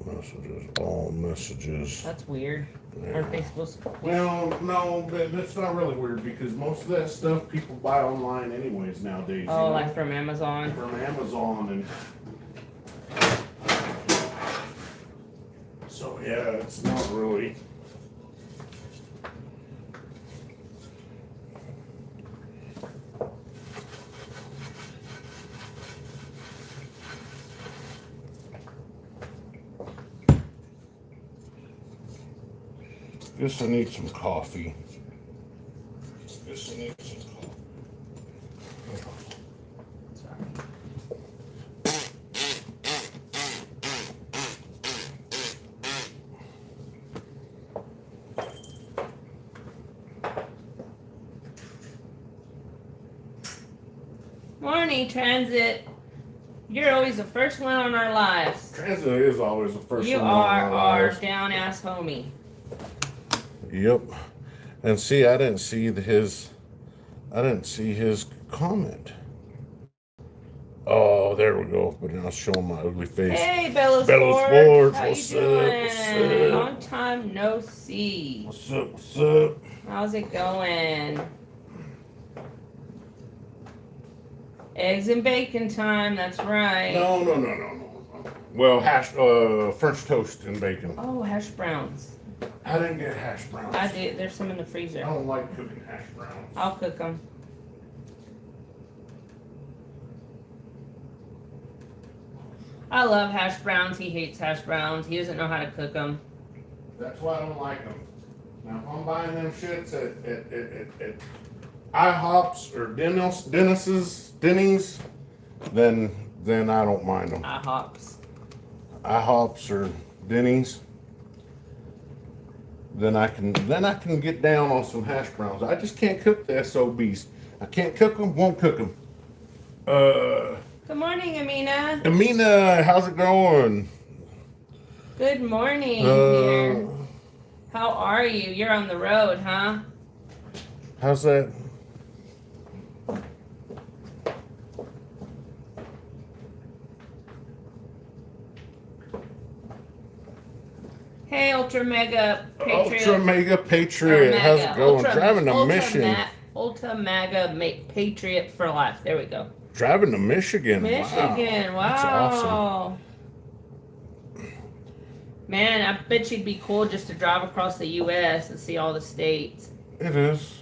Messages, all messages. That's weird. Yeah. Aren't they supposed to? Well, no, but that's not really weird because most of that stuff people buy online anyways nowadays. Oh, like from Amazon? From Amazon and so yeah, it's not really. Guess I need some coffee. Guess I need some coffee. Sorry. Morning, Transit. You're always the first one on our lives. Transit is always the first You one are on our our lives. down ass homie. Yep. And see, I didn't see his comment. Oh, there we go. But now I'll show him my ugly face. Hey, Bella Bella Sport. Sport, How what's you up? doing? What's up? Long time no see. What's up? What's up? How's it going? Eggs and bacon time. That's right. No. Well, French toast and bacon. Oh, hash browns. I didn't get hash browns. I did. There's some in the I freezer. don't like cooking hash browns. I'll cook them. I love hash browns. He hates hash browns. He doesn't know how to cook them. That's why I don't like them. Now, if I'm buying them shits at IHOPs or Denny's, then I don't mind them. IHOPs. IHOPs or Denny's, then I can get down on some hash browns. I just can't cook the SOBs. I can't cook them, won't cook them. Good morning, Amina. Amina, how's it going? Good morning here. How are you? You're on the road, huh? How's that? Hey, Ultra Mega Patriot. Ultra Mega Patriot, Or how's Mega. it going? Ultra, Driving a Ultra mission. Ultra Mega Patriot for life. There we go. Driving to Michigan. Michigan. Wow. That's awesome. Man, I bet you'd be cool just to drive across the U.S. and see all the states. It is.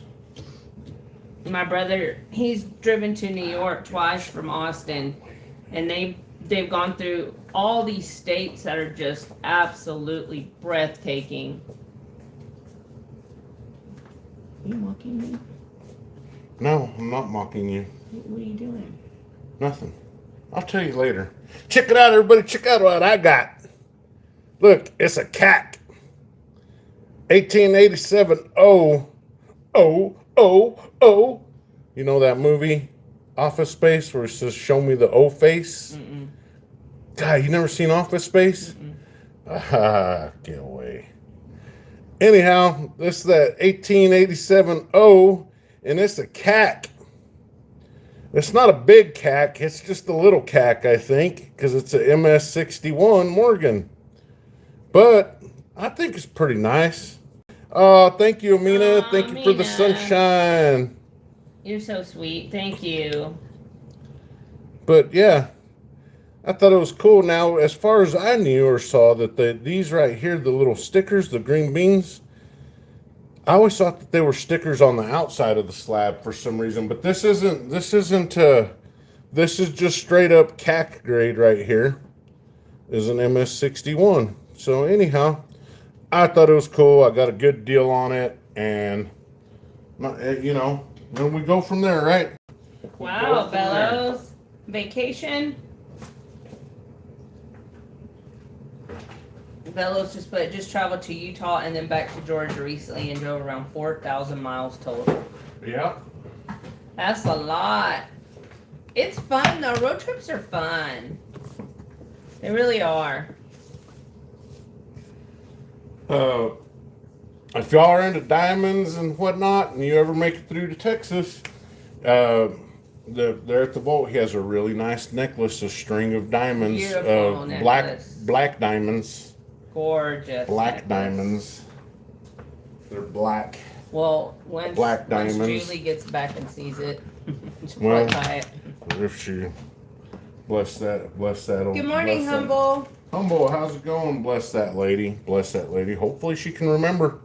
My brother, he's driven to New York twice from Austin, and they've gone through all these states that are just absolutely breathtaking. Are you mocking me? No, I'm not mocking you. What are you doing? Nothing. I'll tell you later. Check it out, everybody. Check out what I got. Look, it's a CAC. 1887 O. You know that movie, Office Space, where it says, show me the O face? Mm-mm. God, you never seen Office Space? Mm-mm. Ah, get away. Anyhow, this is that 1887 O, and it's a CAC. It's not a big CAC, it's just a little CAC, I think, because it's a MS61 Morgan. But I think it's pretty nice. Oh, thank you, Amina. Thank you for the Amina. sunshine. You're so sweet. Thank you. But yeah, I thought it was cool. Now, as far as I knew or saw, that these right here, the little stickers, the green beans, I always thought that they were stickers on the outside of the slab for some reason. But this isn't. This is just straight up CAC grade right here. Is an MS61. So anyhow, I thought it was cool. I got a good deal on it, and you know, then we go from there, right? Wow, Bellows. Vacation. Bellows just traveled to Utah and then back to Georgia recently and drove around 4,000 miles total. Yeah. That's a lot. It's fun though. Road trips are fun. They really are. If y'all are into diamonds and whatnot, and you ever make it through to Texas, there at the vault, he has a really nice necklace, a string of diamonds, Beautiful necklace. black diamonds. gorgeous. Black necklace. diamonds. They're black. Well, Black once diamonds. Julie gets back and sees it, she'll Well, probably buy it. If she bless that old. Good morning, bless that- Humble. Humble, how's it going? Bless that lady. Bless that lady. Hopefully she can remember.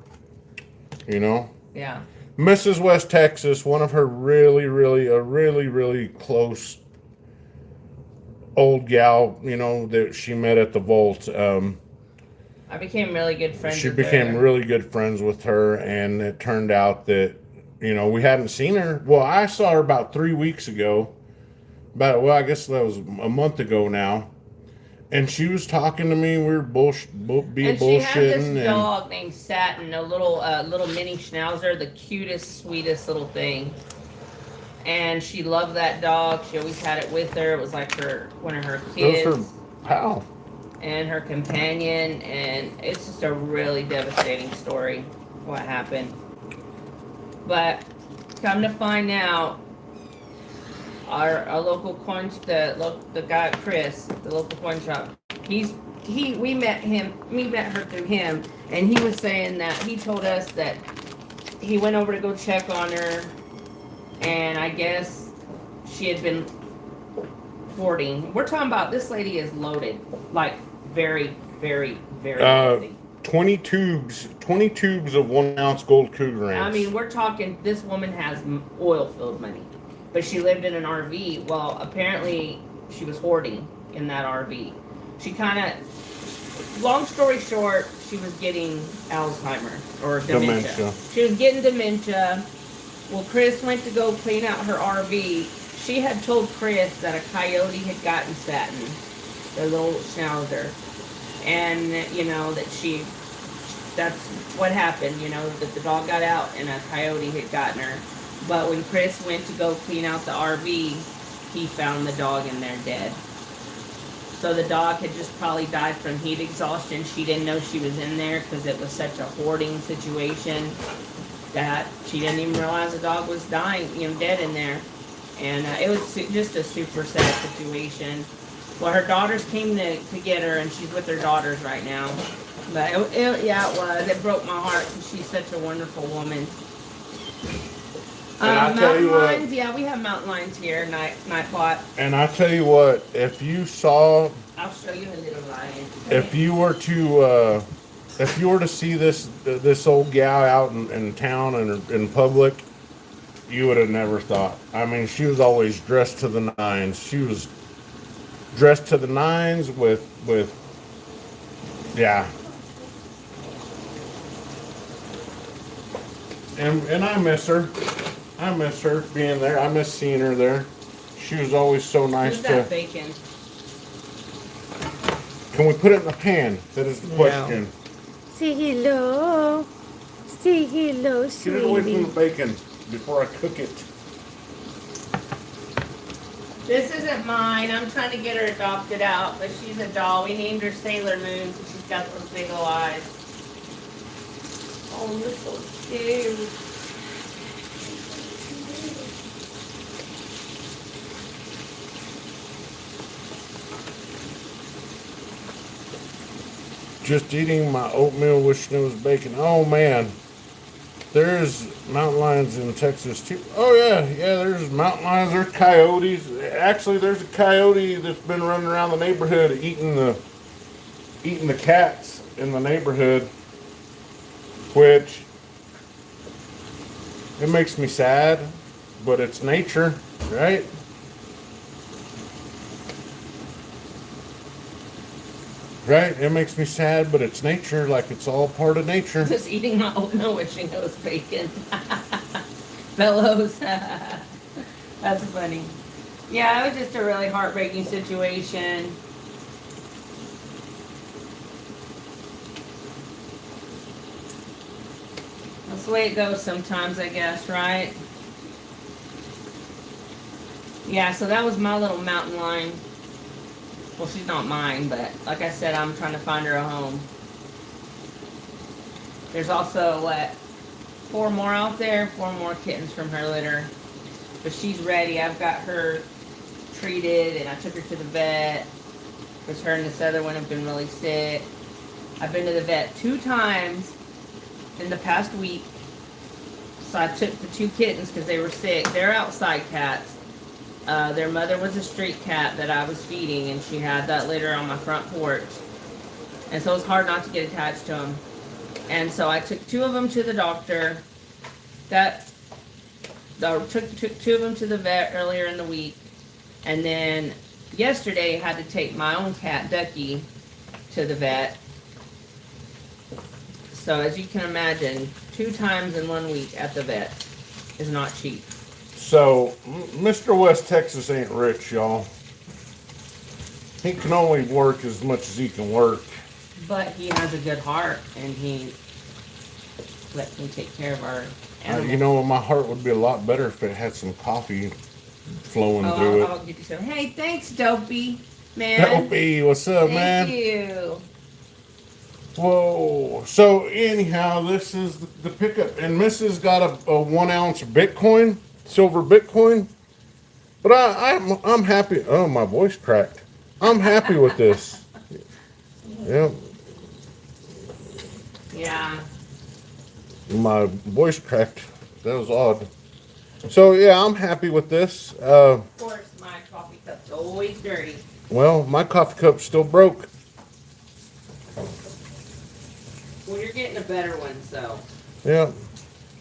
You know, Yeah. Mrs. West Texas, one of her really close old gal. You know that she met at the vault. I became really good friends She with became her. really good friends with her, and it turned out that, you know, we hadn't seen her. Well, I saw her about 3 weeks ago. I guess that was a month ago now. And she was talking to me. We were And she had this bullshitting. dog named Satin, a little mini schnauzer, the cutest, sweetest little thing. And she loved that dog. She always had it with her. It was like one of her It kids. was her pal. And her companion, and it's just a really devastating story what happened. But come to find out, our local the guy Chris, the local coin shop, we met her through him, and he was saying that he told us that he went over to go check on her, and I guess she had been hoarding. We're talking about this lady is loaded, like very loaded. 20 tubes of 1 ounce gold cougar I ants. mean, we're talking, this woman has oil-filled money, but she lived in an RV. Well, apparently she was hoarding in that RV. She long story short, she was getting Alzheimer's or dementia. She was getting dementia. Well, Chris went to go clean out her RV. She had told Chris that a coyote had gotten Satin, the little schnauzer, and you know that's what happened. You know that the dog got out and a coyote had gotten her. But when Chris went to go clean out the RV, he found the dog in there dead. So the dog had just probably died from heat exhaustion. She didn't know she was in there because it was such a hoarding situation that she didn't even realize the dog was dying, dead in there. And it was just a super sad situation. Well, her daughters came to get her, and she's with her daughters right now. But it was. It broke my heart because she's such a wonderful woman. And I tell Mountain you what- lions, yeah, we have mountain lions here, Nightbot. And I tell you what, if you saw, I'll show you a little lion. if you were to see this old gal out in town and in public, you would have never thought. I mean, she was always dressed to the nines. She was dressed to the nines with yeah. And I miss her. I miss her being there. I miss seeing her there. She was always so nice Who's to. that bacon? Can we put it in the pan? That is the No. question. Say hello. Say hello, Get it away from sweetie. the bacon before I cook it. This isn't mine. I'm trying to get her adopted out, but she's a doll. We named her Sailor Moon because she's got those big old eyes. Oh, you're so cute. Just eating my oatmeal with Snooze bacon. Oh man, there's mountain lions in Texas too. Oh yeah, there's mountain lions. There's coyotes. Actually, there's a coyote that's been running around the neighborhood eating the cats in the neighborhood, which it makes me sad, but it's nature, right? Right? It makes me sad, but it's nature, like it's all part of nature. Just eating my oatmeal wishing it was bacon. Bellows. That's funny. Yeah, it was just a really heartbreaking situation. That's the way it goes sometimes, I guess, right? Yeah, so that was my little mountain lion. Well, she's not mine, but like I said, I'm trying to find her a home. There's also, 4 more out there, 4 more kittens from her litter. But she's ready. I've got her treated, and I took her to the vet because her and this other one have been really sick. I've been to the vet 2 times in the past week. So I took the 2 kittens because they were sick. They're outside cats. Their mother was a street cat that I was feeding, and she had that litter on my front porch. And so it was hard not to get attached to them. And so I took 2 of them to the doctor. Took 2 of them to the vet earlier in the week. And then yesterday I had to take my own cat, Ducky, to the vet. So as you can imagine, 2 times in 1 week at the vet is not cheap. So, Mr. West Texas ain't rich, y'all. He can only work as much as he can work. But he has a good heart, and he lets me take care of our animals. You know, my heart would be a lot better if it had some coffee flowing through I'll get you some. Hey, thanks, Dopey, man. it. Dopey, what's up, man? Thank you. Whoa. So, anyhow, this is the pickup. And Mrs. got a 1 ounce Bitcoin, silver Bitcoin. But I'm happy. Oh, my voice cracked. I'm happy with this. Yeah. Yeah. My voice cracked. That was odd. So yeah, I'm happy with this. Of course, my coffee cup's always dirty. Well, my coffee cup's still broke. Well, you're getting a better one, so. Yeah.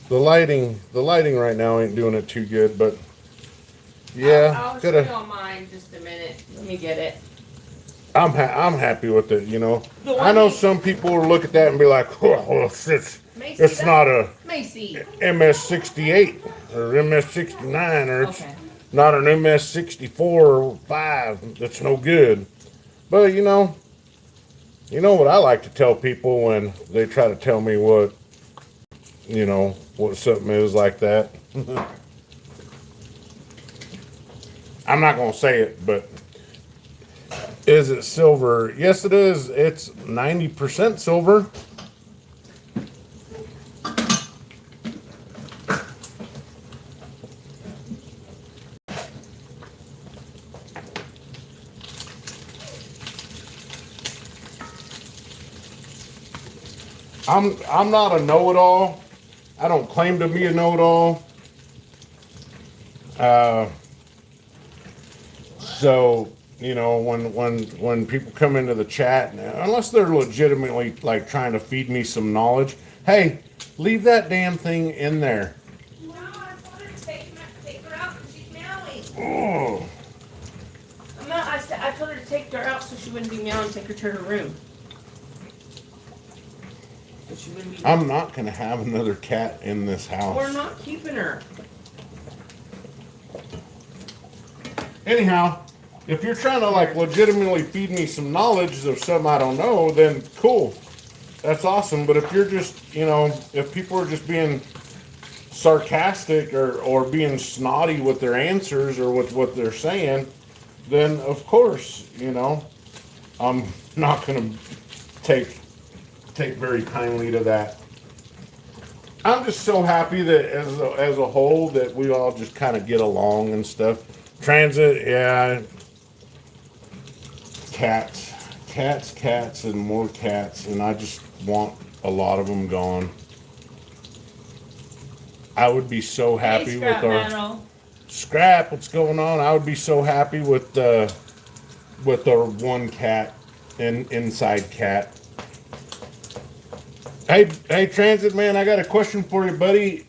The lighting right now ain't doing it too good, but yeah, I'll show you on mine just a minute. Let me get it. I'm happy with it. You know, The I know one- some people will look at that and be like, "Oh, Macy, it's not a Macy. MS68 or MS69 or it's Okay. not an MS64 or 5. That's no good." But you know what I like to tell people when they try to tell me what something is like that. I'm not gonna say it, but is it silver? Yes, it is. It's 90% silver. I'm not a know-it-all. I don't claim to be a know-it-all. So you know, when people come into the chat, unless they're legitimately like trying to feed me some knowledge, hey, leave that damn thing in there. No, I told her to take her out because she's meowing. Oh, I told her to take her out so she wouldn't be meowing. Take her to her room. So she wouldn't be. I'm not gonna have another cat in this house. We're not keeping her. Anyhow, if you're trying to like legitimately feed me some knowledge of something I don't know, then cool. That's awesome. But if you're just, if people are just being sarcastic or being snotty with their answers or with what they're saying, then of course, I'm not going to take very kindly to that. I'm just so happy that as a whole that we all just kind of get along and stuff. Transit, yeah. Cats, and more cats, and I just want a lot of them gone. I would be so happy with our Metal. Scrap. What's going on? I would be so happy with our 1 cat and inside cat. Hey, Transit man, I got a question for you, buddy.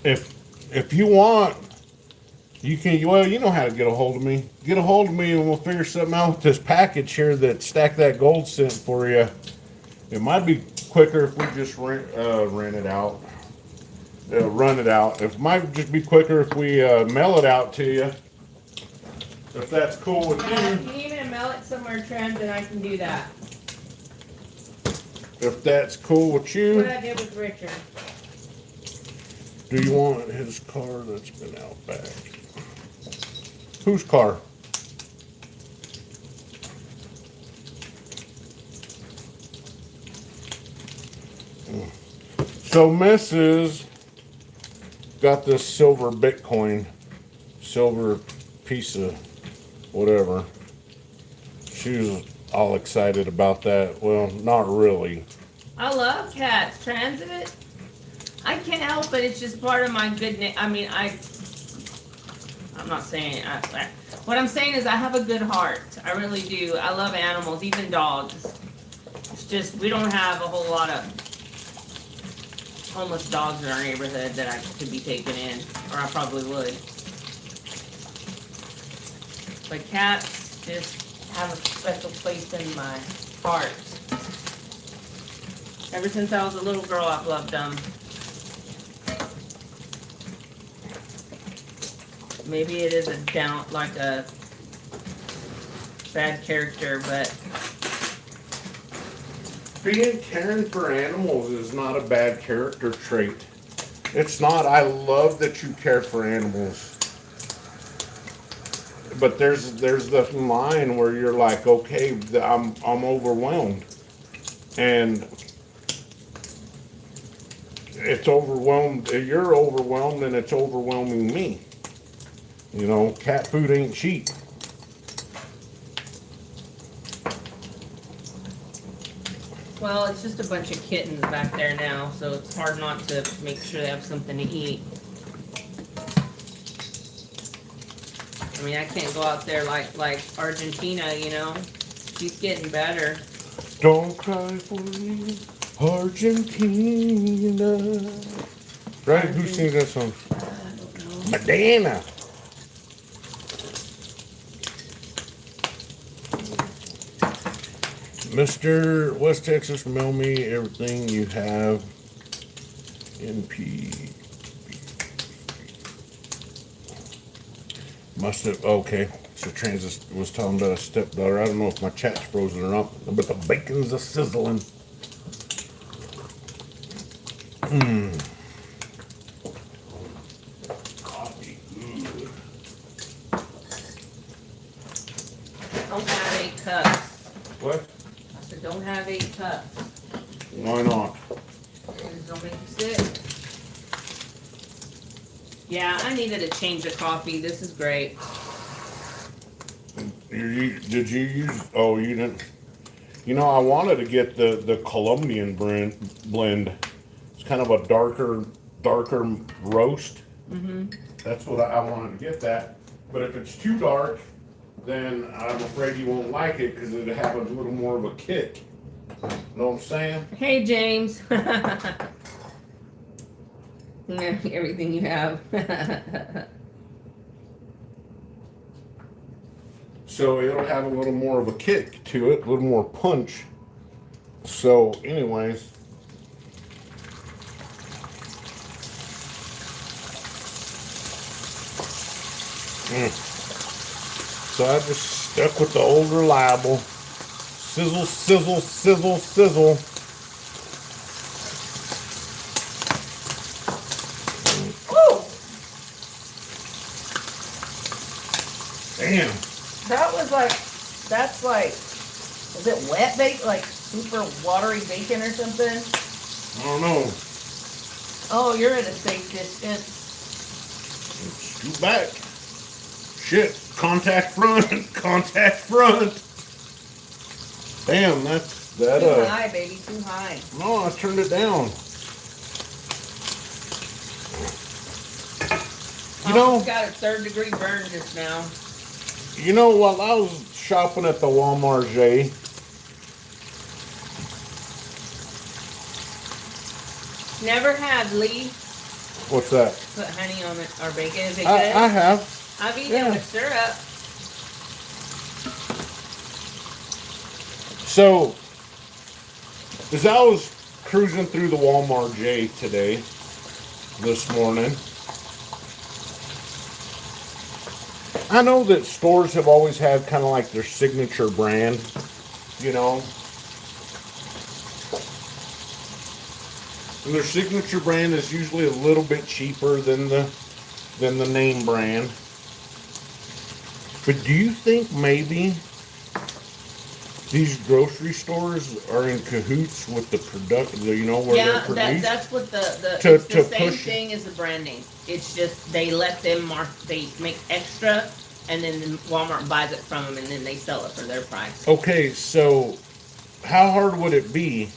If you want. You know how to get a hold of me. Get a hold of me and we'll figure something out with this package here that Stack That Gold sent for you. It might be quicker if we just run it out. It might just be quicker if we mail it out to you. If that's cool with you. If you need me to mail it somewhere, Trent, then I can do that. If that's cool with you. What I did with Richard. Do you want his car that's been out back? Whose car? So Mrs. got this silver Bitcoin, silver piece of whatever. She was all excited about that. Well, not really. I love cats. Transit. I can't help it. It's just part of my good name. I mean, I'm not saying. What I'm saying is, I have a good heart. I really do. I love animals, even dogs. It's just we don't have a whole lot of homeless dogs in our neighborhood that I could be taking in, or I probably would. But cats just have a special place in my heart. Ever since I was a little girl, I've loved them. Maybe it is a bad character, but Being caring for animals is not a bad character trait. It's not. I love that you care for animals. But there's the line where you're like, okay, I'm overwhelmed. And it's overwhelmed. You're overwhelmed, and it's overwhelming me. You know, cat food ain't cheap. well, it's just a bunch of kittens back there now, so it's hard not to make sure they have something to eat. I mean, I can't go out there like Argentina, you know. She's getting better. Don't cry for me, Argentina. Right? Who sings that song? I don't know. Madonna. Mr. West Texas, mail me everything you have. NP. Must have, okay. So Transit was talking about a stepdaughter. I don't know if my chat's frozen or not, but the bacon's a sizzling. Coffee, good. Don't have 8 cups. What? I said, don't have 8 cups. Why not? Just don't make you sick. Yeah, I needed a change of coffee. This is great. Did you use? Oh, you didn't. You know, I wanted to get the Colombian blend. It's kind of a darker roast. Mm-hmm. That's what I wanted to get that. But if it's too dark, then I'm afraid you won't like it because it'll have a little more of a kick. Know what I'm saying? Hey, James. Everything you have. So it'll have a little more of a kick to it, a little more punch. So, anyways. So I just stuck with the old reliable. Sizzle, sizzle, sizzle, sizzle. Woo! Damn. That was that's like, is it wet bacon? Like super watery bacon or something? I don't know. Oh, you're at a safe distance. Scoot back. Shit. Contact front. Contact front. Damn, that Too high, baby, too high. No, I turned it down. You know, Almost got a 3rd-degree burn just now. you know, while I was shopping at the Walmart J, Never had, Lee. what's that? Put honey on it or bacon. Is it good? I have. I've eaten yeah. it with syrup. So, as I was cruising through the Walmart J today, this morning, I know that stores have always had kind of like their signature brand, you know. And their signature brand is usually a little bit cheaper than the name brand. But do you think maybe these grocery stores are in cahoots with the product, you know, where they're produced? That's what it's To the same push- thing as the branding. It's just they let them they make extra and then Walmart buys it from them, and then they sell it for their price. Okay, so how hard would it be?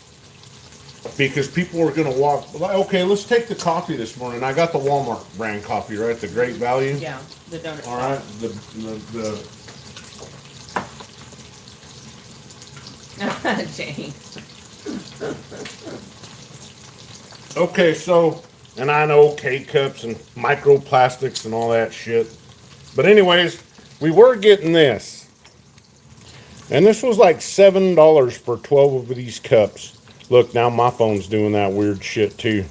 Because people are going to walk. Okay, let's take the coffee this morning. I got the Walmart brand coffee, right? The Great Value. Yeah, the donut. All right. James. Okay, so, and I know K-cups and microplastics and all that shit. But anyways, we were getting this. And this was like $7 for 12 of these cups. Look, now my phone's doing that weird shit too.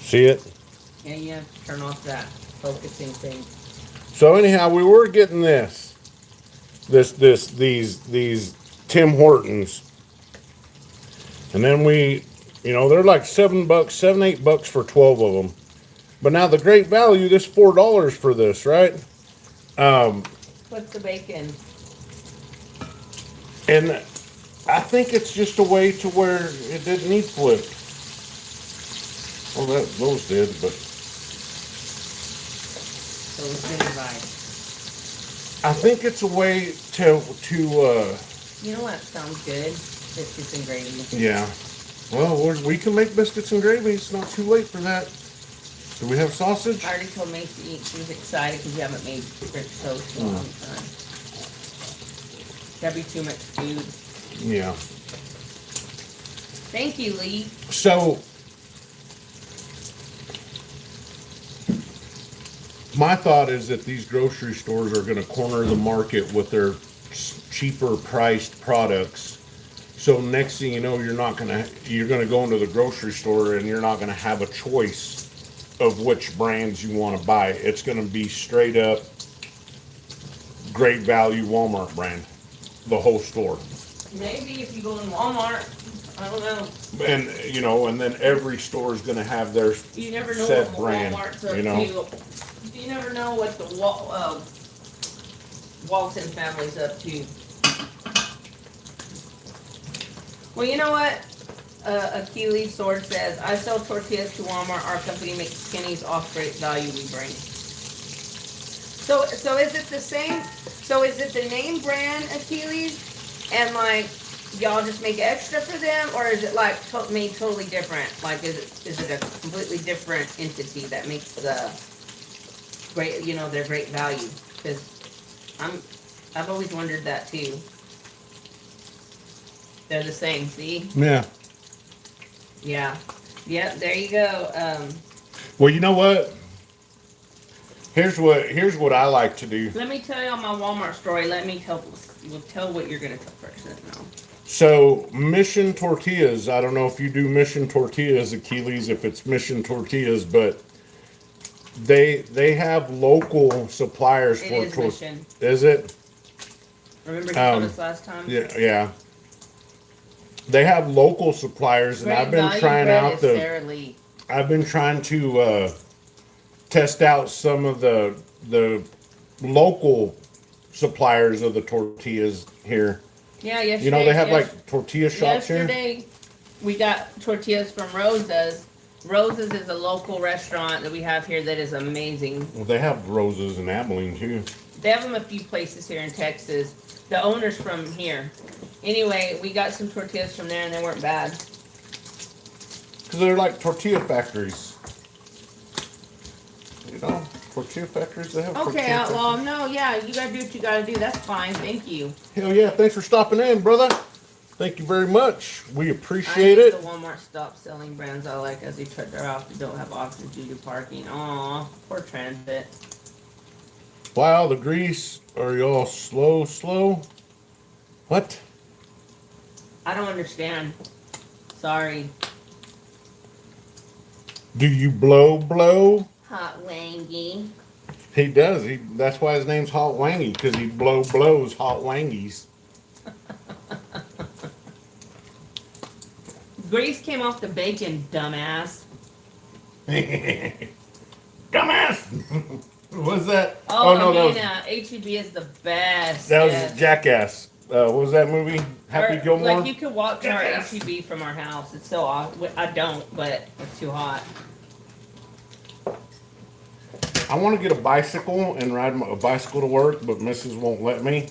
See it? Yeah, you have to turn off that focusing thing. So anyhow, we were getting these Tim Hortons. And then they're like $7, $8 for 12 of them. But now the Great Value, this $4 for this, right? What's the bacon? And I think it's just a way to where it didn't need flipped. Well, those did, but So it's good advice. I think it's a way to You know what sounds good? Biscuits and gravy. yeah. Well, we can make biscuits and gravy. It's not too late for that. Do we have sausage? I already told Macy to eat. She was excited because you haven't made French toast in a long time. That'd be too much food. Yeah. Thank you, Lee. So, my thought is that these grocery stores are going to corner the market with their cheaper priced products. So next thing you know, you're going to go into the grocery store and you're not going to have a choice of which brands you want to buy. It's going to be straight up Great Value Walmart brand, the whole store. Maybe if you go in Walmart, I don't know. And and then every store is going to have their You never know set what brand. Walmart's up You know, to. You never know what the Walton family's up to. Well, you know what? Achilles Sword says, I sell tortillas to Walmart. Our company makes pennies off Great Value we bring. So is it the same? So is it the name brand Achilles? And like, y'all just make extra for them? Or is it like made totally different? Like, is it a completely different entity that makes the great, their Great Value? Because I've always wondered that too. They're the same, see? yeah. Yeah. Yeah, there you go. Well, you know what? Here's what I like to do. Let me tell you my Walmart story. We'll tell what you're going to tell first. No. So Mission Tortillas, I don't know if you do Mission Tortillas, Achilles, if it's Mission Tortillas, but they have local suppliers It is Mission. Is it? Remember you told us last time? Yeah. They have local suppliers, and Great I've been Value trying bread out is Sara Lee. I've been trying to test out some of the local suppliers of the tortillas here. Yeah, yesterday. They have like tortilla shops here. Yesterday, we got tortillas from Rosa's. Rosa's is a local restaurant that we have here that is amazing. Well, they have Roses in Abilene too. They have them a few places here in Texas. The owner's from here. Anyway, we got some tortillas from there and they weren't bad. Because they're like tortilla factories. Tortilla factories, they have Okay, tortilla Outlaw. factories. No, yeah, you gotta do what you gotta do. That's fine. Thank you. Hell yeah, thanks for stopping in, brother. Thank you very much. We I appreciate need it. the Walmart stop selling brands I like as they shut their off that don't have options due to parking. Aw, poor transit. Wow, the grease. Are y'all slow? What? I don't understand. Sorry. Do you blow? Hot wangy. He does. That's why his name's Hot Wangy, because he blows hot wangies. Grease came off the bacon, dumbass. Dumbass! What's that? Oh, no, I mean, that HEB is the best. was yes. Jackass. What was that movie? Happy Or, Gilmore? Like, you could walk to our Jackass. HEB from our house. It's so awesome. I don't, but it's too hot. I want to get a bicycle and ride a bicycle to work, but Mrs. won't let me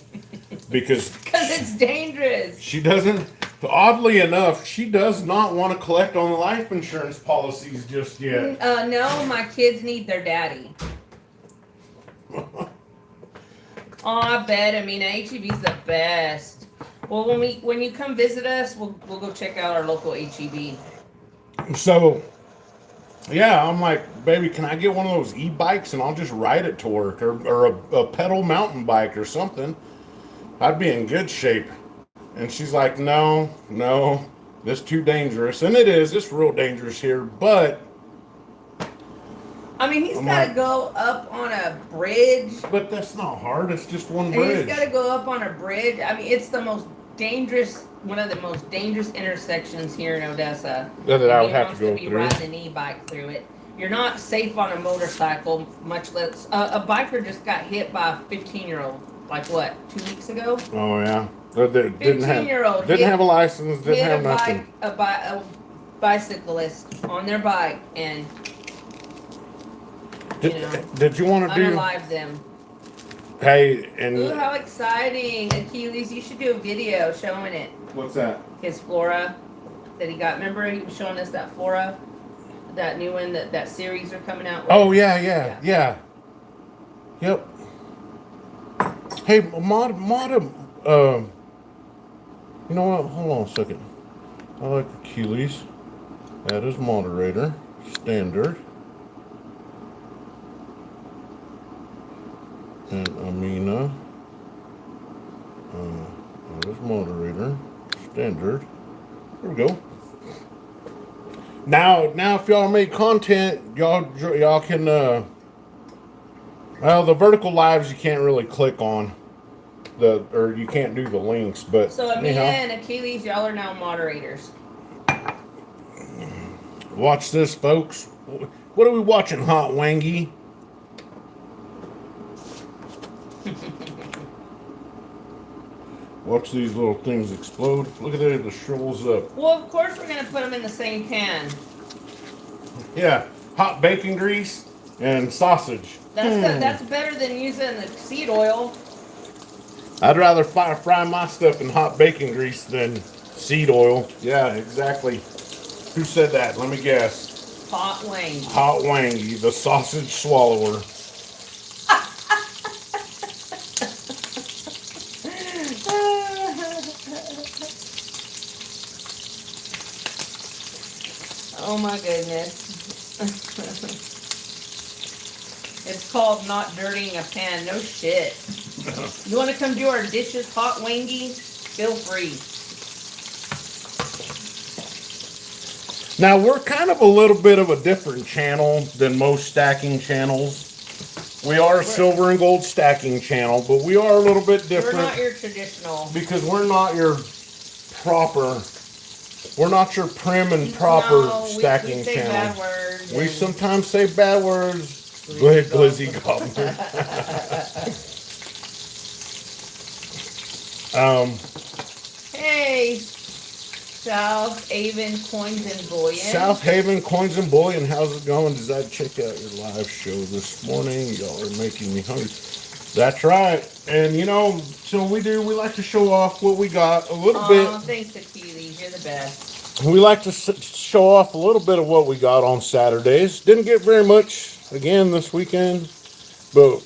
because it's dangerous. she doesn't. Oddly enough, she does not want to collect on the life insurance policies just yet. No, my kids need their daddy. Oh, I bet. I mean, HEB's the best. Well, when you come visit us, we'll go check out our local HEB. So, yeah, I'm like, baby, can I get one of those e-bikes and I'll just ride it to work, or a pedal mountain bike or something? I'd be in good shape. And she's like, no, this too dangerous. And it is. It's real dangerous here, but I mean, he's got to go up on a bridge. But that's not hard. It's just one And bridge. he's got to go up on a bridge. I mean, it's the most dangerous, one of the most dangerous intersections here in Odessa. That I would have to go be through. riding an e-bike through it. You're not safe on a motorcycle, much less. A biker just got hit by a 15-year-old, like what, 2 weeks ago? Oh yeah, didn't 15-year-old have a license, didn't hit have nothing. a bicyclist on their bike and Did you want to do? unalived them. Hey, and Ooh, how exciting! Achilles, you should do a video showing it. what's that? His flora that he got. Remember, he was showing us that flora, that new one that series are coming out with. Oh yeah. Yep. Hey, mod. You know what? Hold on a second. I like Achilles. That is moderator. Standard. And Amina. That is moderator. Standard. There we go. Now, if y'all make content, y'all can. Well, the vertical lives you can't really click on, or you can't do the links. But So Amina and Achilles, y'all are now moderators. Watch this, folks. What are we watching, Hot Wangy? Watch these little things explode. Look at that, it shrivels up. Well, of course we're gonna put them in the same pan. Yeah, hot bacon grease and sausage. That's better than using the seed oil. I'd rather fry my stuff in hot bacon grease than seed oil. Yeah, exactly. Who said that? Let me guess. Hot wing. Hot Wangy, the sausage swallower. Oh my goodness. It's called not dirtying a pan. No shit. You want to come do our dishes, Hot Wangy? Feel free. Now, we're kind of a little bit of a different channel than most stacking channels. We are a silver and gold stacking channel, but we are a little bit different. We're not your traditional. Because we're not your proper, we're not your prim and proper No, stacking we say channel. bad words. We and- sometimes say bad words. Go ahead, Glizzy Gobbler. Hey, South Haven Coins and Bullion. South Haven Coins and Bullion, how's it going? Did I check out your live show this morning? Y'all are making me hungry. That's right. And you know, so we like to show off what we got a little bit. Thanks, Achilles. You're the best. We like to show off a little bit of what we got on Saturdays. Didn't get very much again this weekend, but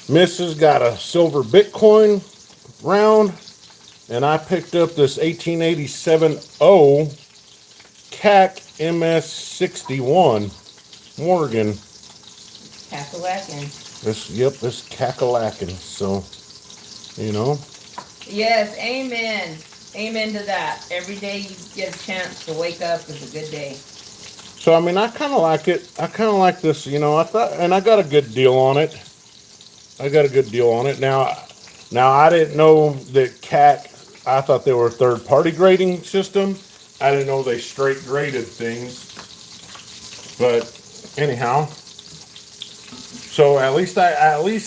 Mrs. got a silver Bitcoin round, and I picked up this 1887 O CAC MS61 Morgan. Cackalacken. This cackalacken. So, you know. Yes, amen. Amen to that. Every day you get a chance to wake up is a good day. So, I mean, I kind of like it. I kind of like this, you know. I got a good deal on it. Now, I didn't know that CAC. I thought they were a third-party grading system. I didn't know they straight graded things. But anyhow, so at least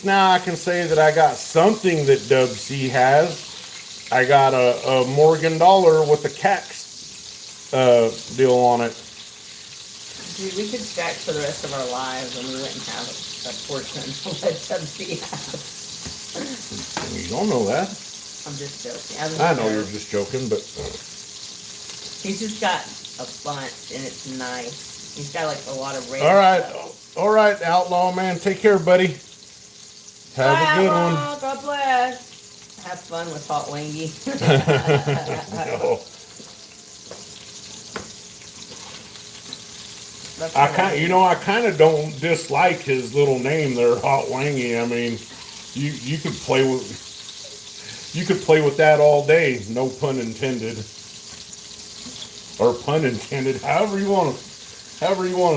now I can say that I got something that Dub C has. I got a Morgan dollar with a CAC deal on it. Dude, we could stack for the rest of our lives and we wouldn't have a portion that Tubsy has. You don't know that. I'm just joking. I know you're just joking, but He's just got a bunch and it's nice. He's got like a lot of red stuff. all right, outlaw man. Take care, buddy. Have a good one. Outlaw, God bless. Have fun with Hot Wangy. No. That's I all I kind of don't dislike his little name there, Hot Wangy. I mean, you could play with that all day. No pun intended, or pun intended. However you want to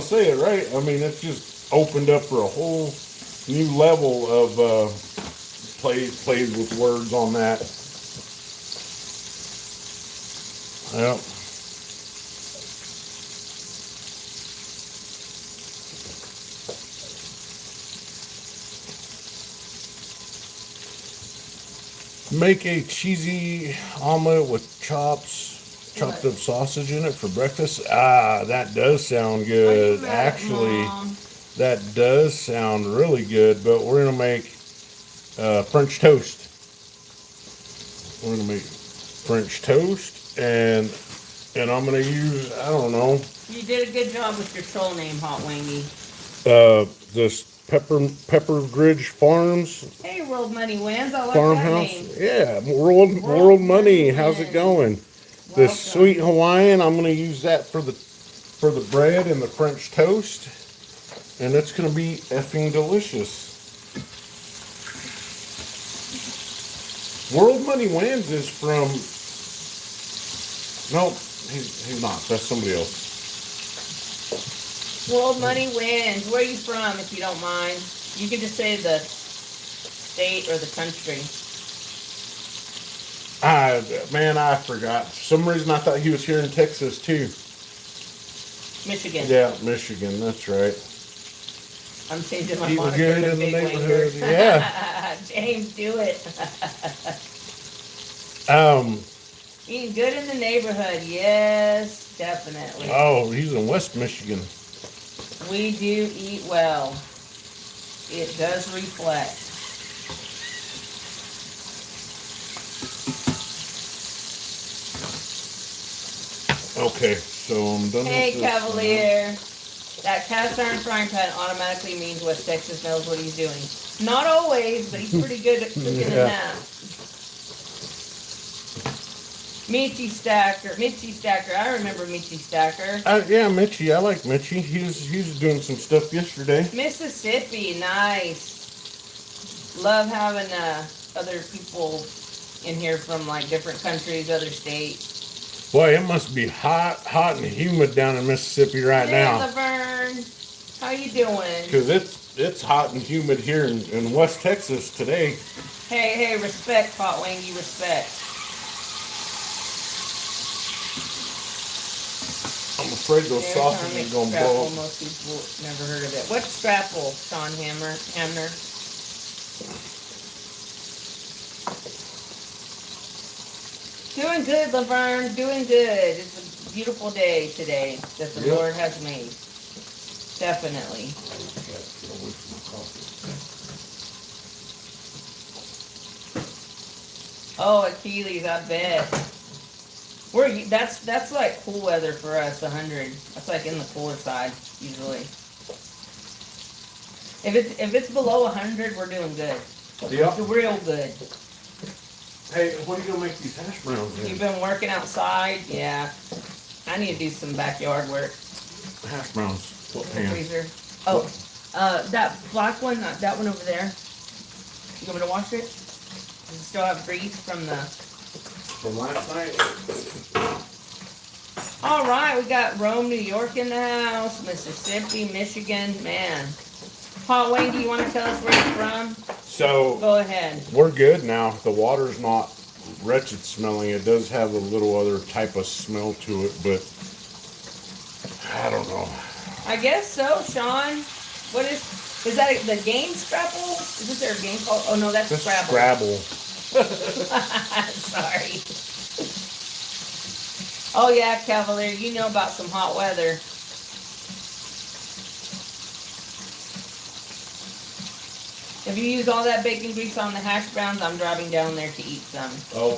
say it, right? I mean, it's just opened up for a whole new level of plays with words on that. Yep. Make a cheesy omelet with chopped up sausage in it for breakfast. Ah, that does sound good. Actually, that does sound really good, but we're gonna make French toast. We're gonna make French toast, and I'm gonna use, I don't know, You did a good job with your troll name, Hot Wangy. this Pepper Ridge Farms Hey, World Money Wins. I like that farmhouse. name. Yeah, World Money. How's it going? Welcome. This sweet Hawaiian. I'm gonna use that for the bread and the French toast, and it's gonna be effing delicious. World Money Wins is from. Nope, he's not. That's somebody else. World Money Wins. Where are you from, if you don't mind? You can just say the state or the country. Man, I forgot. For some reason, I thought he was here in Texas too. Michigan. Yeah, Michigan. That's right. I'm changing my Eating moniker good to in the Big neighborhood. Wanger. Yeah. James, do it. Um. Eating good in the neighborhood. Yes, definitely. Oh, he's in West Michigan. We do eat well. It does reflect. Okay, so I'm done Hey, with this. Cavalier. That cast iron frying pan automatically means West Texas knows what he's doing. Not always, but he's pretty good at cooking in Yeah. that. Mitchie Stacker. I remember Mitchie Stacker. Yeah, Mitchie. I like Mitchie. He was doing some stuff yesterday. Mississippi, nice. Love having other people in here from like different countries, other states. Boy, it must be hot and humid down in Mississippi right Hey, now. Laverne, how you doing? Because it's hot and humid here in West Texas today. Hey, respect, Hot Wangy, respect. I'm afraid those sausages are gonna blow Scrapple, up. most people never heard of it. What's Scrapple, Sean Hamner? Doing good, Laverne. Doing good. It's a beautiful day today that the Yep. Lord has made. Definitely. Oh, Achilles, I bet. That's like cool weather for us, 100. That's like in the cooler side, usually. If it's below 100, we're doing good. Yep. Real good. Hey, what are you gonna make these hash browns in? You've been working outside? Yeah. I need to do some backyard work. Hash browns. What In the pan? freezer. Oh, that black one, that one over there. You want me to wash it? Does it still have grease from the... From last night. All right, we got Rome, New York in the house, Mississippi, Michigan, man. Hot Wayne, do you want to tell us where you're from? So Go ahead. we're good now. The water's not wretched smelling. It does have a little other type of smell to it, but I don't know. I guess so, Sean. What is that the game Scrapple? Isn't there a game called? Oh no, that's Just Scrabble. Scrabble. Sorry. Oh yeah, Cavalier, you know about some hot weather. If you use all that bacon grease on the hash browns, I'm driving down there to eat some. Oh,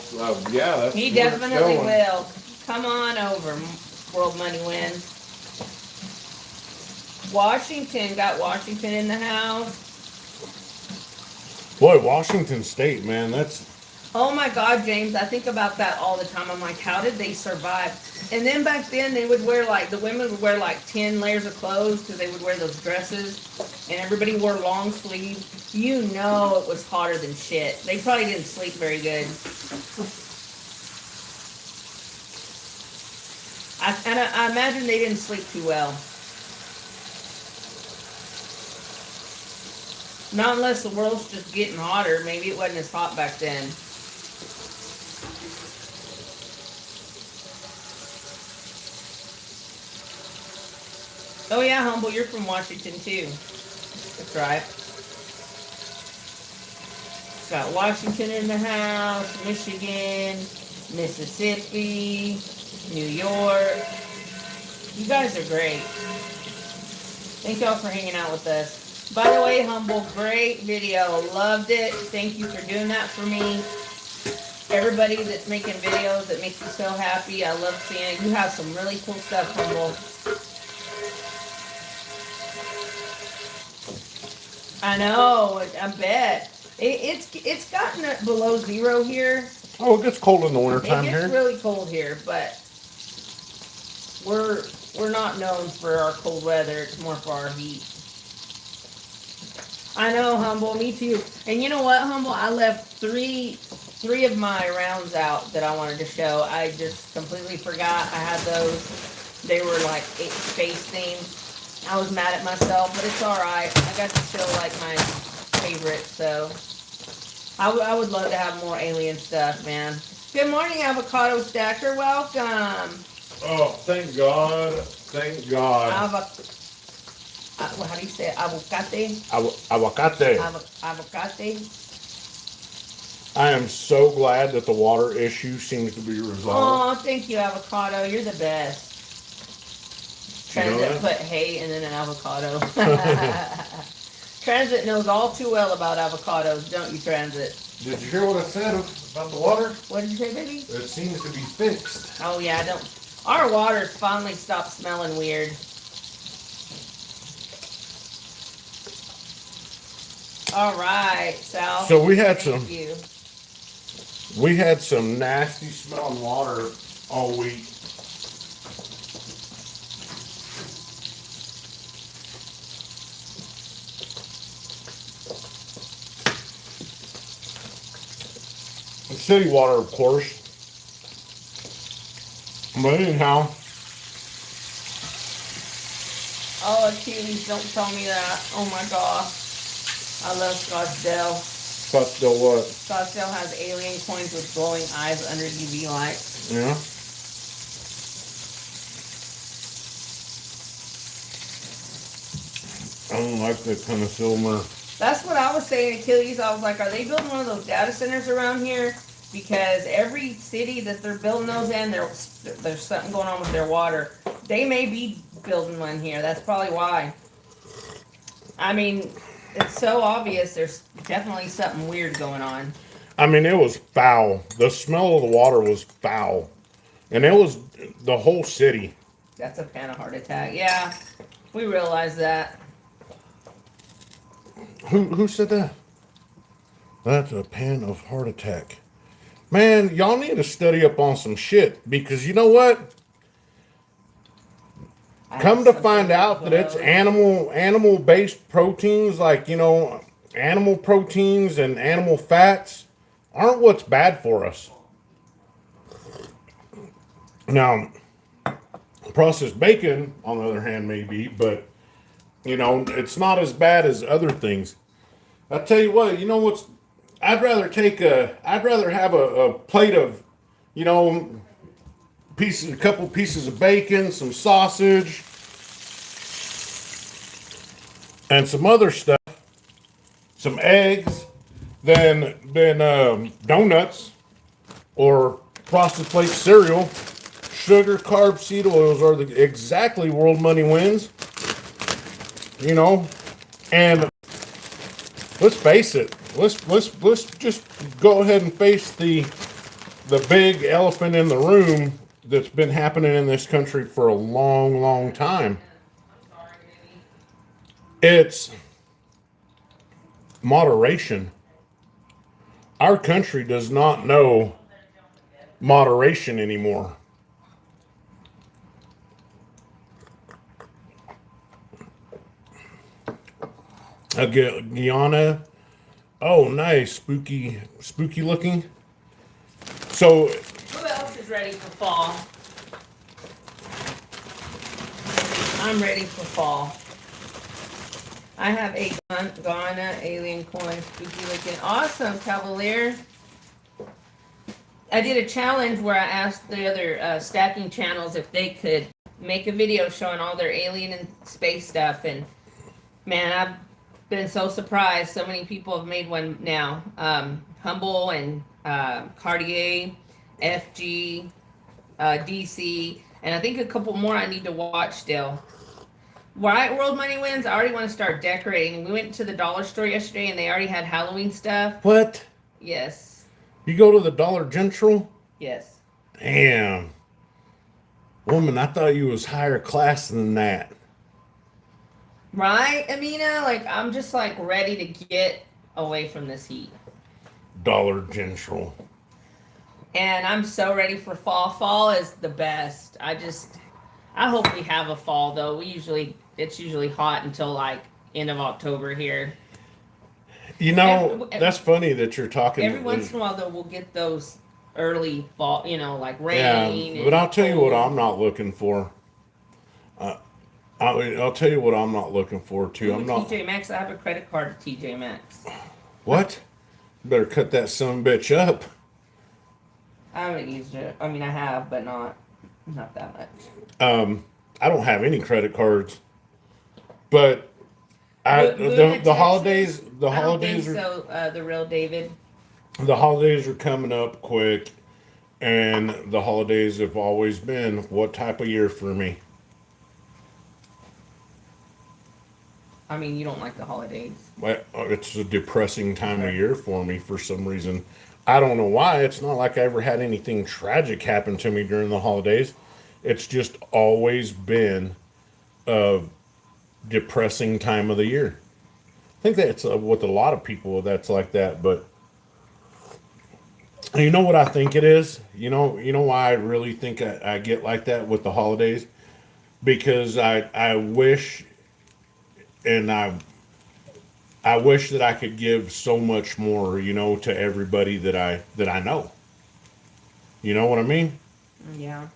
yeah, that's He where it's definitely going. will. Come on over, World Money Wins. Washington, got Washington in the house. Boy, Washington State, man, that's Oh my God, James, I think about that all the time. I'm like, how did they survive? And then back then, they would wear like, the women would wear like 10 layers of clothes because they would wear those dresses. And everybody wore long sleeves. You know it was hotter than shit. They probably didn't sleep very good. I imagine they didn't sleep too well. Not unless the world's just getting hotter. Maybe it wasn't as hot back then. Oh yeah, Humble, you're from Washington too. That's right. Got Washington in the house, Michigan, Mississippi, New York. You guys are great. Thank y'all for hanging out with us. By the way, Humble, great video. Loved it. Thank you for doing that for me. Everybody that's making videos that makes me so happy. I love seeing it. You have some really cool stuff, Humble. I know, I bet. It's gotten below zero here. oh, it gets cold in the It wintertime gets here. really cold here, but we're not known for our cold weather. It's more for our heat. I know, Humble, me too. And you know what, Humble? I left three of my rounds out that I wanted to show. I just completely forgot I had those. They were like space themed. I was mad at myself, but it's alright. I got to show like my favorite, so I would love to have more alien stuff, man. Good morning, Avocado Stacker. Welcome. Oh, thank God. Thank God. How do you say it? Avocate? Aguacate. Avocate? I am so glad that the water issue seems to be resolved. Oh, thank you, Avocado. You're the best. Transit put hay and then an avocado. Transit knows all too well about avocados, don't you, Transit? Did you hear what I said about the water? What did you say, baby? It seems to be fixed. Oh yeah, our water's finally stopped smelling weird. All right, Sal. So we had Thank you. We had some nasty smelling water all week. City water, of course. But anyhow. Oh, Achilles, don't tell me that. Oh my gosh. I love Scottsdale. Scottsdale what? Scottsdale has alien coins with glowing eyes under UV light. Yeah. I don't like that kind of silver. That's what I was saying, Achilles. I was like, are they building one of those data centers around here? Because every city that they're building those in, there's something going on with their water. They may be building one here. That's probably why. I mean, it's so obvious there's definitely something weird going on. I mean, it was foul. The smell of the water was foul. And it was the whole city. That's a pan of heart attack. Yeah, we realize that. Who said that? That's a pan of heart attack. Man, y'all need to study up on some shit because you know what? Come to find out that it's animal based proteins, like, you know, animal proteins and animal fats aren't what's bad for us. Now, processed bacon, on the other hand, may be, but you know, it's not as bad as other things. I tell you what, you know what's? I'd rather have a plate of, you know, a couple pieces of bacon, some sausage, and some other stuff, some eggs, than donuts or Frosted Flakes cereal. Sugar, carbs, seed oils are exactly World Money Wins. You know, and let's face it. Let's just go ahead and face the big elephant in the room that's been happening in this country for a long, long time. It's moderation. Our country does not know moderation anymore. Guyana. Oh, nice. Spooky looking. So, Who else is ready for fall? I'm ready for fall. I have a Ghana alien coin, spooky looking. Awesome, Cavalier. I did a challenge where I asked the other stacking channels if they could make a video showing all their alien and space stuff. And man, I've been so surprised. So many people have made one now. Humble and Cartier, FG, DC, and I think a couple more I need to watch still. Right, World Money Wins. I already want to start decorating. We went to the dollar store yesterday and they already had Halloween stuff. what? Yes. You go to the Dollar General? Yes. Damn. Woman, I thought you was higher class than that. Right, Amina? Like, I'm just like ready to get away from this heat. Dollar General. And I'm so ready for fall. Fall is the best. I hope we have a fall though. It's usually hot until like end of October here. You know, that's funny that you're talking. Every once in a while though, we'll get those early fall, like Yeah, rain. but I'll tell you what cold. I'm not looking for. I'll tell you what I'm not looking for too. I'm not. TJ Maxx. I have a credit card at TJ Maxx. What? Better cut that son bitch up. I haven't used it. I mean, I have, but not that much. I don't have any credit cards, but Boone, the holidays Texas? the I don't holidays think are so. The real David. the holidays are coming up quick, and the holidays have always been what type of year for me? I mean, you don't like the holidays. It's a depressing time of year for me for some reason. I don't know why. It's not like I ever had anything tragic happen to me during the holidays. It's just always been a depressing time of the year. I think that's with a lot of people that's like that, but you know what I think it is? You know why I really think I get like that with the holidays? Because I wish and I wish that I could give so much more, to everybody that I know. You know what I mean? Yeah.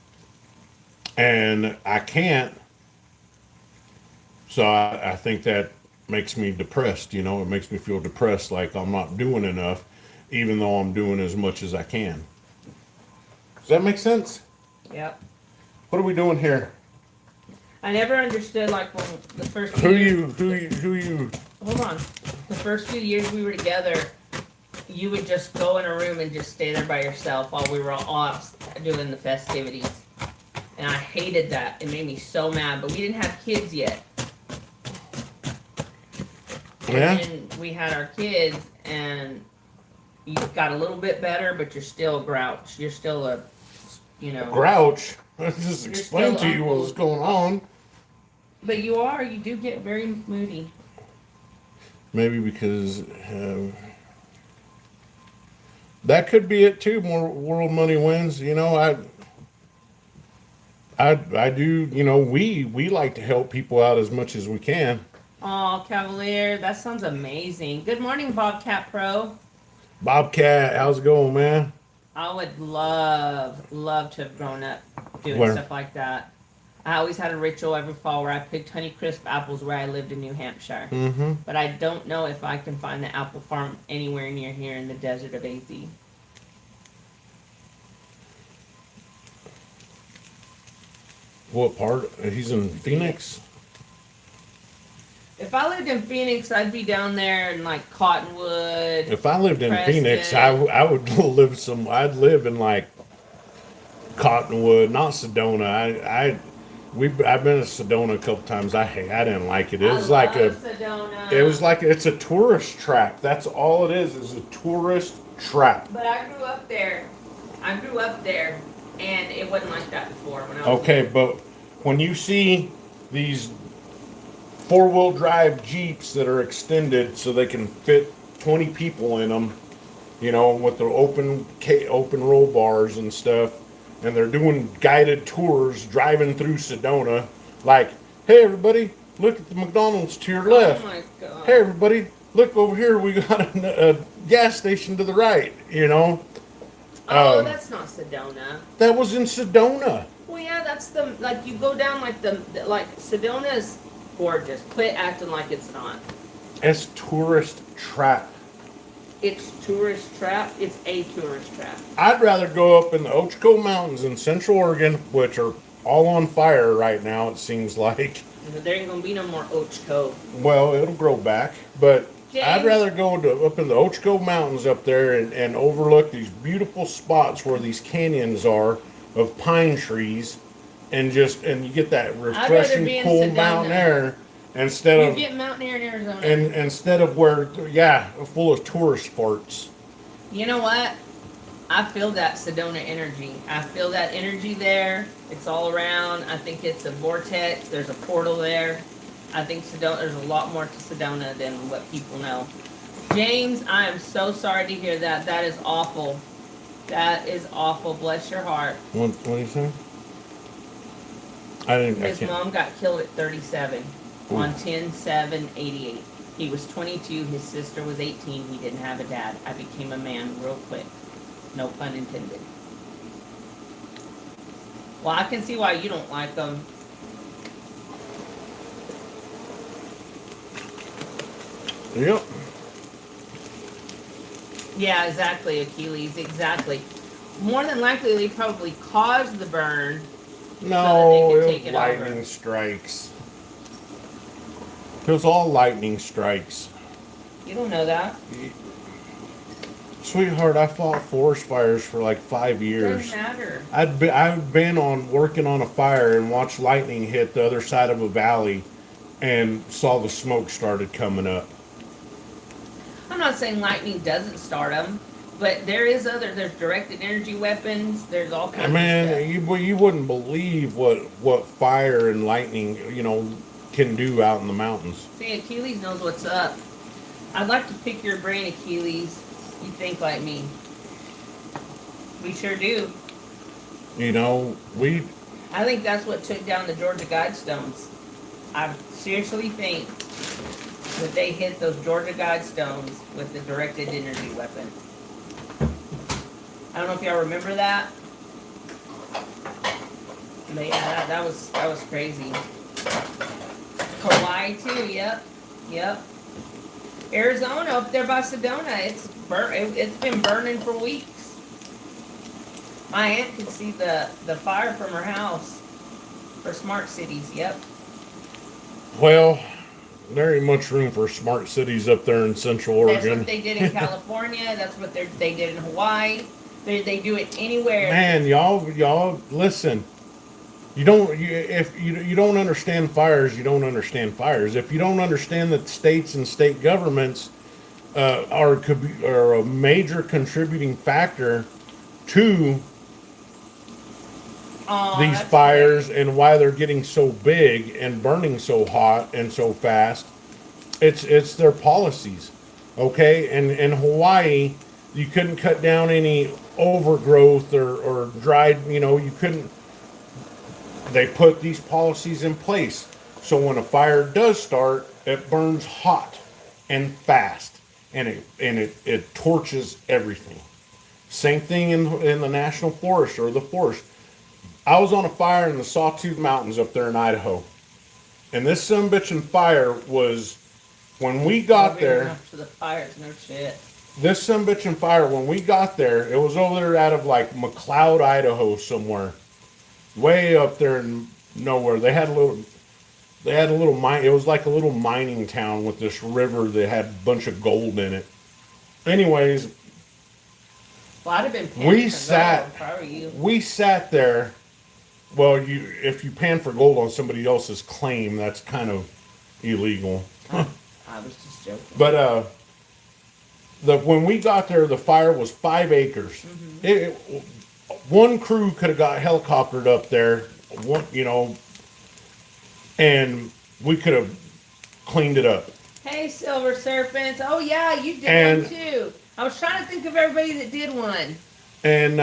And I can't. So I think that makes me depressed, it makes me feel depressed, like I'm not doing enough, even though I'm doing as much as I can. Does that make sense? Yep. What are we doing here? I never understood like when the first Who few you? Hold on. The first few years we were together, you would just go in a room and just stay there by yourself while we were all doing the festivities. And I hated that. It made me so mad. But we didn't have kids yet. Yeah. And then we had our kids, and you got a little bit better, but you're still a grouch. You're still a, Grouch. I just explained to still you what was going on. But you do get very moody. Maybe because that could be it too. More World Money Wins. I do. We like to help people out as much as we can. Oh, Cavalier, that sounds amazing. Good morning, Bobcat Pro. Bobcat, how's it going, man? I would love to have grown up doing Where? stuff like that. I always had a ritual every fall where I picked Honeycrisp apples where I lived in New Hampshire. Mm-hmm. But I don't know if I can find the apple farm anywhere near here in the desert of AZ. What part? He's in Phoenix. If I lived in Phoenix, I'd be down there in like Cottonwood. If I lived in Preston. Phoenix, I would live I'd live in like Cottonwood, not Sedona. I've been to Sedona a couple times. I didn't like it. It I was like love Sedona. it's a tourist trap. That's all it is a tourist trap. But I grew up there. And it wasn't like that before when I was Okay, there. but when you see these four-wheel drive Jeeps that are extended so they can fit 20 people in them, you know, with the open roll bars and stuff, and they're doing guided tours driving through Sedona, like, hey everybody, look at the McDonald's to your left. Oh my god. Hey everybody, look over here, we got a gas station to the right, you know. Oh, that's not Sedona. That was in Sedona. Well, yeah, that's like you go down like like Sedona's gorgeous. Quit acting like it's not. It's tourist trap. It's tourist trap. It's a tourist trap. I'd rather go up in the Ochoco Mountains in Central Oregon, which are all on fire right now, it seems like. There ain't gonna be no more Ocho. Well, it'll grow back, but I'd James? rather go up in the Ochoco Mountains up there and overlook these beautiful spots where these canyons are of pine trees, and you get that rather refreshing, be in cool Sedona. mountain air instead You of get mountain air in Arizona. and instead of where full of tourist spots. You know what? I feel that Sedona energy. I feel that energy there. It's all around. I think it's a vortex. There's a portal there. I think there's a lot more to Sedona than what people know. James, I am so sorry to hear that. That is awful. That is awful. Bless your heart. What do you say? His mom got killed at 37 Ooh. on 10/7/88. He was 22. His sister was 18. He didn't have a dad. I became a man real quick. No pun intended. Well, I can see why you don't like them. Yep. Yeah, exactly, Achilles. Exactly. More than likely, they probably caused the burn. No, So that it they was can take it over. lightning strikes. It was all lightning strikes. You don't know that. Sweetheart, I fought forest fires for like 5 years. Doesn't matter. I've been working on a fire and watched lightning hit the other side of a valley, and saw the smoke started coming up. I'm not saying lightning doesn't start them, but there's directed energy weapons. There's all kinds of Man, stuff. you wouldn't believe what fire and lightning can do out in the mountains. See, Achilles knows what's up. I'd like to pick your brain, Achilles. You think like me. We sure do. I think that's what took down the Georgia Guidestones. I seriously think that they hit those Georgia Guidestones with the directed energy weapon. I don't know if y'all remember that. But yeah, that was crazy. Hawaii too, yep. Arizona up there by Sedona, it's been burning for weeks. My aunt could see the fire from her house for smart cities, yep. Well, there ain't much room for smart cities up there in Central Oregon. That's what they did in California, that's what they did in Hawaii. They do it anywhere. Man, y'all listen. If you don't understand fires, you don't understand fires. If you don't understand that states and state governments are a major contributing factor to these fires and why they're getting so big and burning so hot and so fast, it's their policies. Okay, and in Hawaii, you couldn't cut down any overgrowth or dried. You couldn't. They put these policies in place so when a fire does start, it burns hot and fast, and it torches everything. Same thing in the national forest or the forest. I was on a fire in the Sawtooth Mountains up there in Idaho, and this sumbitchin' fire was when we got there. To the fires, no shit. This sumbitchin' fire, when we got there, it was over there out of like McLeod, Idaho, somewhere. Way up there in nowhere. They had a little mine. It was like a little mining town with this river that had a bunch of gold in it. Anyways, Well, I'd have been pissed we if I were you. sat there Well, if you pan for gold on somebody else's claim, that's kind of illegal. I was just joking. But when we got there, the fire was 5 acres. One crew could have got helicoptered up there, and we could have cleaned it up. Hey, Silver Serpents. Oh, yeah, you did And- one too. I was trying to think of everybody that did one. And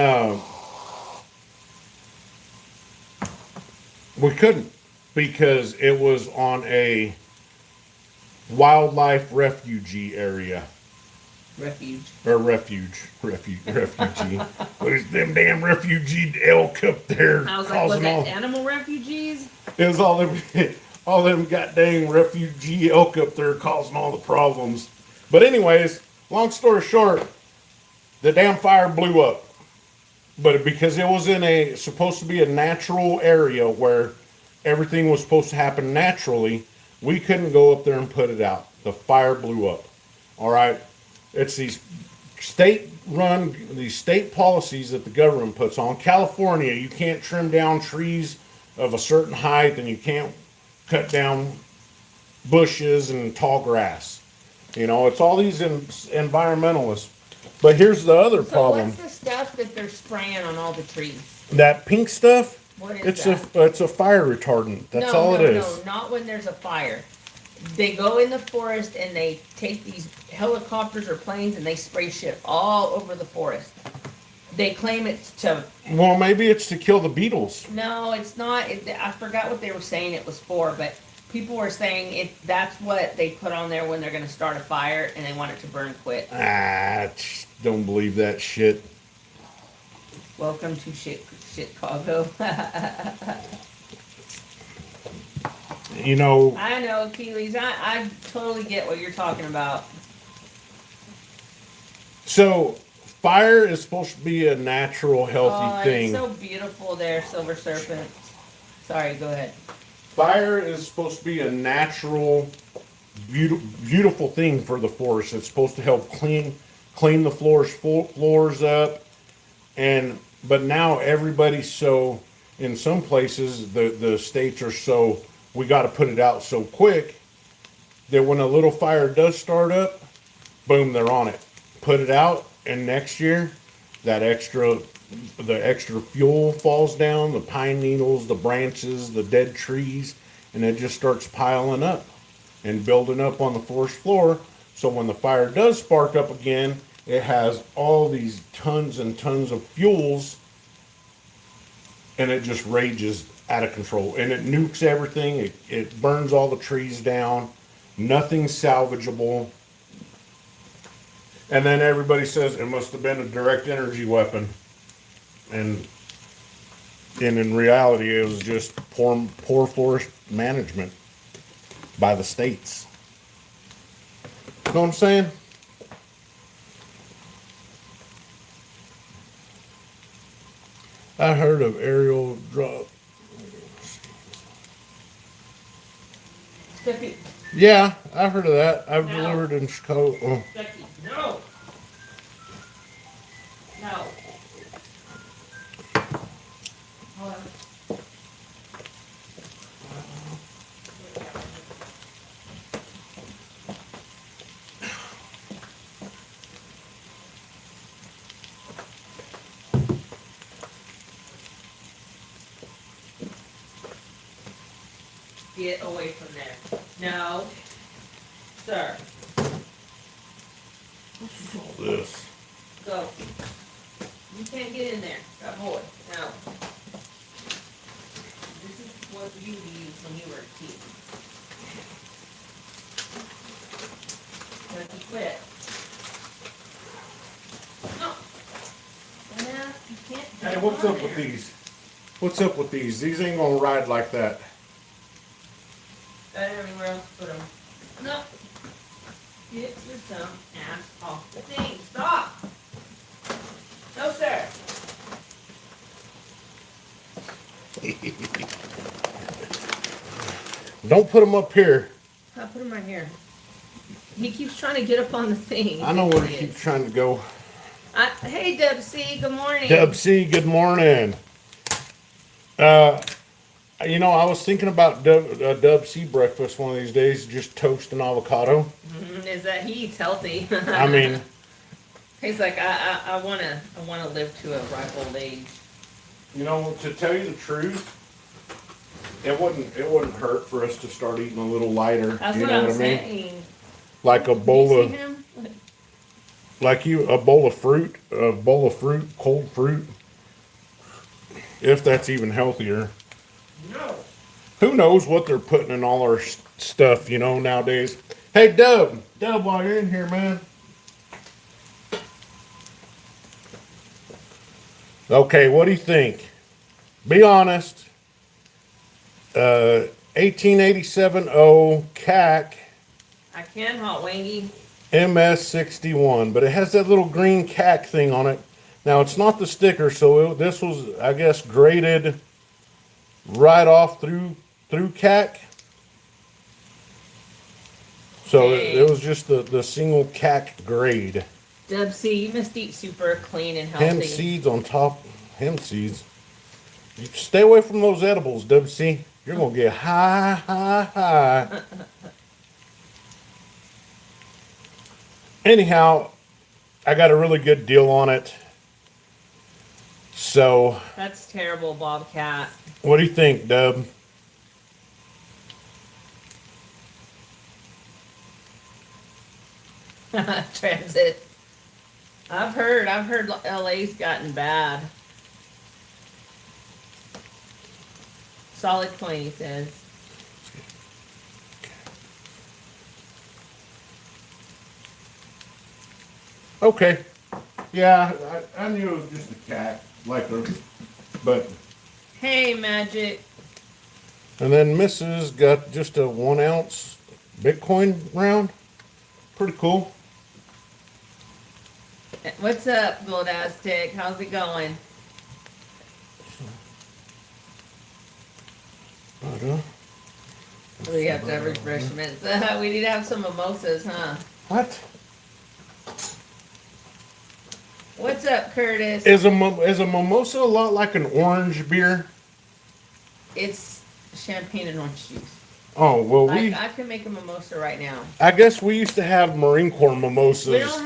we couldn't because it was on a wildlife refugee area. Refuge. Or refugee. There's them damn refugee elk up there I was like, was causing it all. animal refugees? It was all them goddamn refugee elk up there causing all the problems. But anyways, long story short, the damn fire blew up. But because it was in supposed to be a natural area where everything was supposed to happen naturally, we couldn't go up there and put it out. The fire blew up. All right. It's these state policies that the government puts on. California, you can't trim down trees of a certain height, and you can't cut down bushes and tall grass. It's all these environmentalists. But here's the other So problem. what's the stuff that they're spraying on all the trees? That pink stuff, What is it's that? it's a fire retardant. That's all it is. No, not when there's a fire. They go in the forest and they take these helicopters or planes and they spray shit all over the forest. They claim it's to. Well, maybe it's to kill the beetles. No, it's not. I forgot what they were saying it was for, but people were saying that's what they put on there when they're going to start a fire and they want it to burn quick. Don't believe that shit. Welcome to Chicago. I know, Keeley's. I totally get what you're talking about. So, fire is supposed to be a natural, healthy thing. It's so beautiful there, Silver Serpent. Sorry, go ahead. Fire is supposed to be a natural, beautiful thing for the forest. It's supposed to help clean the floors up, but now everybody's so. In some places, the states are so. We got to put it out so quick that when a little fire does start up, boom, they're on it. Put it out, and next year, the extra fuel falls down, the pine needles, the branches, the dead trees, and it just starts piling up and building up on the forest floor. So when the fire does spark up again, it has all these tons and tons of fuels, and it just rages out of control, and it nukes everything. It burns all the trees down. Nothing's salvageable. And then everybody says it must have been a direct energy weapon. And in reality, it was just poor forest management by the states. You know what I'm saying? I heard of aerial drop. Stucky. Yeah, I've heard of that. I've No. delivered in Chicago. Oh. Stucky. No. No. Hold on. Get away from there. No. Sir. What's all this? Go. You can't get in there. That boy. No. This is what you used when you were a kid. Don't you quit. No. Nah, you can't. Hey, what's up with these? What's up with these? These ain't gonna ride like that. I don't know where else to put them. No. Get your dumb ass off the thing. Stop. No, sir. Don't put them up here. I put him right here. He keeps trying to get up on the thing. I know where he Idiot. keeps trying to go. Hey, Dub C. Good morning. Dub C, good morning. You know, I was thinking about Dub C breakfast one of these days, just toast and avocado. Is that he eats healthy? I mean, He's like, I wanna live to a ripe old age. you know, to tell you the truth, it wouldn't hurt for us to start eating a little lighter. That's you what know I'm what I mean? saying. Like a Do bowl you of see him? a bowl of fruit, cold fruit. If that's even healthier. No. Who knows what they're putting in all our stuff, you know, nowadays. Hey, Dub, while you're in here, man. Okay, what do you think? Be honest. 1887 O CAC I can, Hot Wangy. MS61, but it has that little green CAC thing on it. Now, it's not the sticker, so this was, I guess, graded right off through CAC. So it was just the single CAC grade. Dub C, you must eat super clean and healthy. Hemp seeds on top. Hemp seeds. You stay away from those edibles, Dub C. You're going to get high. Anyhow, I got a really good deal on it. So, That's terrible, Bobcat. what do you think, Dub? Transit. I've heard LA's gotten bad. Solid coin, he says. Okay. Yeah, I knew it was just a cat, but. Hey, Magic. And then Mrs. got just a 1 ounce Bitcoin round. Pretty cool. What's up, Gold Aztec? How's it going? We have to have refreshments. We need to have some mimosas, huh? What? What's up, Curtis? Is a mimosa a lot like an orange beer? It's champagne and orange juice. Oh, well, I can make a mimosa right now. I guess we used to have Marine Corps mimosas.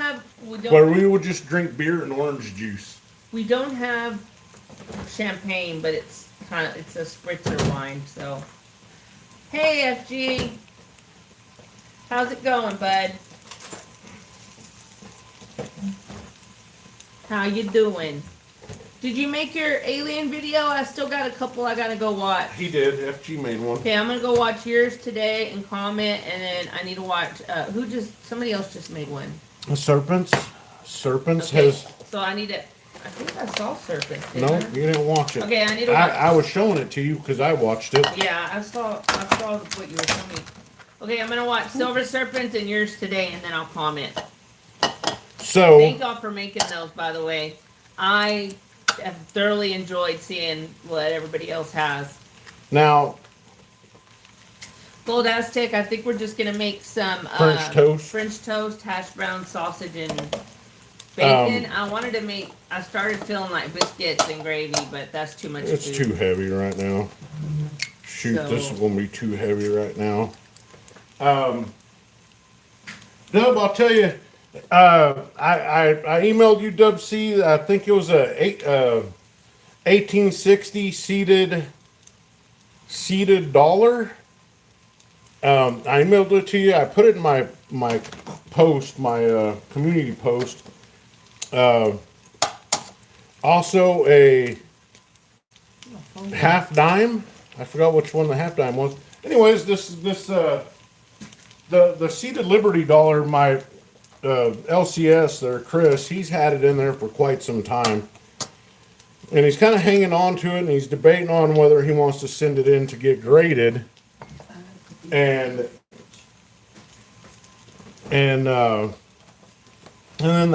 Where we would just drink beer and orange juice. We don't have champagne, but it's a spritzer wine. So, hey, FG, how's it going, bud? How you doing? Did you make your alien video? I still got a couple I gotta go watch. He did. FG made one. Okay, I'm gonna go watch yours today and comment, and then I need to watch. Somebody else just made one. Serpents. Okay, has. So I need to. I think I saw Serpents. No, you didn't watch it. Okay, I need to watch. I was showing it to you because I watched it. Yeah, I saw what you were telling me. Okay, I'm gonna watch Silver Serpents and yours today, and then I'll comment. So. Thank y'all for making those, by the way. I have thoroughly enjoyed seeing what everybody else has. Now. Gold Aztec, I think we're just gonna make some French toast, hash brown, sausage, and bacon. I started feeling like biscuits and gravy, but that's too much. It's food. too heavy right now. Shoot, this is gonna be too heavy right now. Dub, I'll tell you. I emailed you, Dub C. I think it was a 1860 seated dollar. I emailed it to you. I put it in my post, my community post. Also a half dime. I forgot which one the half dime was. Anyways, the seated Liberty dollar, my LCS there, Chris, he's had it in there for quite some time. And he's kind of hanging on to it, and he's debating on whether he wants to send it in to get graded. And then the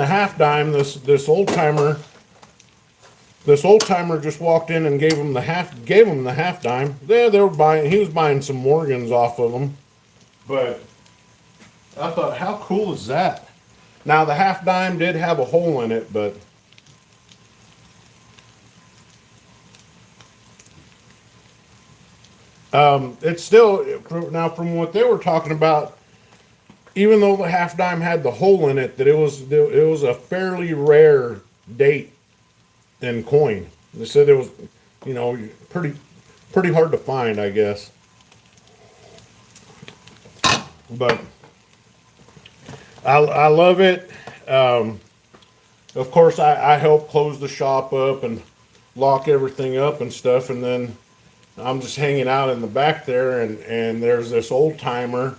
half dime, this old timer just walked in and gave him the half dime. They were buying. He was buying some Morgans off of them, but I thought, how cool is that? Now the half dime did have a hole in it, but It's still now from what they were talking about. Even though the half dime had the hole in it, that it was a fairly rare date in coin. They said it was, pretty hard to find, I guess. But I love it. Of course, I help close the shop up and lock everything up and stuff, and then I'm just hanging out in the back there, and there's this old timer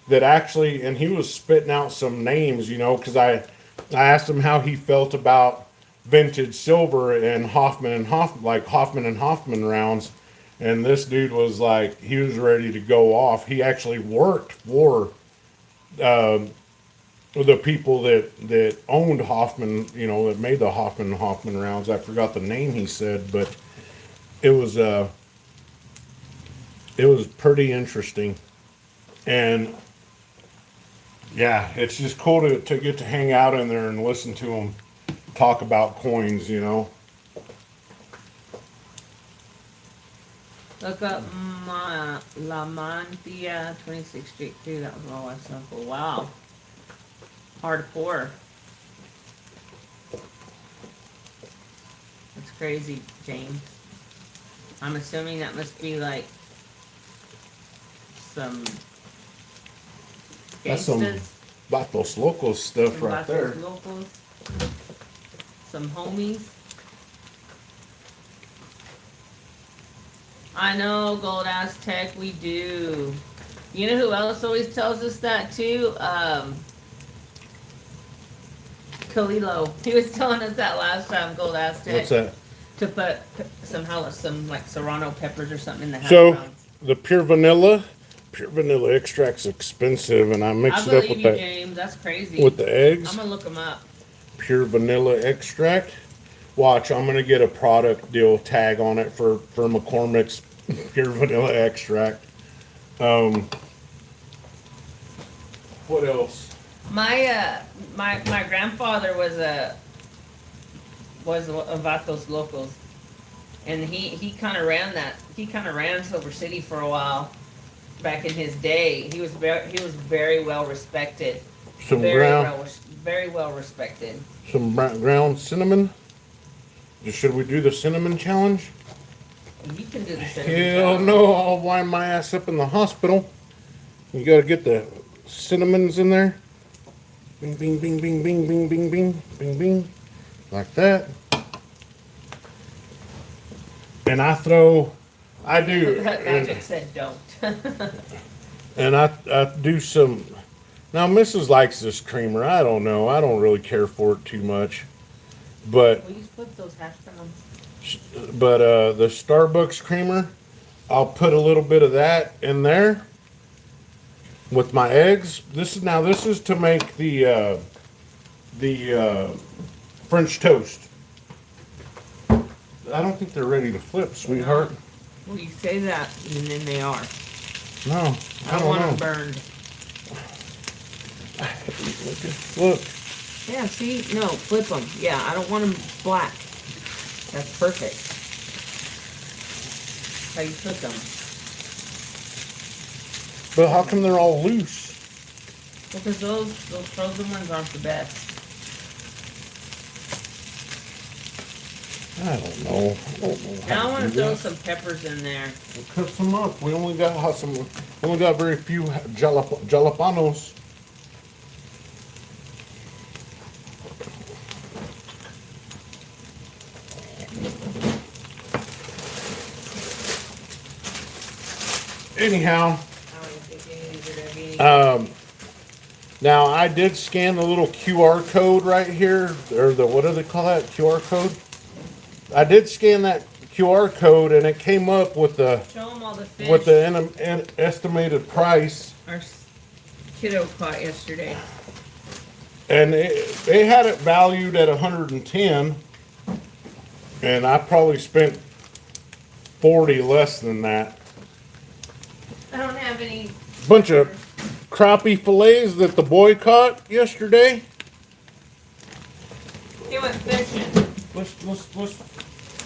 that actually, and he was spitting out some names, because I asked him how he felt about vintage silver and Hoffman and Hoffman rounds, and this dude was like, he was ready to go off. He actually worked for the people that owned Hoffman, that made the Hoffman rounds. I forgot the name he said, but it was pretty interesting. And yeah, it's just cool to get to hang out in there and listen to them talk about coins, Look up La Mantia, 26th Street too. That was my wife's uncle. Wow. Hardcore. That's crazy, James. I'm assuming that must be like some That's some gangsters. Vatos Locos stuff Some right Vatos there. Locos, some homies. I know, Gold Aztec, we do. You know who else always tells us that too? Kalilo. He was telling us that last time, Gold Aztec. What's that? To put some like serrano peppers or something in the hash So browns. the pure vanilla extract's expensive, and I I mix it up believe with you, that James. That's crazy. with the eggs. I'm gonna look them up. Pure vanilla extract. Watch, I'm gonna get a product deal tag on it for McCormick's pure vanilla extract. What else? My my grandfather was a Vatos Locos, and he kind of ran that. He kind of ran Silver City for a while. Back in his day, he was very well respected. Some ground Very well respected. ground cinnamon. Should we do the cinnamon challenge? You can do the cinnamon Hell challenge. no, I'll wind my ass up in the hospital. You gotta get the cinnamons in there. Bing, bing, bing, bing, bing, bing, bing, bing, bing, bing. Like that. And I do. Magic said don't. And I do some. Now, Mrs. likes this creamer. I don't know. I don't really care for it too much. But Will you split those hash browns? the Starbucks creamer, I'll put a little bit of that in there with my eggs. This is to make the French toast. I don't think they're ready to flip, sweetheart. Well, you say that, and then they are. No, I I don't want know. them burned. Look, Yeah, see? No, flip them. Yeah, I don't want them black. That's perfect. How you cook them. but how come they're all loose? Because those frozen ones aren't the best. I don't know. I don't know Now I how want to to do throw that. some peppers in there. We'll cut some up. We only got very few jalapenos. Anyhow, I don't even think these are gonna be any now I did scan the little QR code right here, or what do they call that QR code? I did scan that QR code, and it came up with the Show them all the fish estimated price, our kiddo caught yesterday. and they had it valued at 110, and I probably spent 40 less than that. I don't have any. Bunch of crappie fillets that the boy caught yesterday. He went fishing. Let's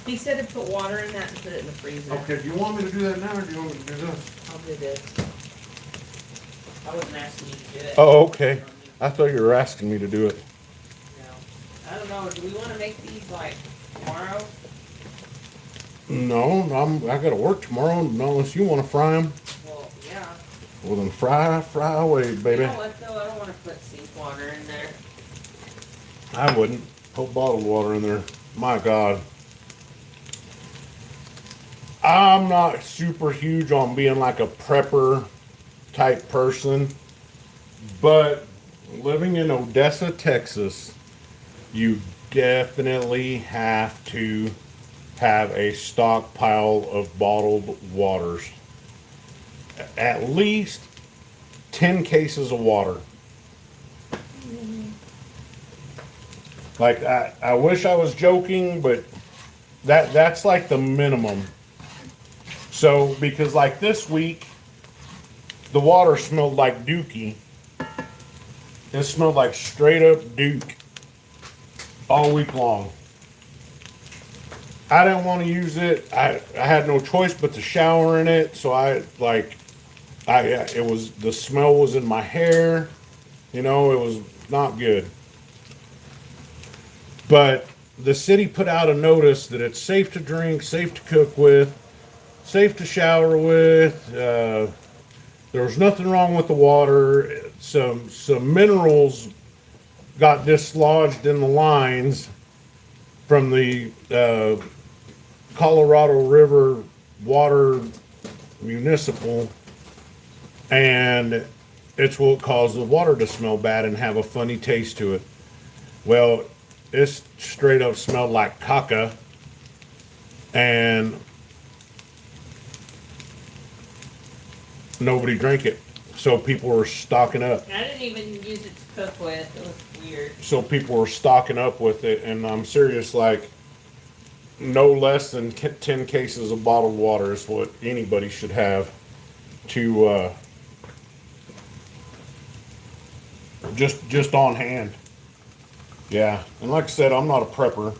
He said to put water in that and put it in the freezer. Okay, do you want me to do that now, or do you want me to do this? I'll do this. I wasn't asking you to do it. Oh, okay. I thought you were asking me to do it. No. I don't know. Do we want to make these like tomorrow? No, I gotta work tomorrow, not unless you wanna fry them. Well, yeah. Well then fry away, baby. You know what though? I don't want to put sink water in there. I wouldn't. Put bottled water in there. My God. I'm not super huge on being like a prepper type person, but living in Odessa, Texas, you definitely have to have a stockpile of bottled waters. At least 10 cases of water. Like I wish I was joking, but that's like the minimum. So because like this week, the water smelled like Dookie. It smelled like straight up Duke all week long. I didn't want to use it. I had no choice but to shower in it. So it was, the smell was in my hair. You know, it was not good. But the city put out a notice that it's safe to drink, safe to cook with, safe to shower with. There was nothing wrong with the water. Some minerals got dislodged in the lines from the Colorado River Water Municipal, and it's what caused the water to smell bad and have a funny taste to it. Well, it straight up smelled like caca, and nobody drank it. So people were stocking up. I didn't even use it to cook with. It was weird. So people were stocking up with it, and I'm serious, like no less than 10 cases of bottled water is what anybody should have to just on hand. Yeah, and like I said, I'm not a prepper.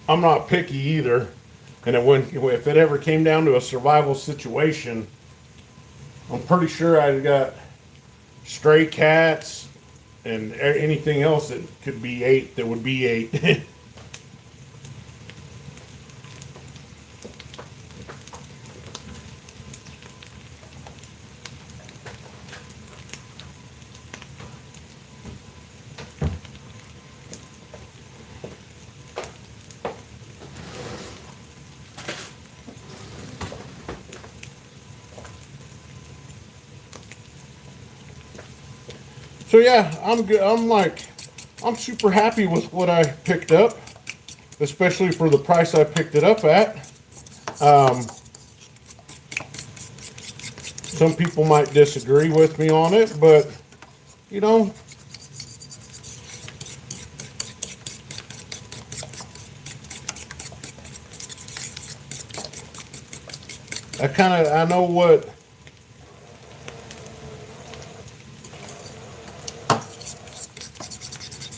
I'm not picky either. And if it ever came down to a survival situation, I'm pretty sure I'd got stray cats and anything else that could be ate that would be ate. So yeah, I'm good. I'm super happy with what I picked up, especially for the price I picked it up at. Some people might disagree with me on it, but you know, I know what.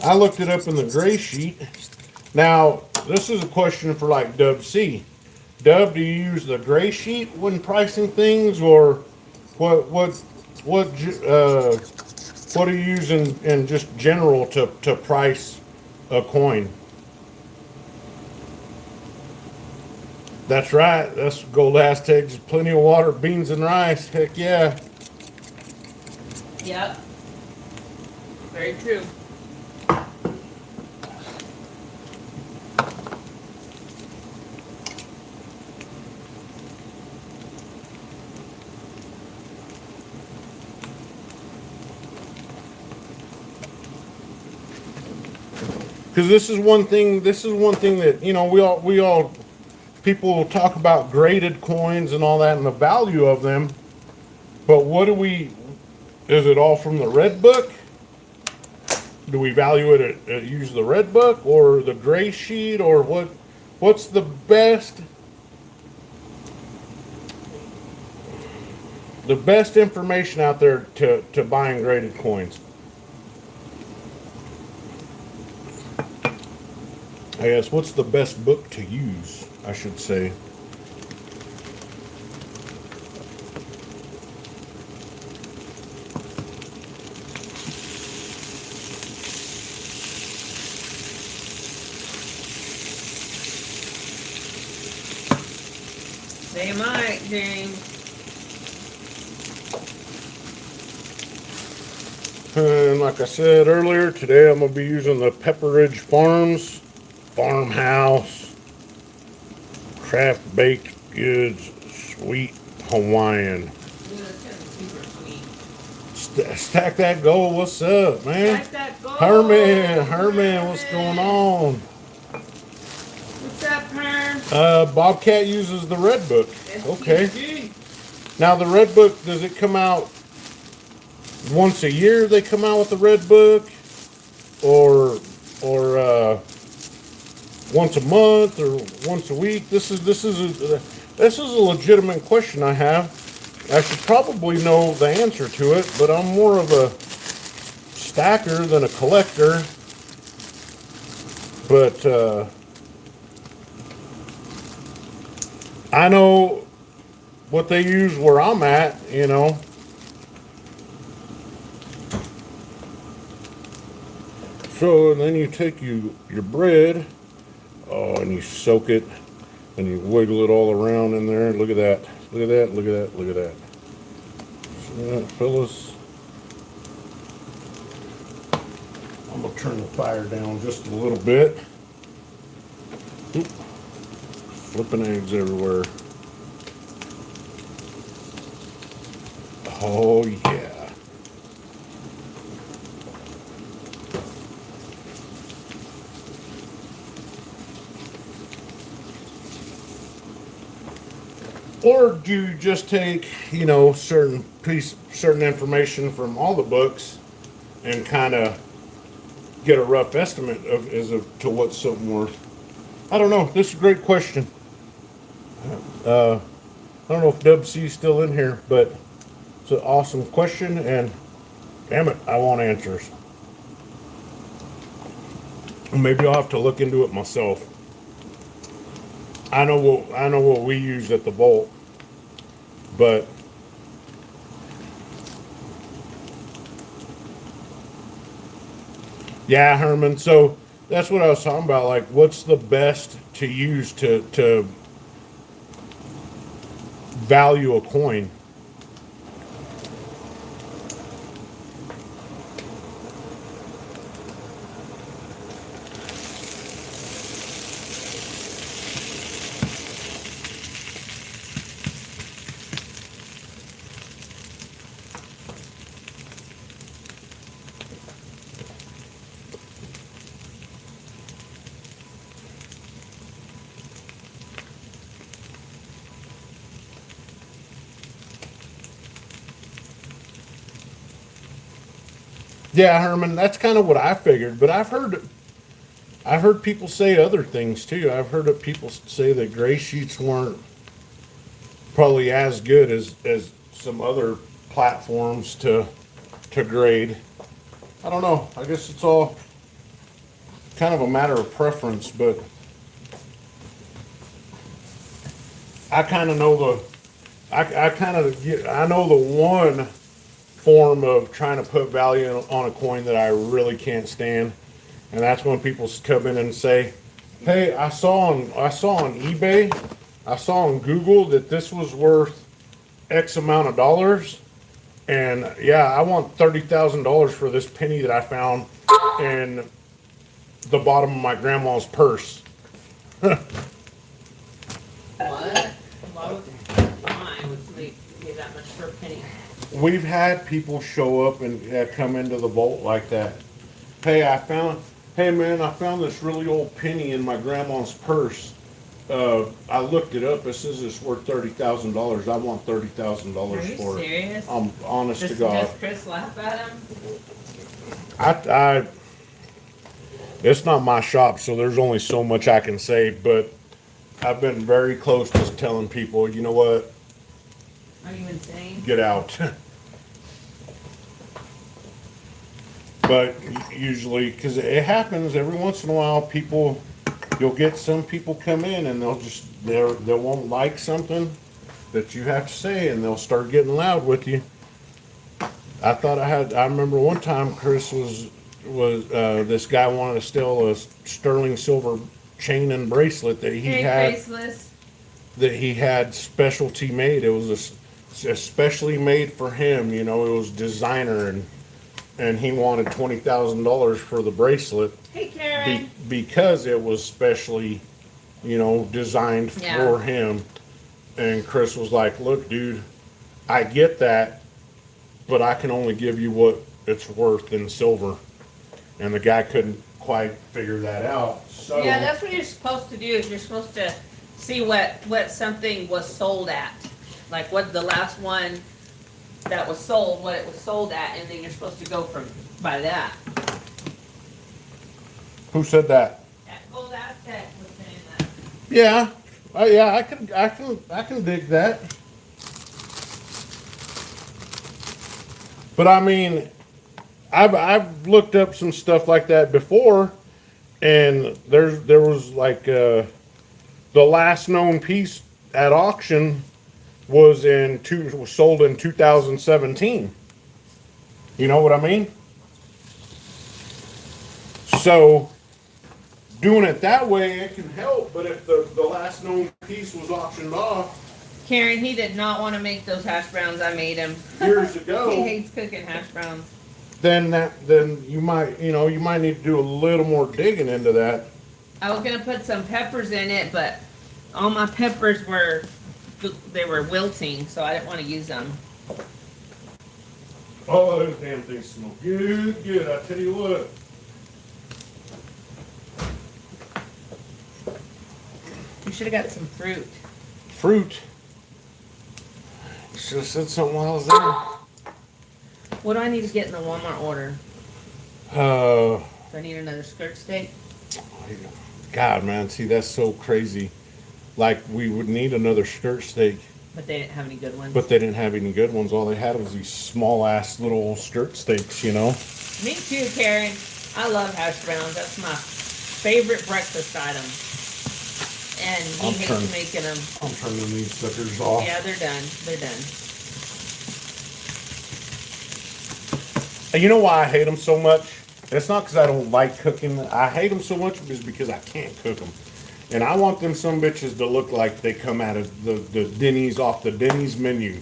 I looked it up in the gray sheet. Now, this is a question for like Dub C. Dub, do you use the gray sheet when pricing things, or what do you use in just general to price a coin? That's right. That's Gold Aztecs. Plenty of water, beans, and rice. Heck yeah. Yep. Very true. Because this is one thing that, you know, we all people talk about graded coins and all that and the value of them, but is it all from the red book? Do we value it at use the red book or the gray sheet, or what's the best information out there to buying graded coins? I guess, what's the best book to use, I should say. They might, James. And like I said earlier, today I'm going to be using the Pepperidge Farms Farmhouse Craft Baked Goods Sweet Hawaiian. Ooh, that's gonna be super sweet. Stack that gold. What's up, man? Like that gold. Herman, what's going on? What's up, Herm? Bobcat uses the Red Book. Okay. Now the Red Book, does it come out once a year? They come out with the Red Book, or once a month, or once a week? This is a legitimate question I have. I should probably know the answer to it, but I'm more of a stacker than a collector. But I know what they use where I'm at, you know. So, and then you take your bread, and you soak it, and you wiggle it all around in there. Look at that. Look at that. Look at that. Look at that. See that, fellas? I'm going to turn the fire down just a little bit. Oop. Flipping eggs everywhere. Oh, yeah. Or do you just take, you know, certain information from all the books and kind of get a rough estimate of to what's something worth? I don't know. This is a great question. I don't know if WC's still in here, but it's an awesome question, and damn it, I want answers. Maybe I'll have to look into it myself. I know what we use at the vault, but yeah, Herman. So that's what I was talking about. Like, what's the best to use to value a coin? Yeah, Herman, that's kind of what I figured, but I've heard people say other things too. I've heard of people say that gray sheets weren't probably as good as some other platforms to grade. I don't know. I guess it's all kind of a matter of preference, but I kind of know I know the one form of trying to put value on a coin that I really can't stand, and that's when people come in and say, "Hey, I saw on eBay, I saw on Google that this was worth X amount of dollars, and yeah, I want $30,000 for this penny that I found in the bottom of my grandma's purse." What? Why would somebody pay that much for a penny? We've had people show up and come into the vault like that. Hey, man, I found this really old penny in my grandma's purse. I looked it up. It says it's worth $30,000. I want $30,000 for it. Are you serious? I'm honest to God. Does Chris laugh at him? It's not my shop, so there's only so much I can say, but I've been very close to telling people, you know what? Are you insane? Get out. But usually, because it happens every once in a while, people you'll get some people come in and they won't like something that you have to say, and they'll start getting loud with you. I remember one time Chris was this guy wanted to steal a sterling silver chain and bracelet that Faceless. that he had specialty made. It was especially made for him. You know, it was designer, and he wanted $20,000 for the bracelet Hey, Karen. because it was specially, you know, designed Yeah. for him. And Chris was like, "Look, dude, I get that, but I can only give you what it's worth in silver." And the guy couldn't quite figure that out. So Yeah, that's what you're supposed to do. Is you're supposed to see what something was sold at, like what the last one that was sold, what it was sold at, and then you're supposed to go from by that. who said that? Gold Aztec was saying that. Yeah, yeah, I can dig that. But I mean, I've looked up some stuff like that before, and there was like the last known piece at auction was sold in 2017. You know what I mean? So doing it that way, it can help. But if the last known piece was auctioned off Karen, he did not want to make those hash browns. I made him. years He ago, hates cooking hash browns. then you might need to do a little more digging into that. I was gonna put some peppers in it, but all my peppers were wilting, so I didn't want to use them. Oh, those damn things smell good, good. I tell you what. You should have got some fruit. Fruit. Should have said something while I was there. What do I need to get in the Walmart order? Uh, Do I need another skirt steak? God, man, see, that's so crazy. Like, we would need another skirt steak, But they didn't have any good ones. but they didn't have any good ones. All they had was these small ass little skirt steaks, you know? Me too, Karen. I love hash browns. That's my favorite breakfast item. And he I'm hates trying- making them. I'm turning these suckers off. Yeah, they're done. They're done. And you know why I hate them so much? It's not because I don't like cooking. I hate them so much is because I can't cook them. And I want them some bitches to look like they come out of the Denny's, off the Denny's menu.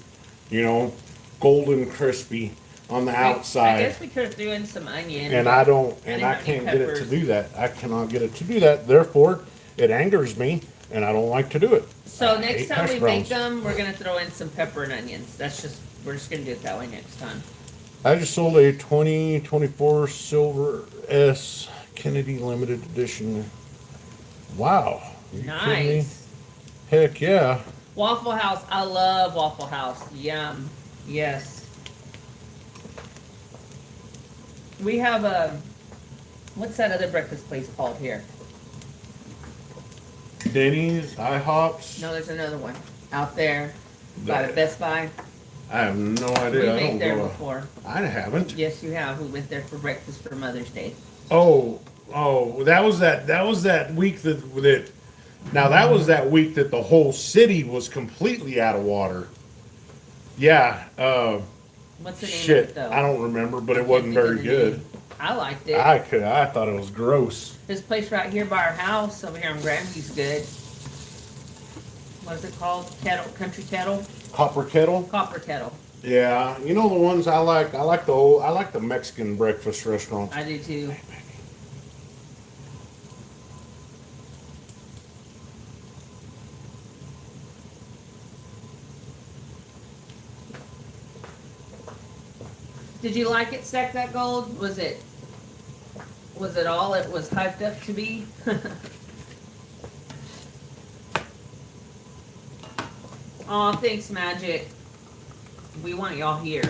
You know, golden crispy on the I outside. guess we could throw in some onion. And but I don't, I and didn't I have any can't get it to peppers. do that. I cannot get it to do that. Therefore, it angers me, and I don't like to do it. So I next hate time hash we browns. make them, we're gonna throw in some pepper and onions. We're just gonna do it that way next time. I just sold a 2024 Silver S Kennedy limited edition. Wow. Are you kidding me? Nice. Heck yeah. Waffle House. I love Waffle House. Yum. Yes. We have what's that other breakfast place called here? Denny's, IHOPs. No, there's another one out there by the Best Buy. I have no We idea. I ate don't there go. before. I haven't. Yes, you have. We went there for breakfast for Mother's Day. Oh, that was that week that now that was that week that the whole city was completely out of water. Yeah, What's the name of shit, it though? I don't remember, but it can't wasn't think of very the good. name. I liked it. I thought it was gross. This place right here by our house over here on Grandview's good. What is it called? Country Kettle? Copper Kettle. Copper Kettle. Yeah, you know the ones I like. I like the Mexican breakfast restaurants. I do too. Did you like it, Stack That Gold? Was it all it was hyped up to be? Oh, thanks, Magic. We want y'all here.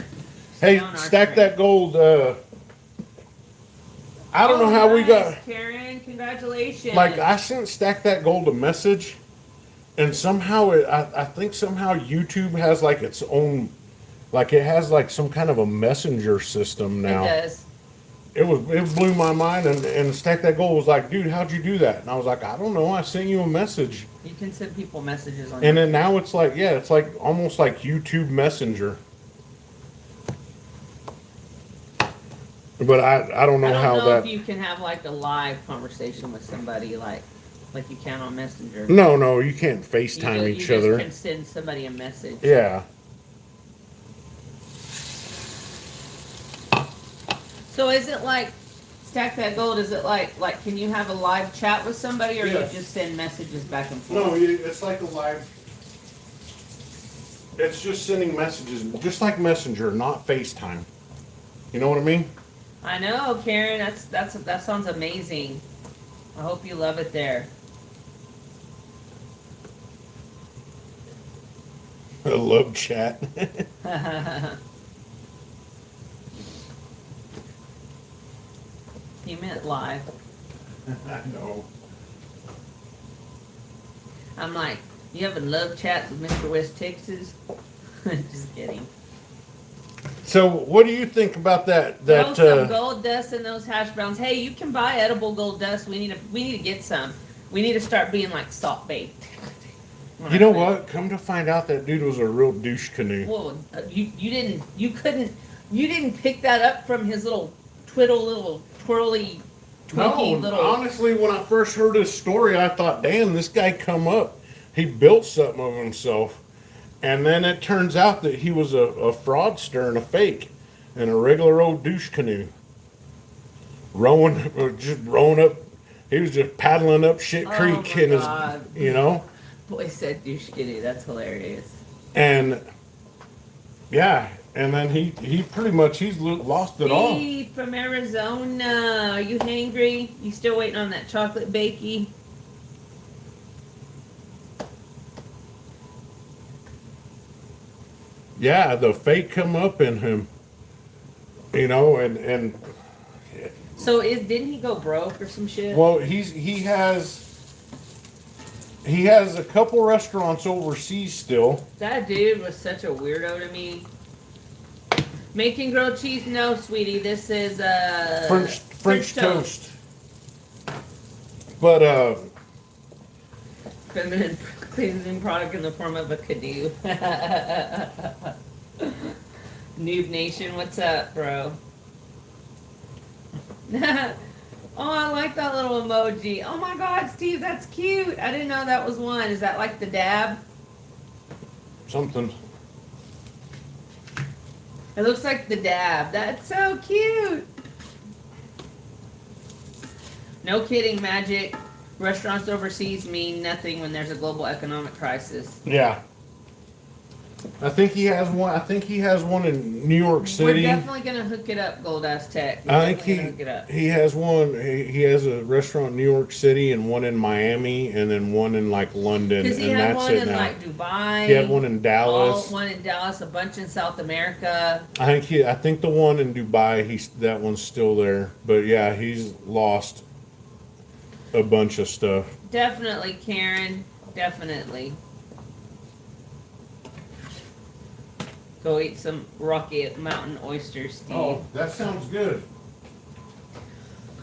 Stay Hey, on our Stack train. That Gold. I don't know Oh, how we nice, got. Karen, congratulations. Like I sent Stack That Gold a message, and somehow I think somehow YouTube has like its own, like it has like some kind of a messenger system now. It does. it blew my mind, and Stack That Gold was like, dude, how'd you do that? And I was like, I don't know, I sent you a message. You can send people messages on And then now it's like, yeah, it's like almost like YouTube Messenger. But I don't know I don't how know that. if you can have like a live conversation with somebody like you can on Messenger. No, you can't You FaceTime ju- each you other. just can send somebody a message. Yeah. So is it like Stack That Gold? Is it like can you have a live chat with somebody, or Yes. you just send messages back and forth? No, it's like a live. It's just sending messages, just like Messenger, not FaceTime. You know what I mean? I know, Karen. That sounds amazing. I hope you love it there. I love chat. You meant live. I know. I'm like, you having love chats with Mr. West Texas? Just kidding. So, what do you think about that? Throw some gold dust in those hash browns. Hey, you can buy edible gold dust. We need to get some. We need to start being like salt baked. You know what? Come to find out, that dude was a real douche canoe. Well, you didn't pick that up from his little twirly Twinkie little. Honestly, when I first heard his story, I thought, damn, this guy come up. He built something of himself. And then it turns out that he was a fraudster and a fake and a regular old douche canoe. Just rowing up. He was just paddling up Shit Oh Creek my in his, God. you know? Boy said douche kitty. That's hilarious. And, yeah. And then he's lost it all. Steve from Arizona. Are you hangry? You still waiting on that chocolate bakey? Yeah, the fake come up in him. You know, and So didn't he go broke or some shit? well, he has a couple restaurants overseas still. That dude was such a weirdo to me. Making grilled cheese? No, sweetie. This is French toast. But Feminine cleansing product in the form of a canoe. Noob Nation, what's up, bro? Oh, I like that little emoji. Oh my God, Steve, that's cute. I didn't know that was one. Is that like the dab? something. It looks like the dab. That's so cute. No kidding, Magic. Restaurants overseas mean nothing when there's a global economic crisis. Yeah. I think he has one. I think he has one in New York We're City. definitely gonna hook it up, Gold Ass Tech. We're I think definitely gonna hook it up. he has one. He has a restaurant in New York City and one in Miami and then one in like London, Because he and had that's one it in now. like Dubai. He had one in Dallas. One in Dallas, a bunch in South America. I think the one in Dubai, that one's still there. But yeah, he's lost a bunch of stuff. Definitely, Karen. Definitely. Go eat some Rocky Mountain oysters, Steve. Oh, that sounds good.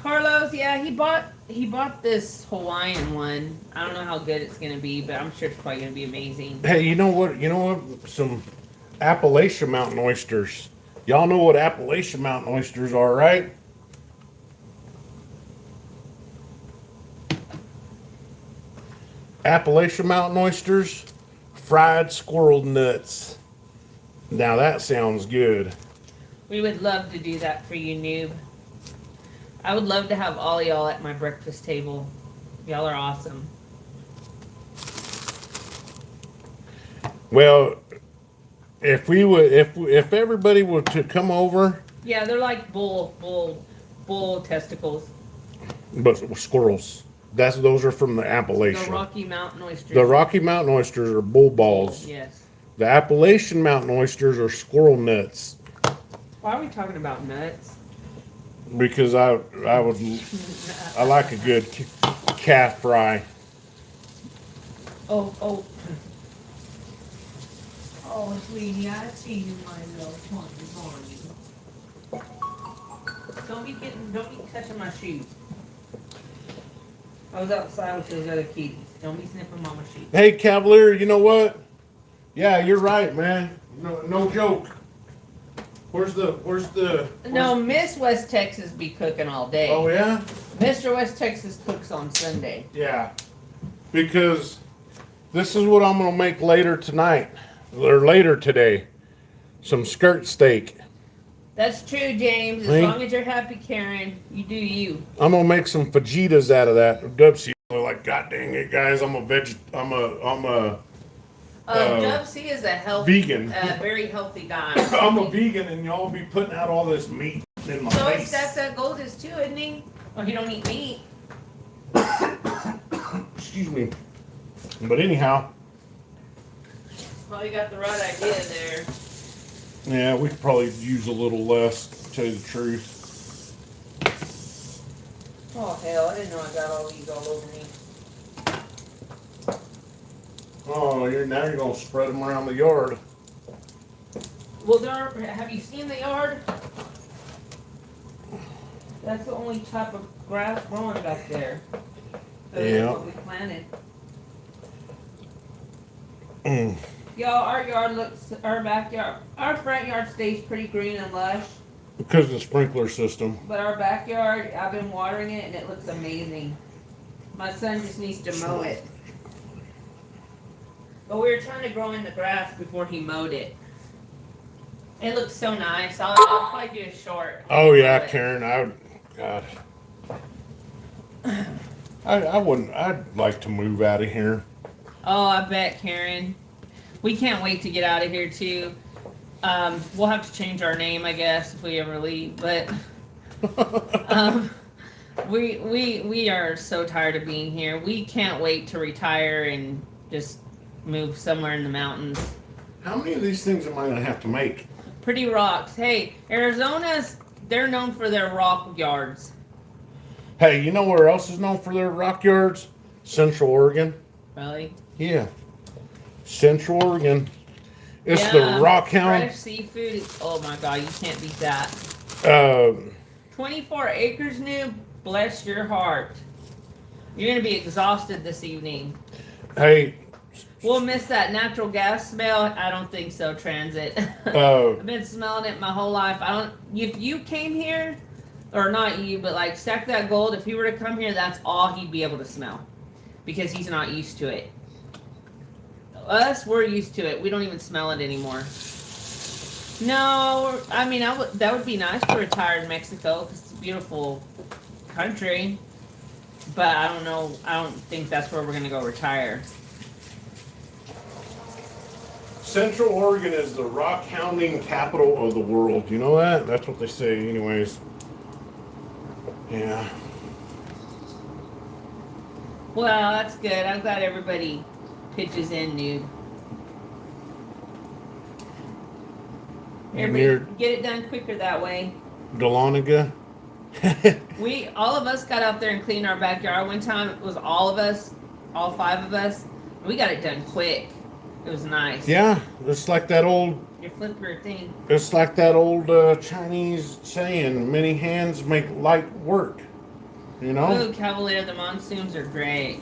Carlos, yeah, he bought this Hawaiian one. I don't know how good it's gonna be, but I'm sure it's probably gonna be amazing. Hey, you know what? Some Appalachian Mountain oysters. Y'all know what Appalachian Mountain oysters are, right? Appalachian Mountain oysters, fried squirrel nuts. Now that sounds good. We would love to do that for you, noob. I would love to have all y'all at my breakfast table. Y'all are awesome. Well, if everybody were to come over, Yeah, they're like bull testicles. but squirrels. Those are from the The Appalachian. Rocky Mountain oysters. The Rocky Mountain oysters are bull balls. Yes. The Appalachian Mountain oysters are squirrel nuts. Why are we talking about nuts? Because I like a good calf fry. Oh. Oh, sweetie, I see you, my little twenty morning. Don't be touching my shoes. I was outside with those other kitties. Don't be sniffing mama's shoes. Hey, Cavalier, you know what? Yeah, you're right, man. No joke. Where's the? No, Miss West Texas be cooking all day. Oh yeah. Mr. West Texas cooks on Sunday. Yeah. Because this is what I'm gonna make later tonight or later today. Some skirt steak. That's true, James. As Me? long as you're happy, Karen, you do you. I'm gonna make some fajitas out of that. Dubsy like, God dang it, guys! I'm a Dub C is a healthy, vegan. very healthy guy. I'm a vegan, and y'all be putting out all this meat in my So face. it's that Goldis too, isn't he? Oh, he don't eat meat. Excuse me. But anyhow, Well, you got the right idea there. yeah, we could probably use a little less, to tell you the truth. Oh hell, I didn't know I got all these all over me. Oh, now you're gonna spread them around the yard. Well, have you seen the yard? That's the only type of grass growing back there. Other than Yeah. what we planted. Mm. Y'all, our backyard, our front yard stays pretty green and lush, Because of the sprinkler system. but our backyard, I've been watering it and it looks amazing. My son just needs to mow it. But we were trying to grow in the grass before he mowed it. It looks so nice. I'll probably do a short. Oh yeah, of it. Karen, God. I wouldn't, I'd like to move out of here. Oh, I bet, Karen. We can't wait to get out of here too. We'll have to change our name, I guess, if we ever leave. But we are so tired of being here. We can't wait to retire and just move somewhere in the mountains. How many of these things am I gonna have to make? Pretty rocks. Hey, they're known for their rock yards. Hey, you know where else is known for their rock yards? Central Oregon. Really? Yeah. Central Oregon. It's Yeah, the Rock Hound. Fresh seafood. Oh my God, you can't beat that. 24 acres new. Bless your heart. You're gonna be exhausted this evening. Hey, We'll miss that natural gas smell. I don't think so, Transit. uh, I've been smelling it my whole life. If you came here, or not you, but like Stack That Gold, if he were to come here, that's all he'd be able to smell. Because he's not used to it. Us, we're used to it. We don't even smell it anymore. No, I mean, that would be nice to retire in Mexico because it's a beautiful country. But I don't know. I don't think that's where we're going to go retire. Central Oregon is the rock hounding capital of the world. You know that? That's what they say, anyways. Yeah. Well, that's good. I'm glad everybody pitches in, Noob. Everybody get it done quicker that way. Dahlonega. All of us got out there and cleaned our backyard one time. It was all of us, all 5 of us. We got it done quick. It was nice. Yeah, it's like that old. Your flipper thing. It's like that old Chinese saying: "Many hands make light work." You know. Ooh, Cavalier, the monsoons are great.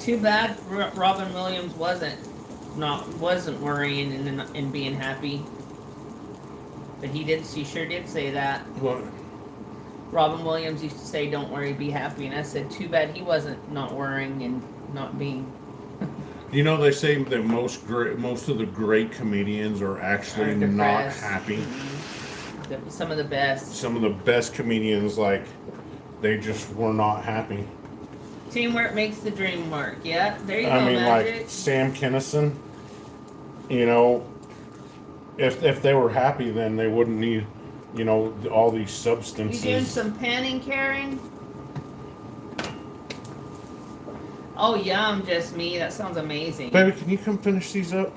Too bad Robin Williams wasn't worrying and being happy. But he sure did say that. What? Robin Williams used to say, "Don't worry, be happy," and I said, "Too bad he wasn't not worrying and not being." You know, they say that most of the great comedians are actually Are not depressed. happy. Some of the best. Some of the best comedians, like, they just were not happy. Teamwork makes the dream work. Yeah, there you go, I mean, Magic. like Sam Kinison. You know, if they were happy, then they wouldn't need, you know, all these You doing substances. some panning, Karen? Oh, yum, just me. That sounds amazing. Baby, can you come finish these up?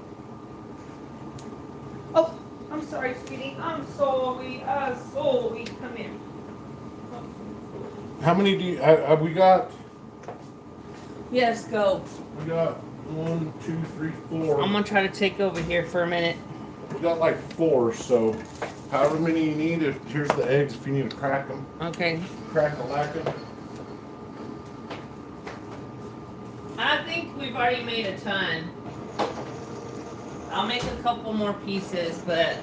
Oh, I'm sorry, sweetie. I'm sorry. Come here. How many do you? We got. Yes, go. We got 1, 2, 3, 4. I'm gonna try to take over here for a minute. We got like 4, so however many you need. Here's the eggs if you need to crack them. Okay. Crack a lack them. I think we've already made a ton. I'll make a couple more pieces, but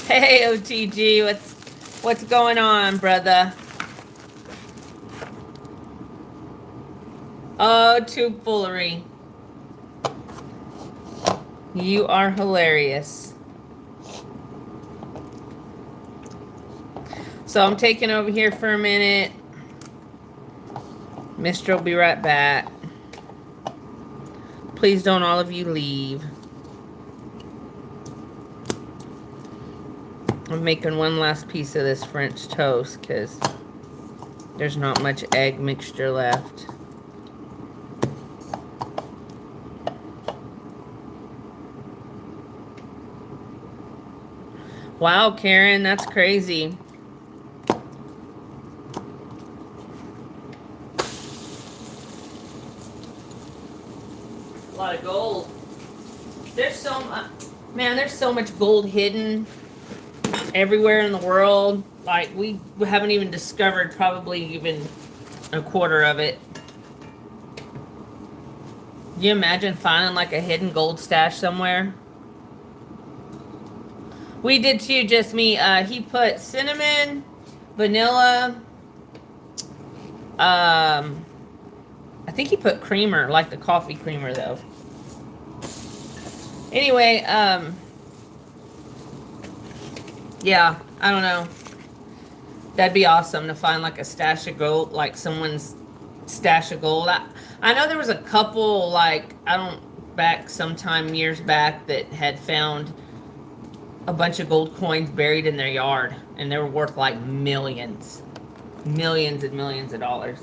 hey, OTG, what's going on, brother? Oh, tube foolery. You are hilarious. So I'm taking over here for a minute. Mister will be right back. Please don't all of you leave. I'm making one last piece of this French toast because there's not much egg mixture left. Wow, Karen, that's crazy. A lot of gold. There's so much, man, there's so much gold hidden everywhere in the world. Like, we haven't even discovered probably even a quarter of it. Can you imagine finding like a hidden gold stash somewhere? We did too, just me. He put cinnamon, vanilla, I think he put creamer, like the coffee creamer though. Anyway, yeah, I don't know. That'd be awesome to find like a stash of gold, like someone's stash of gold. I know there was a couple, like, back sometime years back that had found a bunch of gold coins buried in their yard, and they were worth like millions and millions of dollars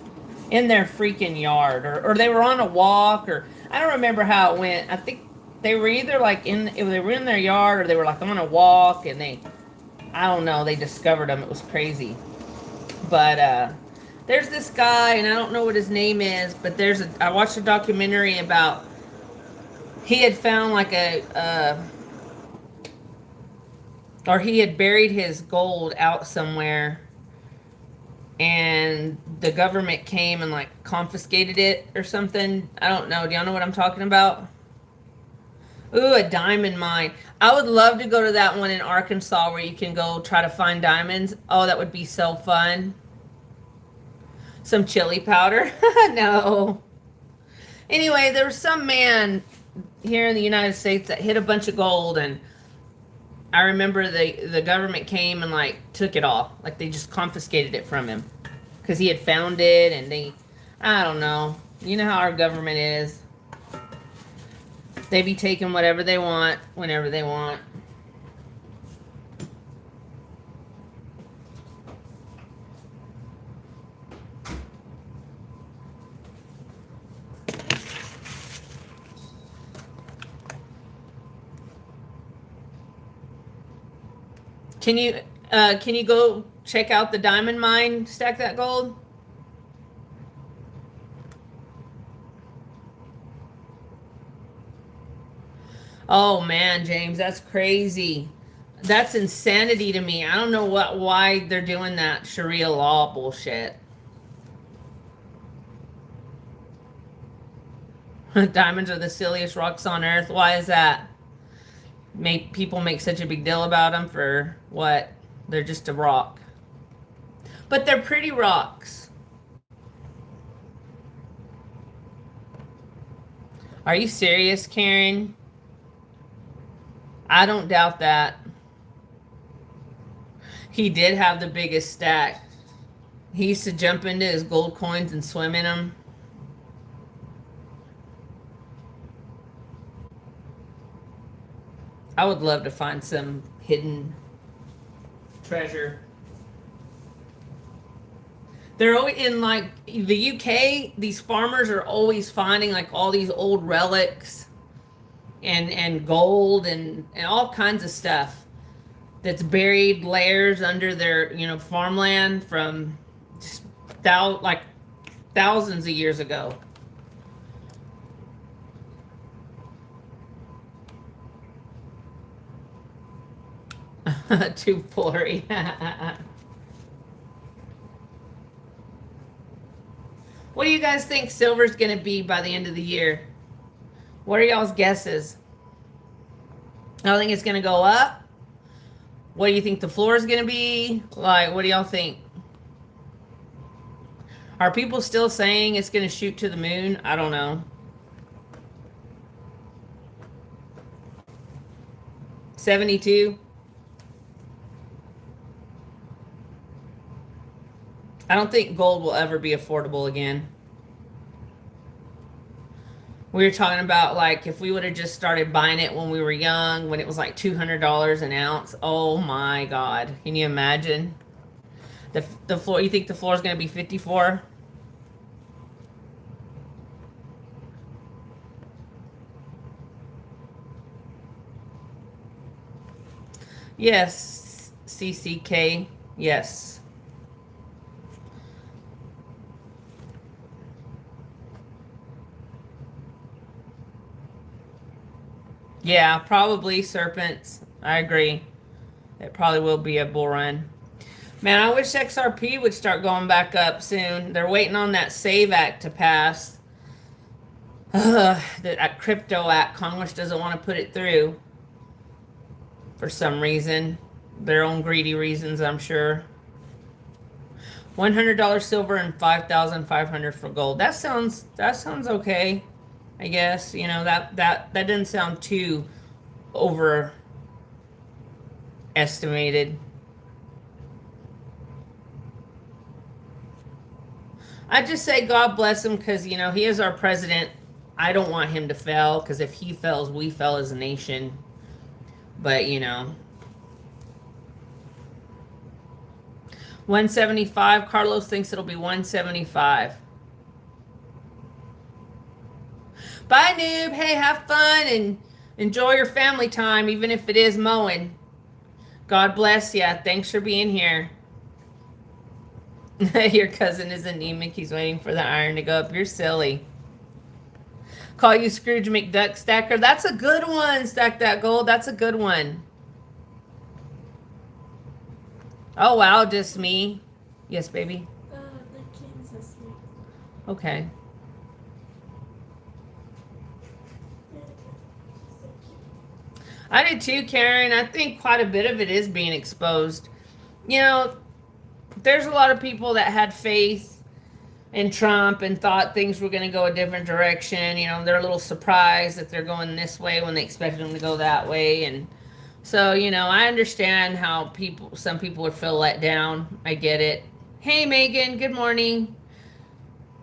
in their freaking yard, or they were on a walk, or I don't remember how it went. I think they were either like they were in their yard, or they were like on a walk, and I don't know, they discovered them. It was crazy. But there's this guy, and I don't know what his name is, but I watched a documentary about, he had found like or he had buried his gold out somewhere, and the government came and like confiscated it or something. I don't know. Do y'all know what I'm talking about? Ooh, a diamond mine. I would love to go to that one in Arkansas where you can go try to find diamonds. Oh, that would be so fun. Some chili powder. No. Anyway, there was some man here in the United States that hid a bunch of gold, and I remember the government came and like took it all. Like they just confiscated it from him because he had found it, and I don't know. You know how our government is. They be taking whatever they want, whenever they want. Can you go check out the diamond mine, stack that gold? Oh man, James, that's crazy. That's insanity to me. I don't know why they're doing that Sharia law bullshit. Diamonds are the silliest rocks on earth. Why is that? People make such a big deal about them for what? They're just a rock. But they're pretty rocks. Are you serious, Karen? I don't doubt that. He did have the biggest stack. He used to jump into his gold coins and swim in them. I would love to find some hidden treasure. They're always in like the UK, these farmers are always finding like all these old relics and gold and all kinds of stuff that's buried layers under their, farmland from just like thousands of years ago. Too blurry. What do you guys think silver's going to be by the end of the year? What are y'all's guesses? I think it's going to go up. What do you think the floor is going to be? Like, what do y'all think? Are people still saying it's going to shoot to the moon? I don't know. 72. I don't think gold will ever be affordable again. We were talking about, like, if we would have just started buying it when we were young, when it was like $200 an ounce. Oh my God. Can you imagine? The floor, you think the floor is going to be 54? Yes, CCK. Yes. Yeah, probably serpents. I agree. It probably will be a bull run. Man, I wish XRP would start going back up soon. They're waiting on that SAVE Act to pass. That Crypto Act. Congress doesn't want to put it through. For some reason. Their own greedy reasons, I'm sure. $100 silver and $5,500 for gold. That sounds okay. I guess, you know, that doesn't sound too overestimated. I just say God bless him because, you know, he is our president. I don't want him to fail because if he fails, we fail as a nation. But, you know. 175. Carlos thinks it'll be 175. Bye, noob. Hey, have fun and enjoy your family time, even if it is mowing. God bless ya. Thanks for being here. Your cousin is anemic. He's waiting for the iron to go up. You're silly. Call you Scrooge McDuck Stacker. That's a good one. Stack that gold. That's a good one. Oh, wow. Just me. Yes, baby. The kid's asleep. Okay. I did too, Karen. I think quite a bit of it is being exposed. You know, there's a lot of people that had faith in Trump and thought things were going to go a different direction. You know, they're a little surprised that they're going this way when they expected them to go that way. And so, you know, I understand how some people would feel let down. I get it. Hey, Megan. Good morning.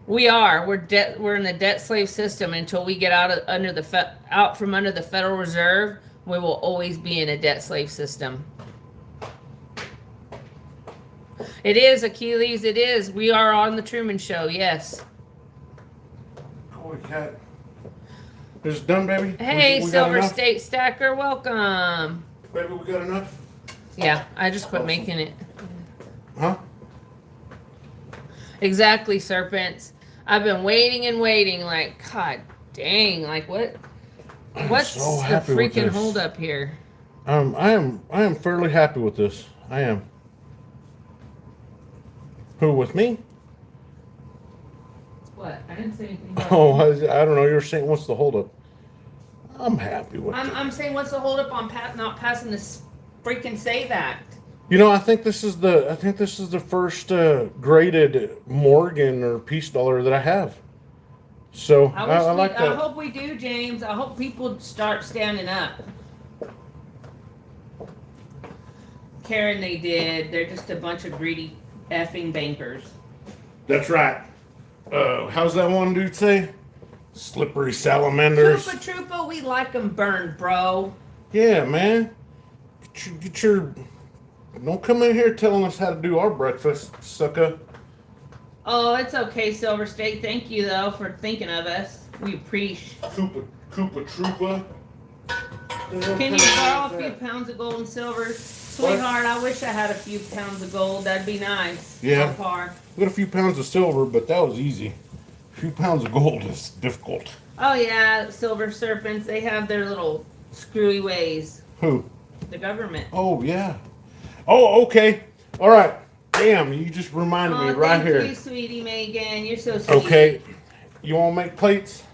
We're in the debt slave system until we get out from under the Federal Reserve. We will always be in a debt slave system. It is, Achilles. It is. We are on the Truman Show. Yes. Holy cat. Is it done, baby? Hey, we Silver State Stacker. Welcome. Baby, we got enough? Yeah, I just quit making it. Huh? Exactly, serpents. I've been waiting and waiting. Like, God dang. Like, what's so the happy with freaking this. hold up here? I am fairly happy with this. I am. Who, with me? What? I didn't say anything. Oh, I don't know. You were saying what's the holdup? I'm happy with it. I'm saying what's the holdup on not passing this freaking SAVE Act? You know, I think this is the first graded Morgan or peace dollar that I have. So I like that. I hope we do, James. I hope people start standing up. Karen, they did. They're just a bunch of greedy effing bankers. That's right. How's that one dude say? Slippery salamanders. Troopa, we like them burned, bro. Yeah, man. Don't come in here telling us how to do our breakfast, sucker. Oh, it's okay, Silver State. Thank you, though, for thinking of us. We appreciate. Koopa Troopa. Can you borrow a few pounds of gold and silver? Sweetheart, I wish I had a few pounds of gold. That'd be nice. Yeah. On par. We got a few pounds of silver, but that was easy. A few pounds of gold is difficult. Oh yeah, silver serpents. They have their little screwy ways. Who? The government. Oh, yeah. Oh, okay. All right. Damn, you just reminded me right thank here. you, sweetie Megan. You're so sweet. Okay. You want to make plates?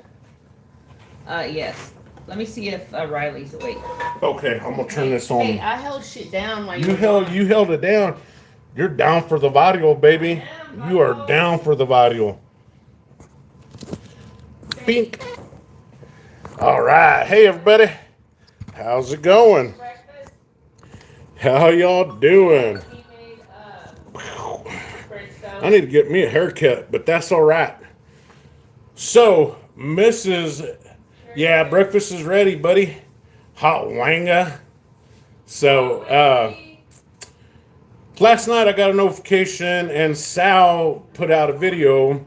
Yes. Let me see if Riley's awake. Okay, I'm gonna turn this on. Hey, I held shit down while you You were held gone. you held it down. You're down for the video, baby. You are down for the video. Pink. All right. Hey, everybody. How's it going? Breakfast. How y'all doing? He made French toast. I need to get me a haircut, but that's all right. So, yeah, breakfast is ready, buddy. Hot wanga. So, last night I got a notification and Sal put out a video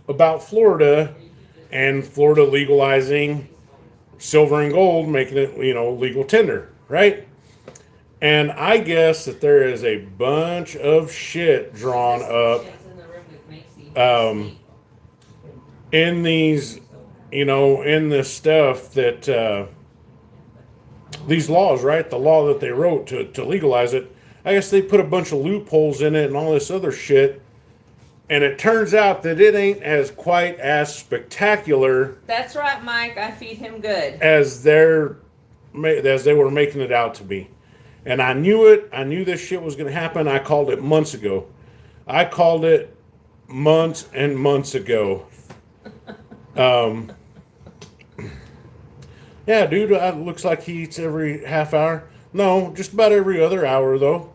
about Florida and Florida legalizing silver and gold, making it, legal tender, right? And I guess that there is a bunch of shit drawn up in these, in this stuff that, these laws, right? The law that they wrote to legalize it. I guess they put a bunch of loopholes in it and all this other shit. And it turns out that it ain't as quite as spectacular That's right, Mike. I feed him good. as they were making it out to be. And I knew it. I knew this shit was going to happen. I called it months ago. I called it months and months ago. Yeah, dude, looks like he eats every half hour. No, just about every other hour, though.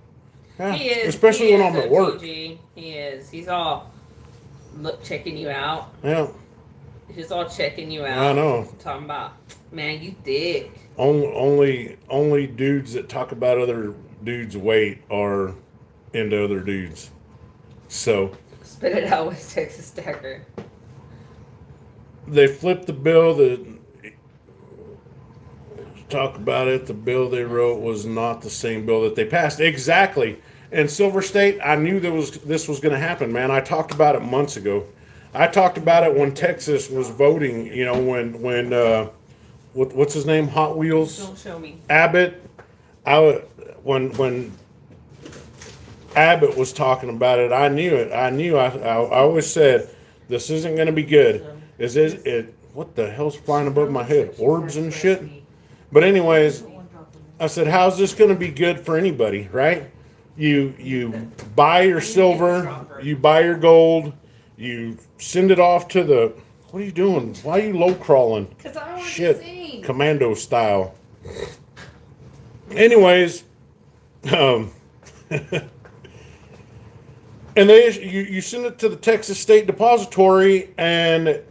Yeah, He is. especially he when is, I'm at work. OTG. He is. He's all checking you out. Yeah, He's all checking you out. I know. Talking about, man, you thick. Only dudes that talk about other dudes' weight are into other dudes. So Spit it out with Texas Stacker. they flipped the bill. Talk about it. The bill they wrote was not the same bill that they passed. Exactly. In Silver State, I knew this was going to happen, man. I talked about it months ago. I talked about it when Texas was voting. When what's his name? Hot Wheels. Don't show me. Abbott. When Abbott was talking about it, I knew it. I always said this isn't going to be good. Is it? What the hell's flying above my head? Orbs and shit. But anyways, I said, how's this going to be good for anybody, right? You buy your silver, you buy your gold, you send it off to the. What are you doing? Why are you low crawling? Because I want Shit, to sing. commando style. Anyways, and you send it to the Texas State Depository, and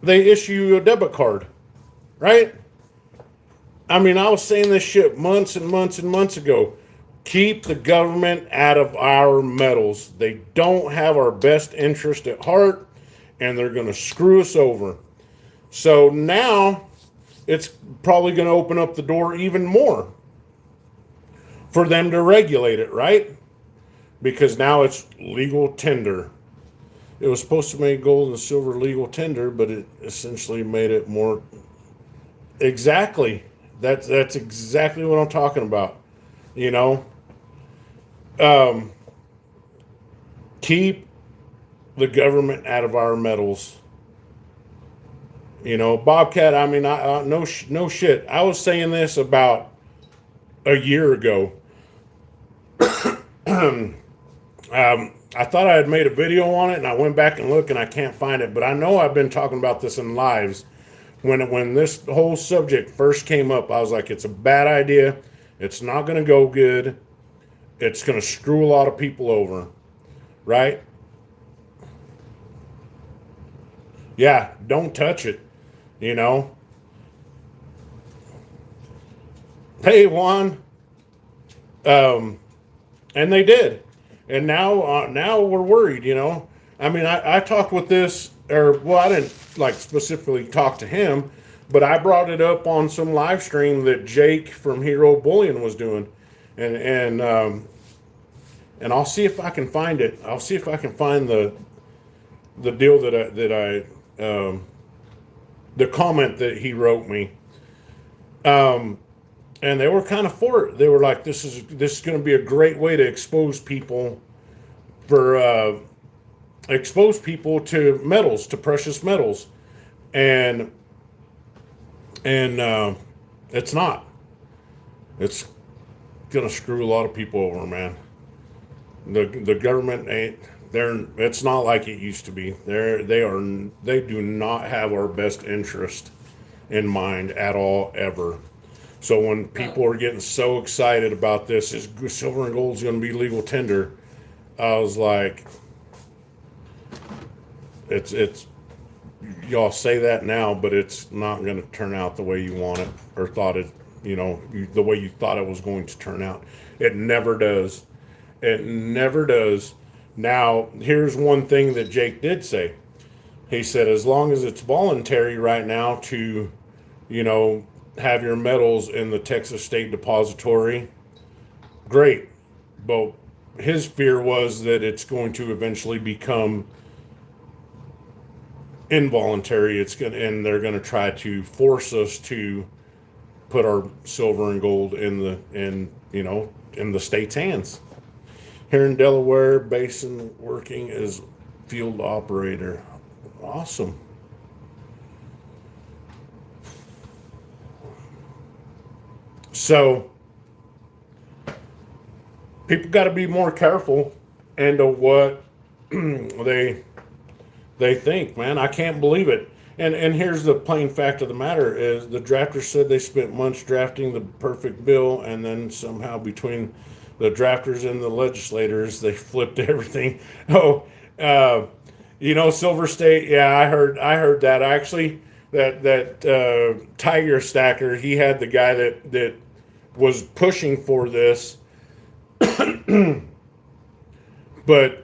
they issue you a debit card, right? I mean, I was saying this shit months and months and months ago. Keep the government out of our metals. They don't have our best interest at heart, and they're going to screw us over. So now it's probably going to open up the door even more for them to regulate it, right? Because now it's legal tender. It was supposed to make gold and silver legal tender, but it essentially made it more. Exactly. That's exactly what I'm talking about. Keep the government out of our metals. Bobcat. I mean, no shit. I was saying this about a year ago. I thought I had made a video on it, and I went back and looked, and I can't find it. But I know I've been talking about this in lives. When this whole subject first came up, I was like, it's a bad idea. It's not going to go good. It's going to screw a lot of people over, right? Yeah, don't touch it, Hey, Juan. And they did. And now we're worried, I mean, I talked with this, I didn't specifically talk to him, but I brought it up on some live stream that Jake from Hero Bullion was doing. and I'll see if I can find it. I'll see if I can find the deal the comment that he wrote me. And they were kind of for it. They were like, this is going to be a great way to expose people to metals, to precious metals. And it's not. It's going to screw a lot of people over, man. The government it's not like it used to be. They do not have our best interest in mind at all, ever. So when people are getting so excited about this, is silver and gold is going to be legal tender, I was like, it's y'all say that now, but it's not going to turn out the way you want it or thought it, the way you thought it was going to turn out. It never does. It never does. Now, here's one thing that Jake did say. He said, as long as it's voluntary right now to, have your metals in the Texas State Depository, great. But his fear was that it's going to eventually become involuntary. And they're going to try to force us to put our silver and gold in the state's hands. Here in Delaware Basin, working as field operator. Awesome. So people got to be more careful into what they think, man. I can't believe it. And here's the plain fact of the matter is the drafters said they spent months drafting the perfect bill, and then somehow between the drafters and the legislators, they flipped everything. Silver State. Yeah, I heard that actually. That Tiger Stacker, he had the guy that was pushing for this, but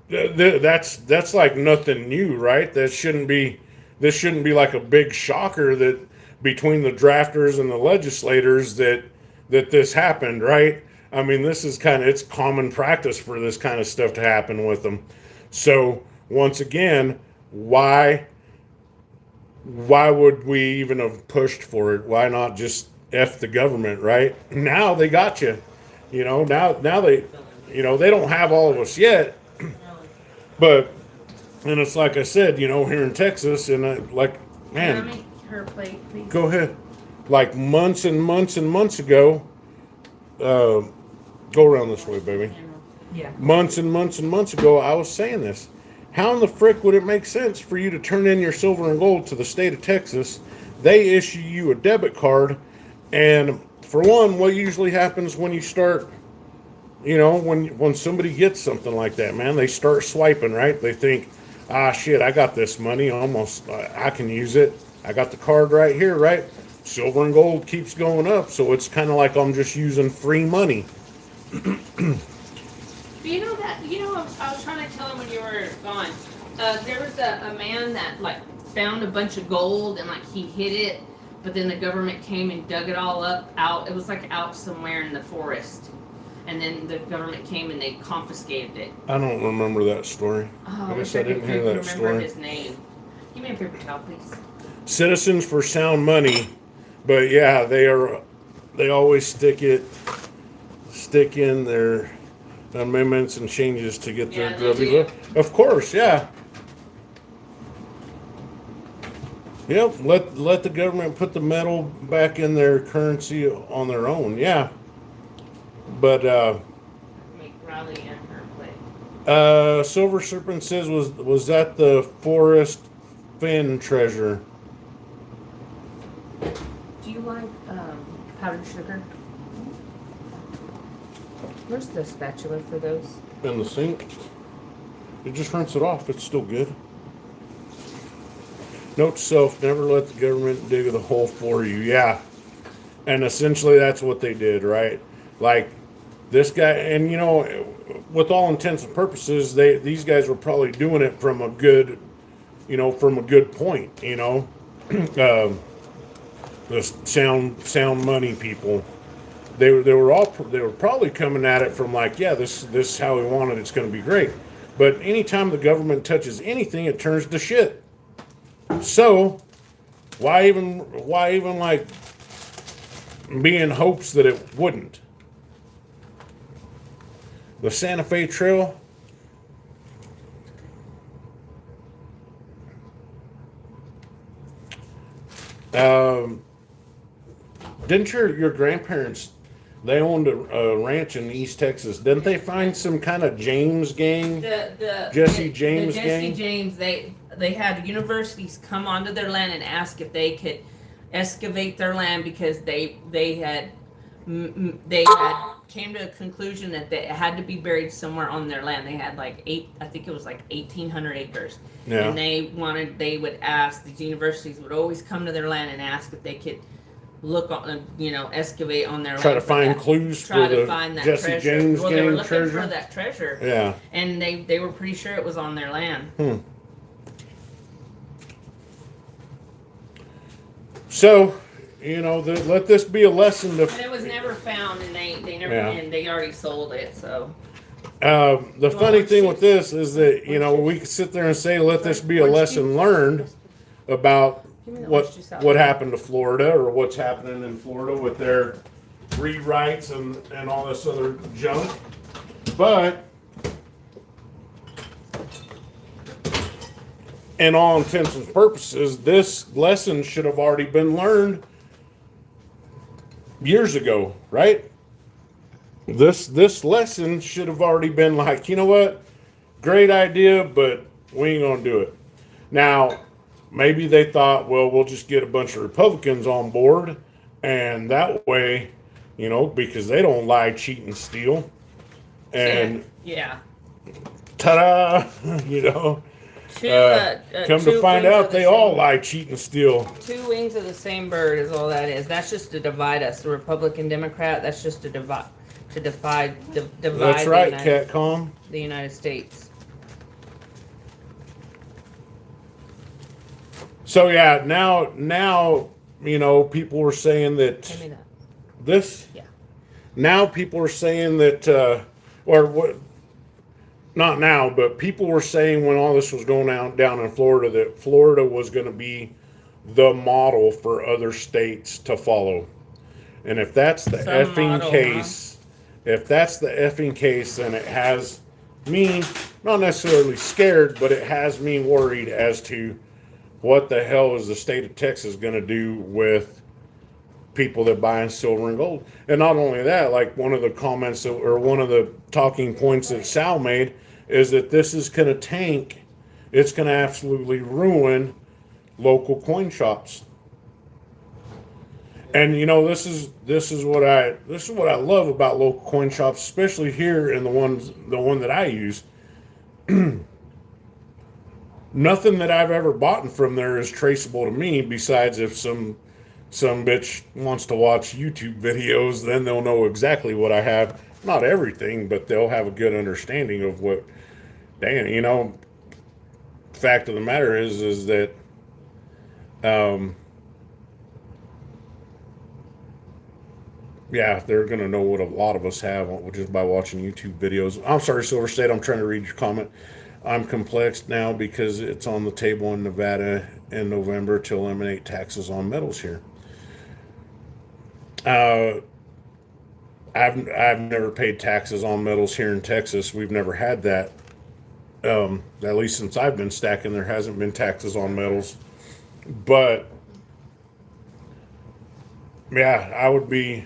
that's like nothing new, right? This shouldn't be like a big shocker that between the drafters and the legislators that this happened, right? I mean, this is it's common practice for this kind of stuff to happen with them. So once again, why would we even have pushed for it? Why not just F the government, right? Now they got you. Now they, they don't have all of us yet. But, and it's like I said, here in Texas, and man. Can I make her plate, please? Go ahead. Like months and months and months ago, go around this way, baby. Yeah. Months and months and months ago, I was saying this. How in the frick would it make sense for you to turn in your silver and gold to the state of Texas? They issue you a debit card, and for one, what usually happens when you start, when somebody gets something like that, man, they start swiping, right? They think, shit, I got this money, I can use it. I got the card right here, right? Silver and gold keeps going up, so it's kind of like I'm just using free money. I was trying to tell him when you were gone. There was a man that found a bunch of gold and he hid it, but then the government came and dug it all up out. It was out somewhere in the forest, and then the government came and they confiscated it. I don't remember that story. Oh, I guess I didn't hear that story. Remember his name? Give me a paper towel, please. Citizens for Sound Money, but yeah, they always stick in their amendments and changes to get their grubby look. Of course, yeah. Yep, let the government put the metal back in their currency on their own, yeah. But Make Riley and her play. Silver Serpent says was that the Forest Fin treasure? Do you like powdered sugar? Where's the spatula for those? In the sink. You just rinse it off. It's still good. Note to self, never let the government dig the hole for you. Yeah. And essentially that's what they did, right? Like this guy, and with all intents and purposes, these guys were probably doing it from a good point, the sound money people. they were probably coming at it from like, yeah, this is how we want it. It's going to be great. But anytime the government touches anything, it turns to shit. So why even like be in hopes that it wouldn't? The Santa Fe Trail. Didn't your grandparents, they owned a ranch in East Texas? Didn't they find some kind of James gang? Jesse James the gang? Jesse James, they had universities come onto their land and ask if they could excavate their land because they had came to a conclusion that they had to be buried somewhere on their land. They had like 1,800 acres. Yeah. And they would ask, these universities would always come to their land and ask if they could look on, excavate on their land. Try to find clues for the Jesse treasure. James Well, they were gang looking treasure? for that treasure. Yeah. And they were pretty sure it was on their land. So, let this be a lesson to. And it was never found, and they never, Yeah. and they already sold it. So The funny thing with this is that, we could sit there and say, let this be a lesson learned about what happened to Florida or what's happening in Florida with their rewrites and all this other junk. But in all intents and purposes, this lesson should have already been learned years ago, right? This lesson should have already been like, you know what? Great idea, but we ain't gonna do it. Now, maybe they thought, well, we'll just get a bunch of Republicans on board, and that way, because they don't lie, cheat, and steal. And yeah. ta-da, come to find out they all lie, cheat, and steal. Two wings of the same bird is all that is. That's just to divide us, the Republican Democrat. That's just to divide That's right, Catcom. the United States. So yeah, now people were saying that Give me that. this. Yeah. Now people are saying that, or what? Not now, but people were saying when all this was going down in Florida that Florida was going to be the model for other states to follow. And if that's the case, then it has me not necessarily scared, but it has me worried as to what the hell is the state of Texas going to do with people that buy in silver and gold. And not only that, like one of the comments or one of the talking points that Sal made is that this is going to tank. It's going to absolutely ruin local coin shops. And this is what I love about local coin shops, especially here in the one that I use. Nothing that I've ever bought from there is traceable to me, besides if some bitch wants to watch YouTube videos, then they'll know exactly what I have. Not everything, but they'll have a good understanding of what. Fact of the matter is that they're going to know what a lot of us have just by watching YouTube videos. I'm sorry, Silver State, I'm trying to read your comment. I'm complexed now because it's on the table in Nevada in November to eliminate taxes on metals here. I've never paid taxes on metals here in Texas. We've never had that. At least since I've been stacking, there hasn't been taxes on metals. But yeah, I would be.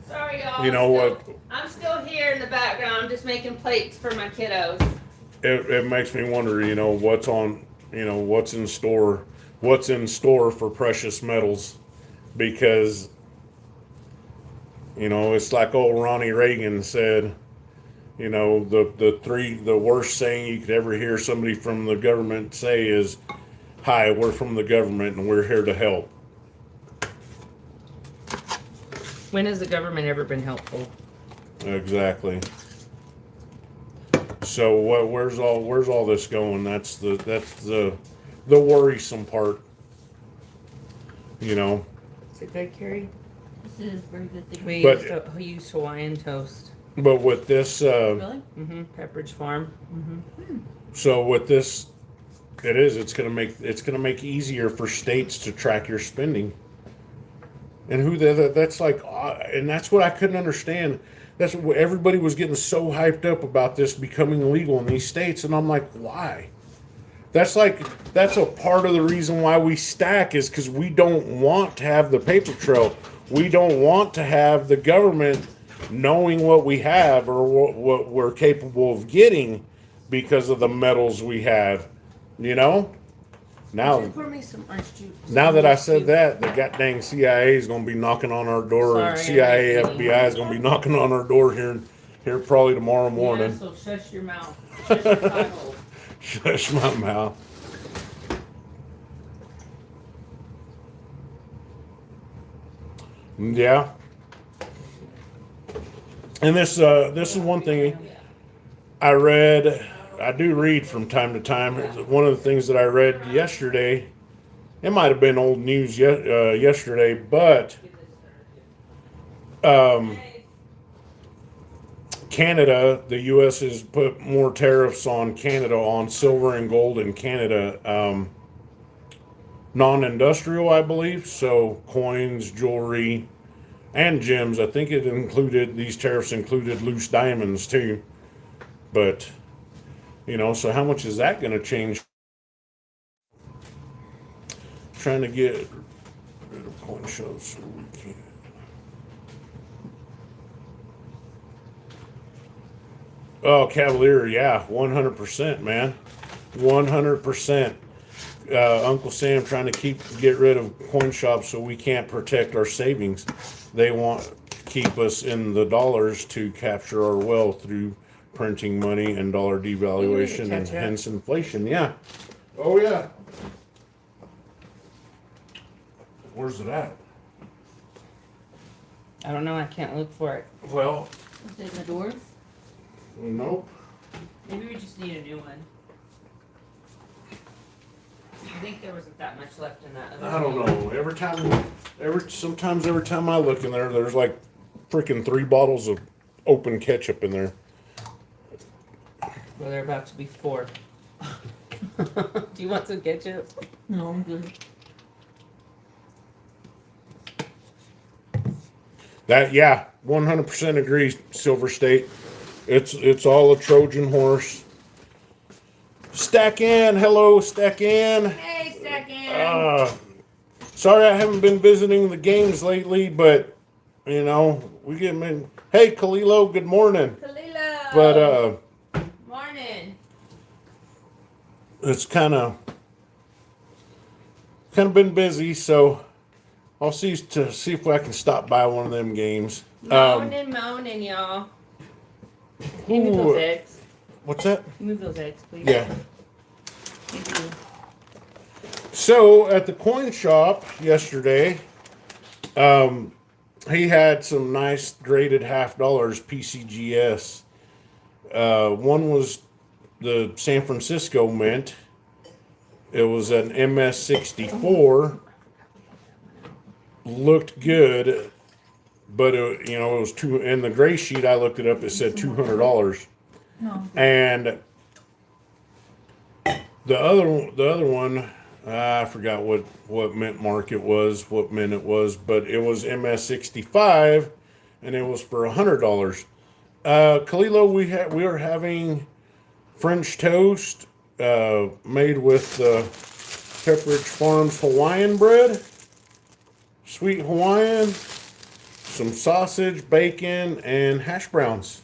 Sorry, y'all. You know what? I'm still here in the background, just making plates for my kiddos. It makes me wonder, what's in store for precious metals, because it's like old Ronnie Reagan said, the worst saying you could ever hear somebody from the government say is, "Hi, we're from the government and we're here to help." When has the government ever been helpful? Exactly. So where's all this going? That's the worrisome part. Is it good, Carrie? This is very good thing. We used Hawaiian toast. but with this, Really? Mm-hmm. Pepperidge Farm. so with this, it's gonna make easier for states to track your spending. And that's like, and that's what I couldn't understand. That's what everybody was getting so hyped up about this becoming legal in these states, and I'm like, why? That's a part of the reason why we stack is because we don't want to have the paper trail. We don't want to have the government knowing what we have or what we're capable of getting because of the metals we have. You know? Now, Pour me some orange juice. now that I said that, the goddamn CIA is going to be knocking on our door. Sorry, CIA, I'm making- FBI is going to be knocking on our door here probably tomorrow Yeah, morning. so shush your mouth. Shush your pie hole. Shush my mouth. Yeah. And this is one thing I read. I do read from time to time. One of the things that I read yesterday, it might have been old news yesterday, but Canada, the U.S. has put more tariffs on Canada on silver and gold in Canada, non-industrial, I believe. So coins, jewelry, and gems. I think these tariffs included loose diamonds too. But, so how much is that going to change? Trying to get rid of coin shows so we can. Oh, Cavalier, yeah, 100%, man. 100%. Uncle Sam trying to get rid of coin shops so we can't protect our savings. They want to keep us in the dollars to capture our wealth through printing money and dollar devaluation and hence inflation. Yeah. Oh, yeah. Where's it at? I don't know. I can't look for it. Well, Is it in the door? nope. Maybe we just need a new one. I think there wasn't that much left in that. I don't know. Sometimes every time I look in there, there's like freaking 3 bottles of open ketchup in there. Well, they're about to be 4. Do you want some ketchup? No, I'm good. That, yeah, 100% agree, Silver State. It's all a Trojan horse. Stack in, hello, Stack in. Hey, Stackin. Sorry I haven't been visiting the games lately, but we get them in. Hey, Kalilo, good morning. Kalila. But Morning. it's kind of been busy, so I'll see if I can stop by one of them games. Moaning, y'all. Give me Ooh. those eggs. What's that? Move those eggs, please. Yeah. Thank you. So at the coin shop yesterday, he had some nice graded $50 PCGS. One was the San Francisco Mint. It was an MS64. Looked good, but it was in the gray sheet. I looked it up. It said $200. No. And the other one, I forgot what mint mark it was, what mint it was, but it was MS65, and it was for $100. Kalilo, we are having French toast made with Pepperidge Farms Hawaiian bread, sweet Hawaiian, some sausage, bacon, and hash browns.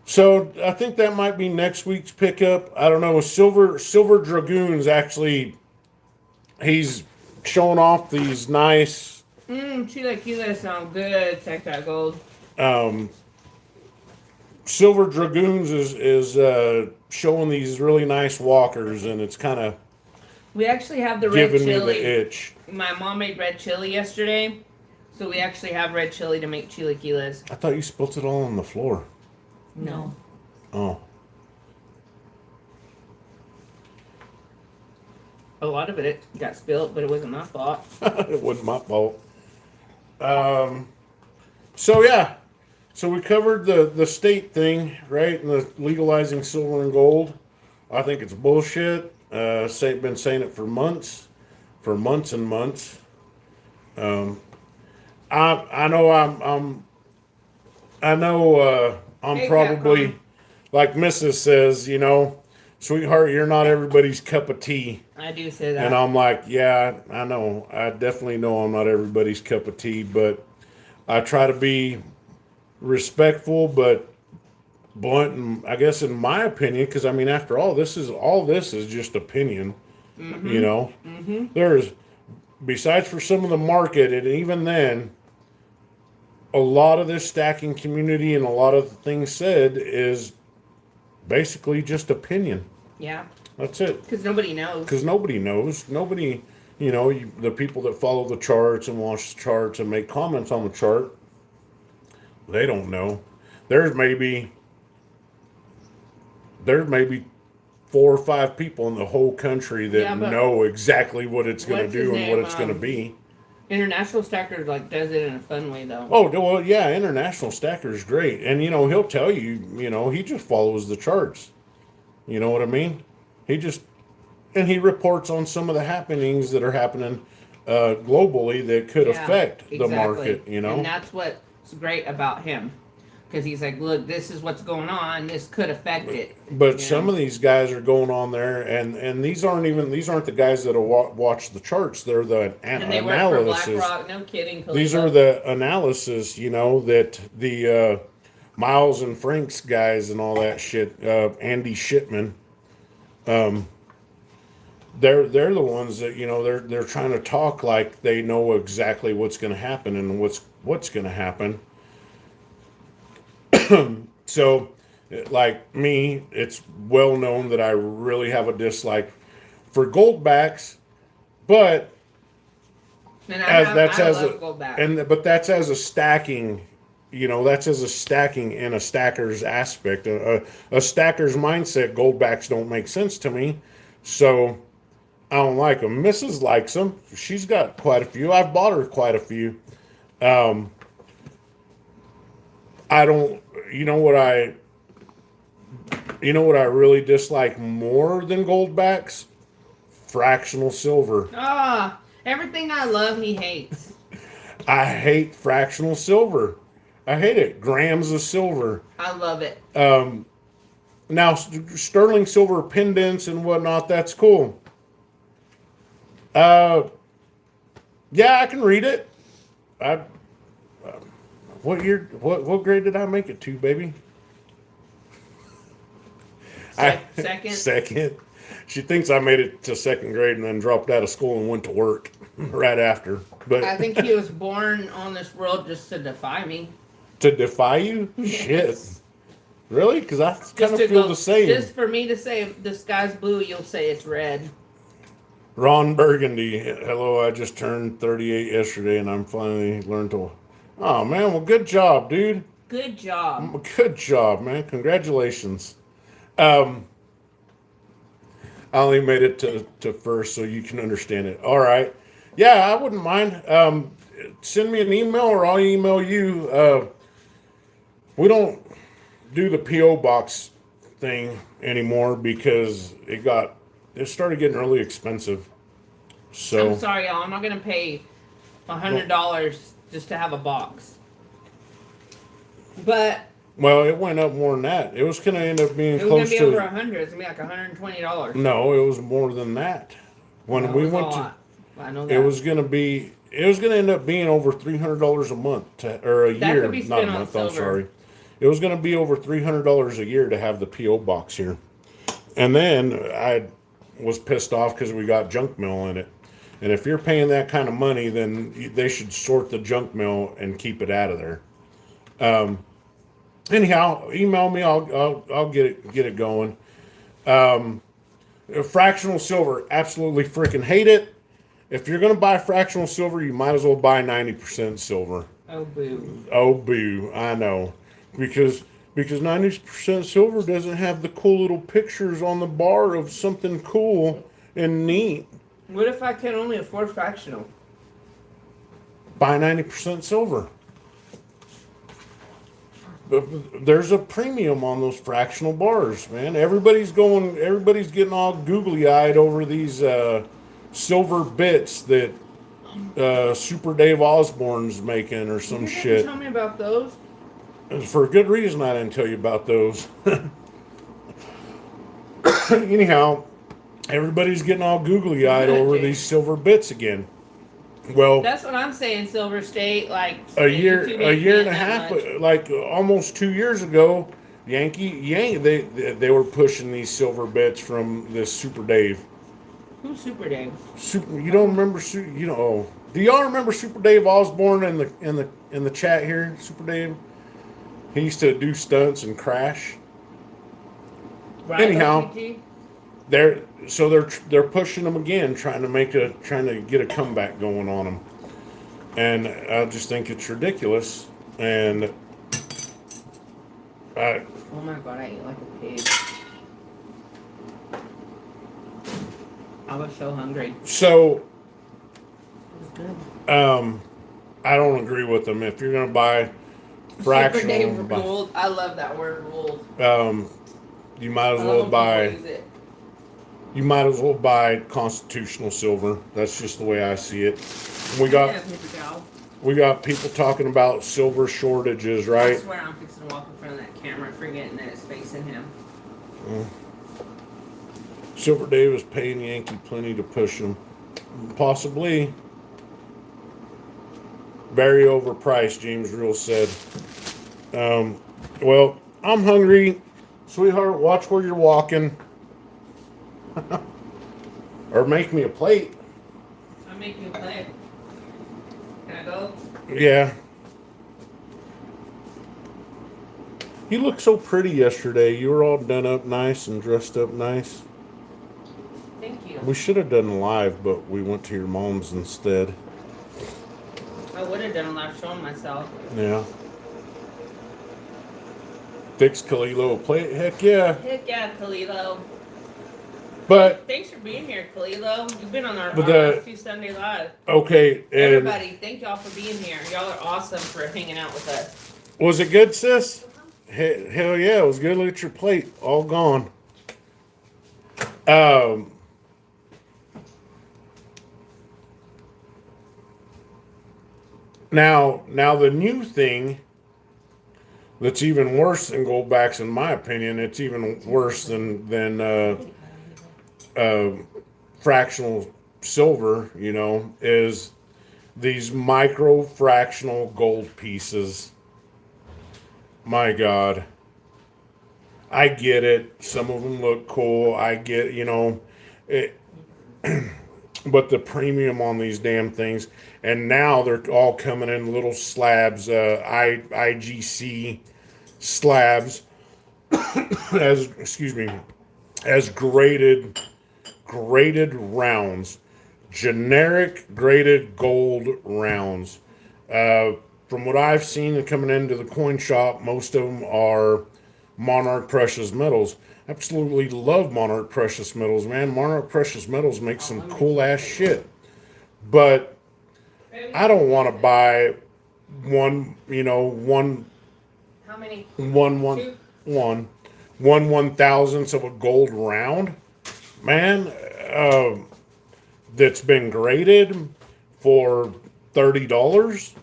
So I think that might be next week's pickup. I don't know. Silver Dragoons actually, he's showing off these nice. Chilaquiles sound good. Check that gold. Silver Dragoons is showing these really nice walkers, and it's kind of We actually have the red giving me chili. the itch. My mom made red chili yesterday, so we actually have red chili to make chilaquiles. I thought you spilt it all on the floor. No. Oh. A lot of it got spilled, but it wasn't my fault. It wasn't my fault. So yeah, so we covered the state thing, right? And the legalizing silver and gold. I think it's bullshit. Been saying it for months and months. I know I'm Hey, probably Capcom. like Mrs. says, sweetheart, you're not everybody's cup of tea. I do say that. And I'm like, yeah, I know. I definitely know I'm not everybody's cup of tea, but I try to be respectful, but blunt, and I guess in my opinion, because I mean, after all this is just opinion. There's, besides for some of the market, and even then, a lot of this stacking community and a lot of the things said is basically just opinion. Yeah, That's it. because nobody knows. Because nobody knows. Nobody, the people that follow the charts and watch the charts and make comments on the chart, they don't know. There's maybe 4 or 5 people in the whole country that Yeah, but know exactly what it's going to what's his do and what name, it's going to be. International Stacker does it in a fun way though. Oh, well, yeah, International Stacker is great. And, he'll tell you, he just follows the charts. You know what I mean? And he reports on some of the happenings that are happening globally that could affect the market, And that's what's great about him. Because he's like, look, this is what's going on. This could affect it. But some of these guys are going on there, and these aren't the guys that'll watch the charts. They're the And they work for analysis. BlackRock. No kidding. These are the analysis, that the Miles and Franks guys and all that shit. Andy Shipman. They're the ones that they're trying to talk like they know exactly what's going to happen and what's going to happen. So, like me, it's well known that I really have a dislike for Goldbacks, but I love Goldback. but that's as a stacking, that's as a stacking and a stacker's aspect. A stacker's mindset, Goldbacks don't make sense to me, so I don't like them. Mrs. likes them. She's got quite a few. I've bought her quite a few. I don't. You know what I really dislike more than Goldbacks? Fractional silver. Everything I love, he hates. I hate fractional silver. I hate it. Grams of silver. I love it. Now, sterling silver pendants and whatnot, that's cool. Yeah, I can read it. What grade did I make it to, baby? Second. Second. She thinks I made it to 2nd grade and then dropped out of school and went to work right after. But I think he was born on this world just to defy me. to defy you? Yes. Shit. Really? Because I kind Just of to feel go, the same. just for me to say the sky's blue, you'll say it's red. Ron Burgundy. Hello, I just turned 38 yesterday and I'm finally learned to... Oh, man. Well, good job, dude. Good job. Good job, man. Congratulations. I only made it to first so you can understand it. All right. Yeah, I wouldn't mind. Send me an email or I'll email you. We don't do the P.O. box thing anymore because it started getting really expensive. So I'm sorry, y'all. I'm not going to pay $100 just to have a box. But well, it went up more than that. It was going to end up being it was going close to be to over 100. It's going to be like $120. No, it was more than that. When That we was a went to lot. I know that. it was going to end up being over $300 a month or a That year, could be not spent a on month. I'm silver. sorry. It was going to be over $300 a year to have the PO box here, and then I was pissed off because we got junk mail in it. And if you're paying that kind of money, then they should sort the junk mail and keep it out of there. Anyhow, email me. I'll get it going. Fractional silver, absolutely freaking hate it. If you're gonna buy fractional silver, you might as well buy 90% silver. Oh, boo. Oh boo, I know, because 90% silver doesn't have the cool little pictures on the bar of something cool and neat. What if I can only afford fractional? Buy 90% silver. But there's a premium on those fractional bars, man. Everybody's getting all googly eyed over these silver bits that Super Dave Osborne's making or some You didn't shit. tell me about those. For a good reason I didn't tell you about those. Anyhow, everybody's getting all googly eyed over these silver bits again. Well, That's what I'm saying. Silver State, like a year YouTube and ain't a that half, much. like almost 2 years ago, they were pushing these silver bits from this Super Dave. Who's Super Dave? You don't remember do y'all remember Super Dave Osborne in the chat here? Super Dave, he used to do stunts and crash. Right, Anyhow. OTG? They're pushing them again, trying to get a comeback going on them, and I just think it's ridiculous. And Oh my god, I ate like a pig. I was so hungry. so It was good. I don't agree with them. If you're gonna buy Super fractional, Dave ruled. I love that word, ruled. you might as I love well when people buy. use it. You might as well buy constitutional silver. That's just the way I see it. We got Yeah, paper towel. we got people talking about silver shortages, I right? swear I'm fixing to walk in front of that camera, forgetting that it's facing him. Silver Dave is paying Yankee plenty to push him. Possibly. Very overpriced, James Rule said. Well, I'm hungry. Sweetheart, watch where you're walking. Or make me a plate. I'm making a play. Can I go? Yeah. You looked so pretty yesterday. You were all done up nice and dressed up nice. Thank you. We should have done live, but we went to your mom's instead. I would have done a live showing myself. Yeah. Fix Kalilo a plate? Heck yeah. Heck yeah, Kalilo. But, Thanks for being here, Kalilo. You've been on our But last few Sunday Live. okay. And Everybody, thank y'all for being here. Y'all are awesome for hanging out with us. was it good, sis? Hell yeah, it was good. Look at your plate. All gone. Now the new thing that's even worse than Goldbacks, in my opinion, it's even worse than fractional silver, is these micro fractional gold pieces. My God. I get it. Some of them look cool. I get, it, but the premium on these damn things, and now they're all coming in little slabs, IGC slabs, as graded rounds, generic graded gold rounds. From what I've seen coming into the coin shop, most of them are Monarch Precious Metals. Absolutely love Monarch Precious Metals, man. Monarch Precious Metals makes some cool ass shit. But I don't want to buy one How many? one one thousandths of a gold round, man. That's been graded for $30.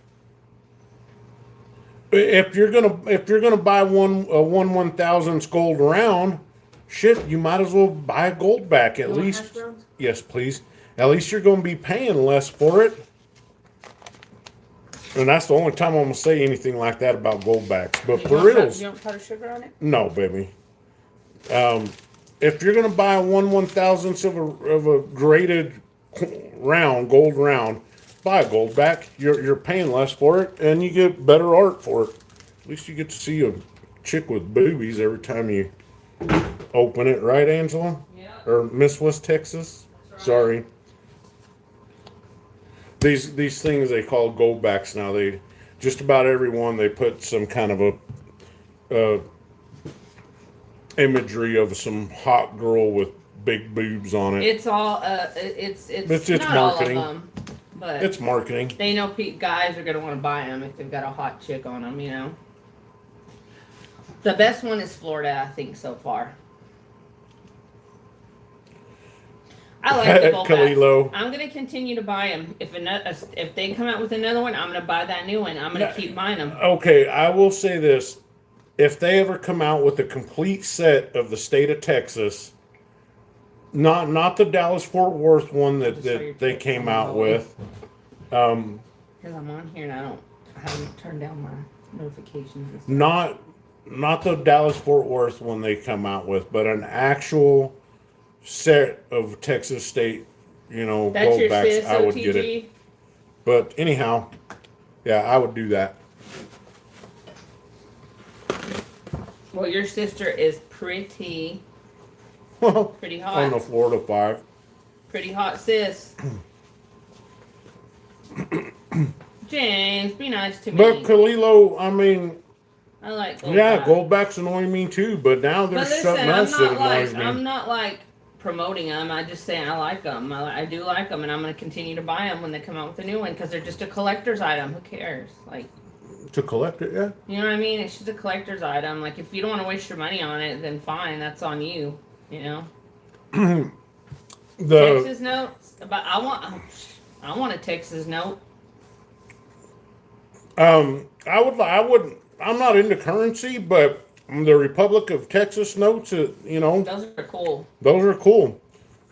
If you're gonna buy one 1/1000th gold round, shit, you might as well buy a gold back at You want least. hash browns? Yes, please. At least you're gonna be paying less for it. And that's the only time I'm gonna say anything like that about goldbacks. But for reals, You want powdered sugar on it? no, baby. If you're gonna buy a 1/1000th of a graded round, gold round, buy a gold back. You're paying less for it, and you get better art for it. At least you get to see a chick with boobies every time you open it, right, Angela? Yeah. Or Miss West Texas? That's right. Sorry. These things they call gold backs now. They just about every one they put some kind of a imagery of some hot girl with big boobs on it. It's all it's It's not marketing. all of them, but It's marketing. they know guys are gonna want to buy them if they've got a hot chick on them. You know. The best one is Florida, I think, so far. I like the Goldbacks. Kalilo. I'm gonna continue to buy them. If they come out with another one, I'm gonna buy that new one. I'm gonna keep buying them. Okay, I will say this. If they ever come out with a complete set of the state of Texas, not the Dallas Fort Worth one that they came out with. Because I'm on here and I haven't turned down my notifications. And stuff. Not the Dallas Fort Worth one they come out with, but an actual set of Texas state, That's your Goldbacks. sis I would get it. OTG? But anyhow, yeah, I would do that. Well, your sister is pretty On hot. the Florida 5. Pretty hot sis. James, be nice to me. But Kalilo, I mean, I like Goldback. yeah, Goldbacks annoy me too, but now But there's listen, something else that annoys me. I'm not like promoting them. I just say I like them. I do like them, and I'm going to continue to buy them when they come out with a new one because they're just a collector's item. Who cares? Like, To collect it, yeah. you know what I mean? It's just a collector's item. Like, if you don't want to waste your money on it, then fine. That's on you. You know. Texas notes, but I want a Texas note. I'm not into currency, but the Republic of Texas notes, Those are cool. those are cool.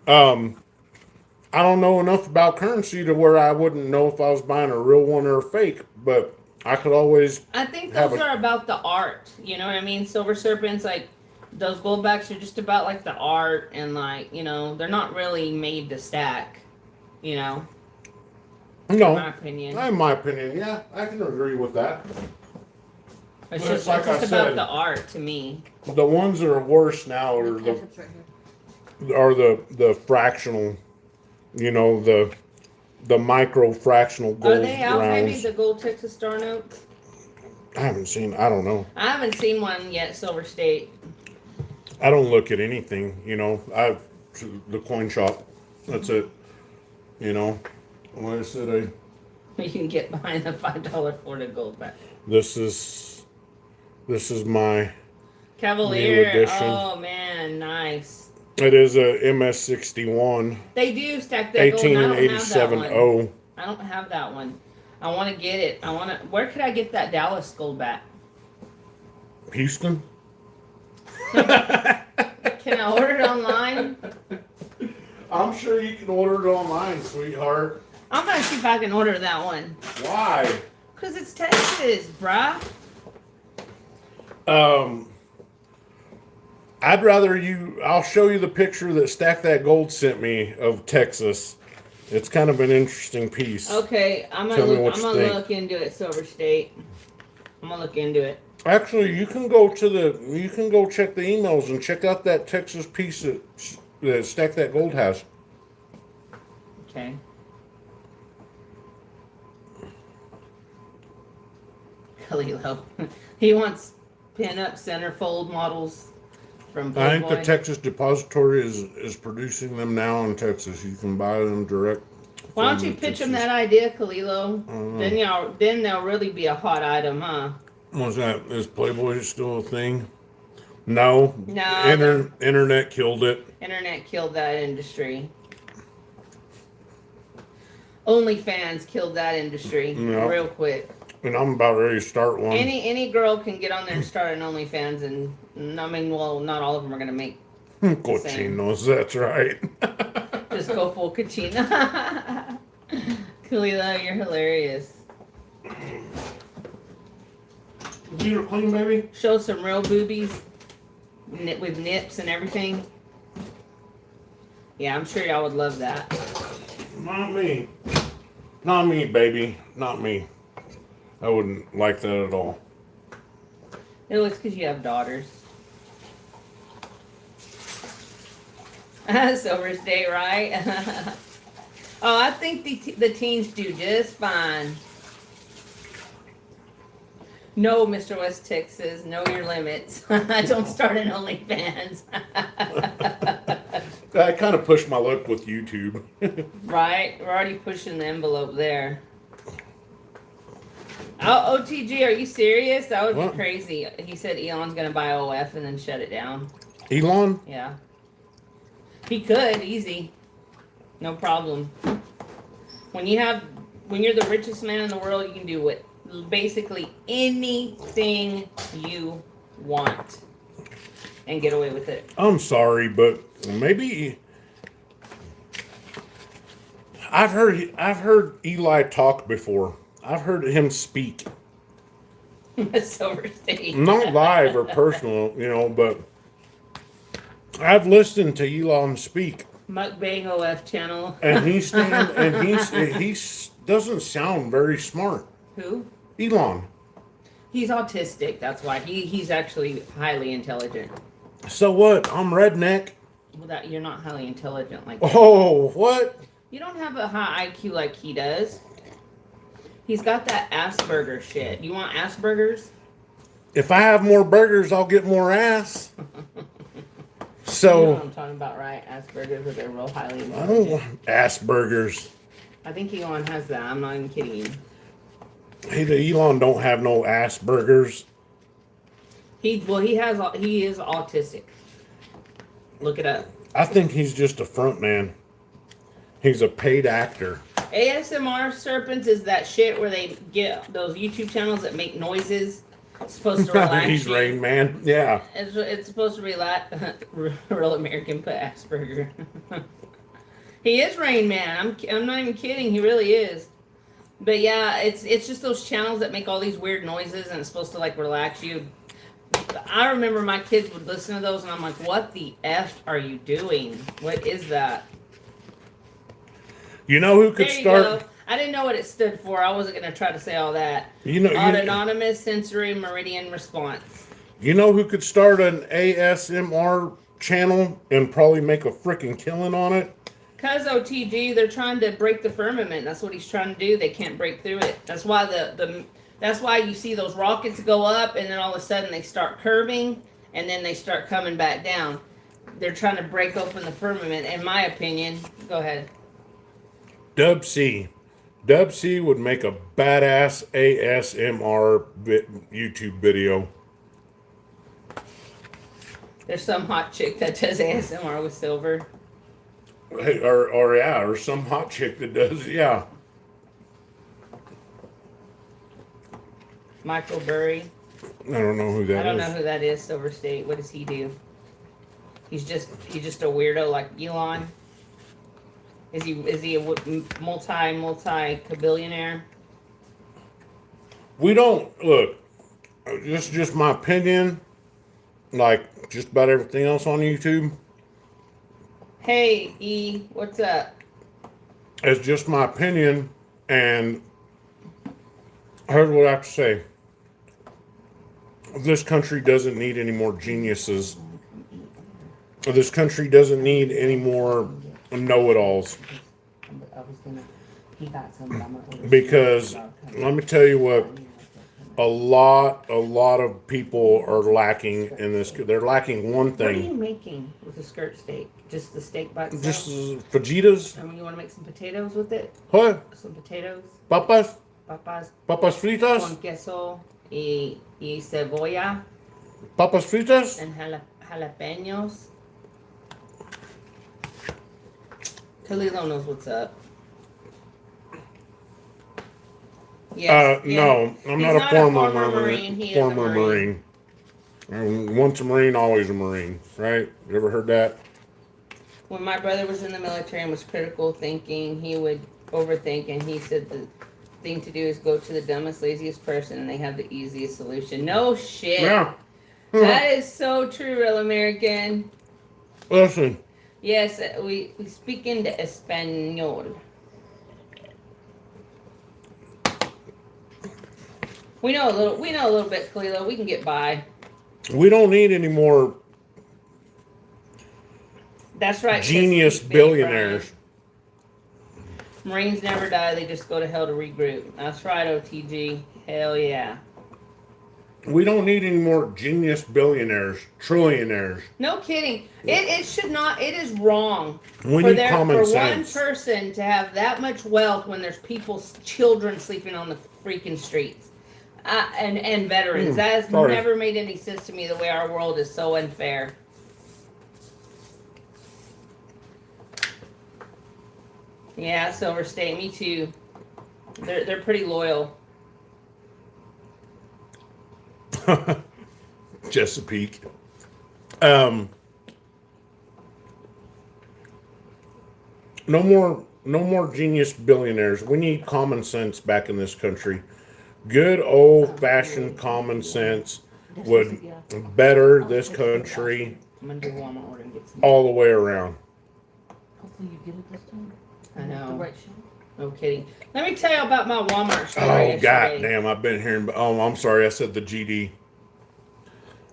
I don't know enough about currency to where I wouldn't know if I was buying a real one or a fake, but I could always. I think Have those a- are about the art. You know what I mean? Silver Serpents, like those Goldbacks are just about like the art and like, they're not really made to stack. In my No, opinion. in my opinion, yeah, I can agree with that. It's But just, like it's just I about said- the art to me. The ones that are worse now are Ketchup's right here. the fractional, the micro fractional gold Are they out maybe, rounds. the gold Texas Star notes? I don't know. I haven't seen one yet, Silver State. I don't look at anything, the coin shop. That's it. Like I said, You can get behind the $5 Florida Goldback. this is my, Cavalier. edition. Oh man, nice. it is a MS61, They do stack that gold. 18 And and I don't have that 87 one. O. I don't have that one. I want to get it. Where could I get that Dallas Goldback? Houston. Can I order it online? I'm sure you can order it online, sweetheart. I'm gonna see if I can order that one. Why? Cause it's Texas, bruh. I'd rather I'll show you the picture that Stack That Gold sent me of Texas. It's kind of an interesting piece. Okay, I'm Tell me gonna what you think. look into it, Silver State. I'm gonna look into it. Actually, you can go check the emails and check out that Texas piece that Stack That Gold has. Okay. Kalilo. He wants pin-up centerfold models from I think the Playboy. Texas Depository is producing them now in Texas. You can buy them direct. Why don't from you the pitch them Texas- that idea, Kalilo? know. Then they'll really be a hot item, huh? What's that? Is Playboy still a thing? No. No. Internet killed it. Internet killed that industry. OnlyFans killed that industry Yeah. real quick. And I'm about ready to start one. Any girl can get on there and start an OnlyFans, and I mean, well, not all of them are gonna make. Cochinos, that's right. Just go full Kachina. Kalila, you're hilarious. You clean, baby? Show some real boobies, with nips and everything. Yeah, I'm sure y'all would love that. Not me. Not me, baby. Not me. I wouldn't like that at all. It looks because you have daughters. Silver State, right? Oh, I think the teens do just fine. No, Mr. West Texas, know your limits. Don't start an OnlyFans. I kind of pushed my luck with YouTube. Right? We're already pushing the envelope there. Oh, OTG, are you serious? That would What? be crazy. He said Elon's gonna buy OF and then shut it down. Elon? Yeah. He could, easy. No problem. When you're the richest man in the world, you can do basically anything you want and get away with it. I'm sorry, but maybe I've heard Eli talk before. I've heard him speak. Silver State. Not live or personal, but I've listened to Elon speak. Mukbang OF channel. And he doesn't sound very smart. Who? Elon. He's autistic. That's why he's actually highly intelligent. So what? I'm redneck. Well, that you're not highly intelligent like that. Oh, what? You don't have a high IQ like he does. He's got that Asperger shit. You want Asperger's? If I have more burgers, I'll get more ass. You know So what I'm talking about, right? Asperger's, where they're real highly I intelligent. don't want Asperger's. I think Elon has that. I'm not even kidding you. Hey, the Elon don't have no Asperger's. He is autistic. Look it up. I think he's just a front man. He's a paid actor. ASMR serpents is that shit where they get those YouTube channels that make noises. It's supposed to relax He's you. Rain Man. Yeah. It's supposed to relax. Real American put Asperger. He is Rain Man. I'm not even kidding. He really is. But yeah, it's just those channels that make all these weird noises and it's supposed to like relax you. I remember my kids would listen to those and I'm like, what the F are you doing? What is that? You know who could There you start? go. I didn't know what it stood for. I wasn't going to try to say all that. You Autonomous Sensory Meridian Response. You know who could start an ASMR channel and probably make a freaking killing on it? Cause OTG, they're trying to break the firmament. That's what he's trying to do. They can't break through it. That's why that's why you see those rockets go up and then all of a sudden they start curving and then they start coming back down. They're trying to break open the firmament, in my opinion. Go ahead. Dub C. Dub C would make a badass ASMR YouTube video. There's some hot chick that does ASMR with silver. Hey, or some hot chick that does, yeah. Michael Burry. I don't know who that is. I don't know who that is, Silver State. What does he do? He's just a weirdo like Elon. Is he a multi-kabillionaire? We don't look. This is just my opinion. Like just about everything else on YouTube. Hey E, what's up? It's just my opinion, and here's what I have to say. This country doesn't need any more geniuses. This country doesn't need any more know-it-alls. Because let me tell you what, a lot of people are lacking in this. They're lacking one What are you thing. making with the skirt steak? Just the steak by itself? Just fajitas. I mean, you want to make some potatoes with it? What? Some potatoes, Papas? papas Papas fritas? con queso y cebolla Papas fritas? and jalapenos. Khalilo knows what's up. Yes. No, I'm He's not a former Marine. He is a Former Marine. Once a Marine, always a Marine. Right? You ever heard that? When my brother was in the military and was critical thinking, he would overthink, and he said the thing to do is go to the dumbest, laziest person, and they have the easiest solution. No shit. Yeah. That is so true, real American. Listen, Yes, we speak in the Espanol. We know a little bit, Khalilo. We can get by. we don't need any more That's right. genius Big billionaires. Brian. Marines never die. They just go to hell to regroup. That's right, OTG. Hell yeah. We don't need any more genius billionaires, trillionaires. No kidding. It should not. It is wrong We for need common for sense. one person to have that much wealth when there's people's children sleeping on the freaking streets, and veterans. That has sorry. never made any sense to me. The way our world is so unfair. Yeah, Silver State. Me too. They're pretty loyal. Chesapeake. No more genius billionaires. We need common sense back in this country. Good old fashioned common sense would better this country I'm gonna do Walmart order and get some. all the way around. Hopefully you get it this time. I know. The right shot. No kidding. Let me tell you about my Walmart story Oh yesterday. god damn, I've been hearing I'm sorry, I said the GD.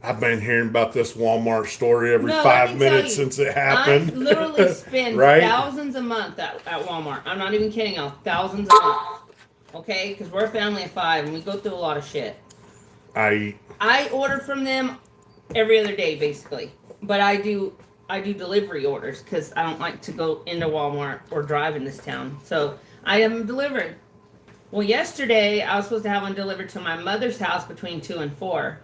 I've been hearing about this Walmart story every No, let 5 me tell minutes you, since it happened. I literally spend Right? thousands a month at Walmart. I'm not even kidding y'all. Thousands a month. Okay? Because we're a family of 5 and we go through a lot of shit. I order from them every other day, basically. But I do delivery orders because I don't like to go into Walmart or drive in this town. So I am delivered. Well, yesterday I was supposed to have one delivered to my mother's house between 2 and 4.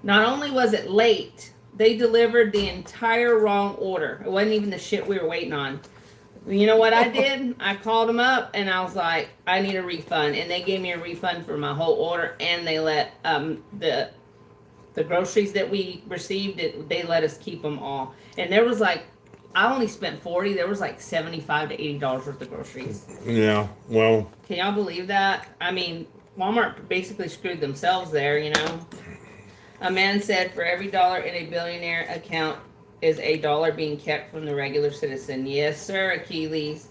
Not only was it late, they delivered the entire wrong order. It wasn't even the shit we were waiting on. You know what I did? I called them up and I was like, I need a refund. And they gave me a refund for my whole order, and they let the groceries that we received, they let us keep them all. And there was like, I only spent $40. There was like $75 to $80 worth of groceries. Yeah, well, Can y'all believe that? I mean, Walmart basically screwed themselves there, you know? A man said for every dollar in a billionaire account is a dollar being kept from the regular citizen. Yes, sir, Achilles.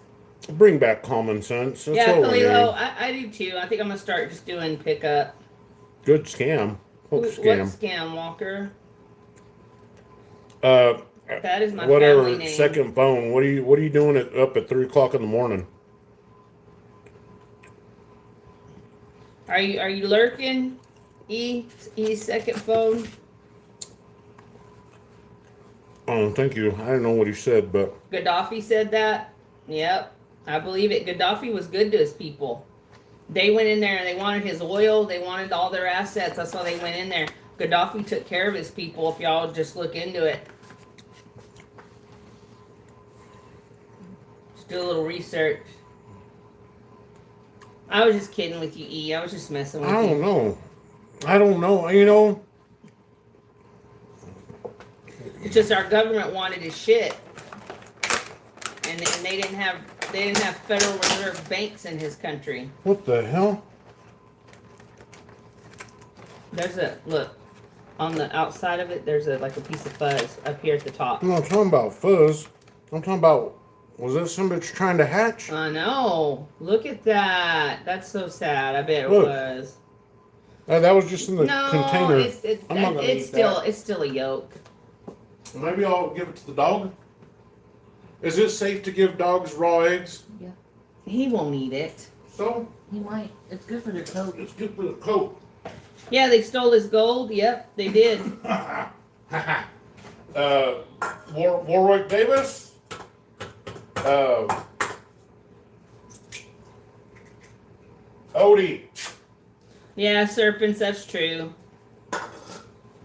bring back common sense. That's Yeah, what we Khalilo, need. I do too. I think I'm going to start just doing pickup. Good scam. Hook What scam. scam, Walker? Uh, That is my whatever. family name. Second phone. What are you doing up at 3:00 in the morning? Are you lurking? E second phone? Oh, thank you. I didn't know what he said, but Gaddafi said that. Yep, I believe it. Gaddafi was good to his people. They went in there and they wanted his oil. They wanted all their assets. That's why they went in there. Gaddafi took care of his people. If y'all just look into it, just do a little research. I was just kidding with you, E. I was just messing with I you. don't know. I don't know. You know, It's just our government wanted his shit, and they didn't have Federal Reserve banks in his country. what the hell? There's a look on the outside of it. There's like a piece of fuzz up here at the top. I'm not talking about fuzz. I'm talking about, was that somebody trying to hatch? I know. Look at that. That's so sad. I bet it Look. was. That was just in the No, container. I'm not gonna it's eat still that. it's still a yolk. Maybe I'll give it to the dog. Is it safe to give dogs raw eggs? He won't eat it. So He might. It's good for their coat. it's good for the coat. Yeah, they stole his gold. Yep, they did. Warwick Davis. Odie. Yeah, serpents. That's true.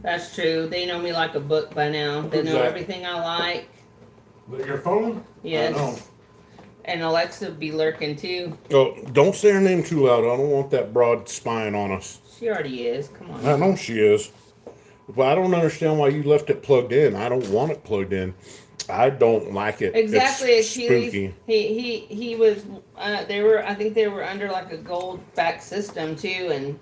That's true. They know me like a book by now. They Who's know that? everything I like. Your phone? Yes. I know. And Alexa be lurking too. Oh, don't say her name too loud. I don't want that broad spying on us. She already is. Come on. I know she is. But I don't understand why you left it plugged in. I don't want it plugged in. I don't like it. Exactly. It's Achilles. spooky. He was. They were. I think they were under like a gold back system too, and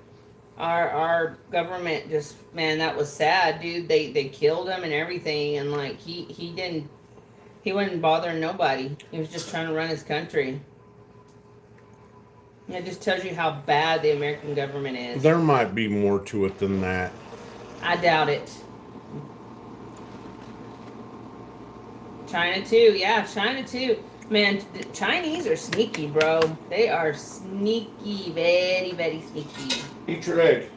our government just, man, that was sad, dude. They killed him and everything, and like he wasn't bothering nobody. He was just trying to run his country. And it just tells you how bad the American government is. There might be more to it than that. I doubt it. China too, yeah, China too. Man, the Chinese are sneaky, bro. They are sneaky, very, very sneaky. Eat your egg.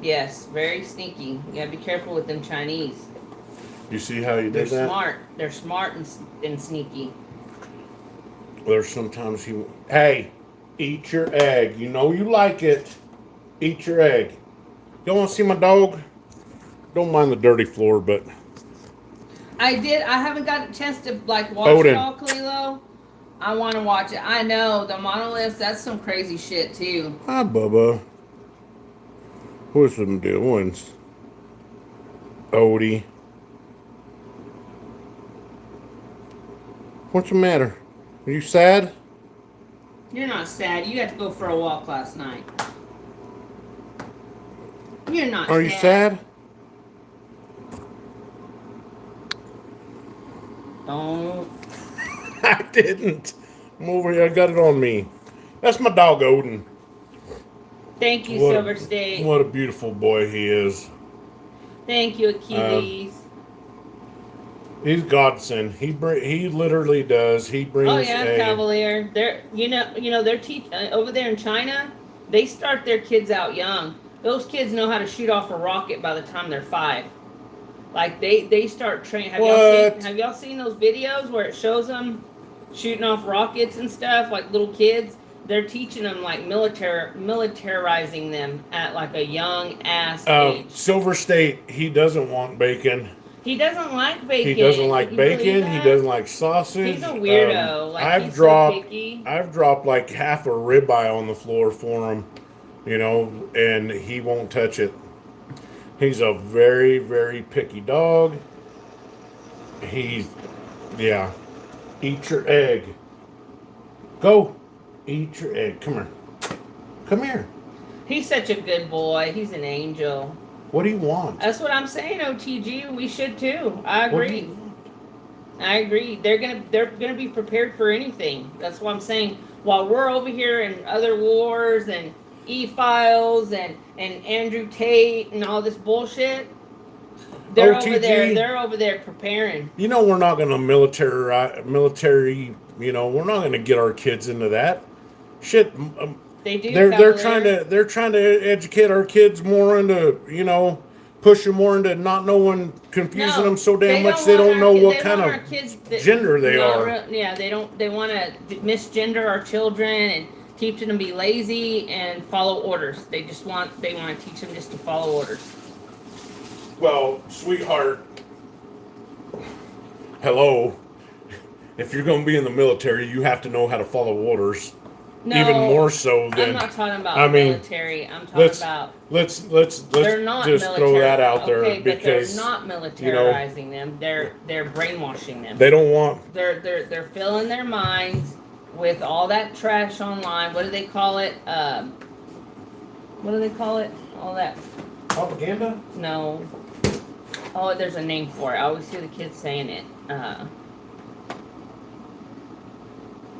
Yes, very sneaky. You gotta be careful with them Chinese. You see how you They're did that? smart. They're smart and sneaky. There's sometimes he, hey, eat your egg. You know you like it. Eat your egg. You want to see my dog? Don't mind the dirty floor, but I did. I haven't got a chance to like watch Odin. it all, Kalilo. I want to watch it. I know the monoliths. That's some crazy shit too. hi, Bubba. What's them doings? Odie. What's the matter? Are you sad? You're not sad. You had to go for a walk last night. You're not. Are you sad? Don't. I didn't. I'm over here. I got it on me. That's my dog, Odin. Thank you, What- Silver State. What a beautiful boy he is. Thank you, Achilles. He's godsend. He literally does. He brings Oh yeah, a Cavalier. They're they're over there in China. They start their kids out young. Those kids know how to shoot off a rocket by the time they're 5. Like they start training. What? Have y'all seen those videos where it shows them shooting off rockets and stuff like little kids? They're teaching them like militarizing them at like a young ass age. Silver State. He doesn't want bacon. He doesn't like bacon. He doesn't like Can you believe bacon. He that? doesn't like sausage. He's a weirdo. Like I've he's dropped. so picky. I've dropped like half a ribeye on the floor for him, and he won't touch it. He's a very, very picky dog. Yeah. Eat your egg. Go. Eat your egg. Come here. Come here. He's such a good boy. He's an angel. What do you want? That's what I'm saying, OTG. We should too. I What do agree. you want? I agree. They're gonna be prepared for anything. That's what I'm saying. While we're over here in other wars and E-Files and Andrew Tate and all this bullshit, they're over there. OTG. They're over there preparing. We're not going to military. We're not going to get our kids into that shit. They do. They're Cavalier. they're trying to educate our kids more into push them more into not knowing, confusing them so damn much they don't know what kind of gender they are. Yeah, they don't. They want to misgender our children and teach them to be lazy and follow orders. They want to teach them just to follow orders. Well, sweetheart, hello. If you're going to be in the military, you have to know how to follow orders. No, Even more so than I'm not talking about military. I'm talking about let's they're not just military. throw that out there Okay, but because they're not militarizing them. They're brainwashing them. they don't want. They're filling their minds with all that trash online. What do they call it? What do they call it? All that. Propaganda? No. Oh, there's a name for it. I always hear the kids saying it.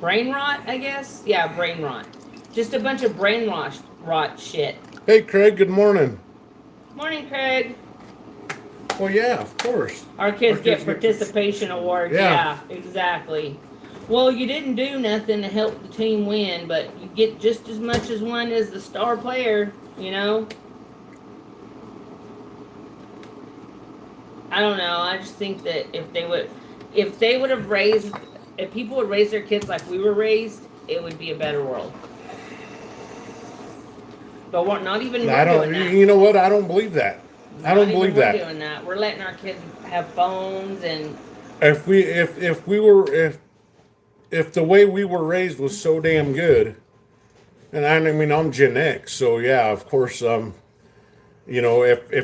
Brain rot, I guess? Yeah, brain rot. Just a bunch of brain rot shit. Hey, Craig, good morning. Morning, Craig. Well, yeah, of course. Our kids Our get kids get participation awards. Yeah. Yeah, exactly. Well, you didn't do nothing to help the team win, but you get just as much as one as the star player, I don't know. I just think that if people would raise their kids like we were raised, it would be a better world. But we're not even doing that. You know what? I don't believe that. I don't Not believe even that. We're doing that. We're letting our kids have phones and If the way we were raised was so damn good, and I'm Gen X, so yeah, of course, if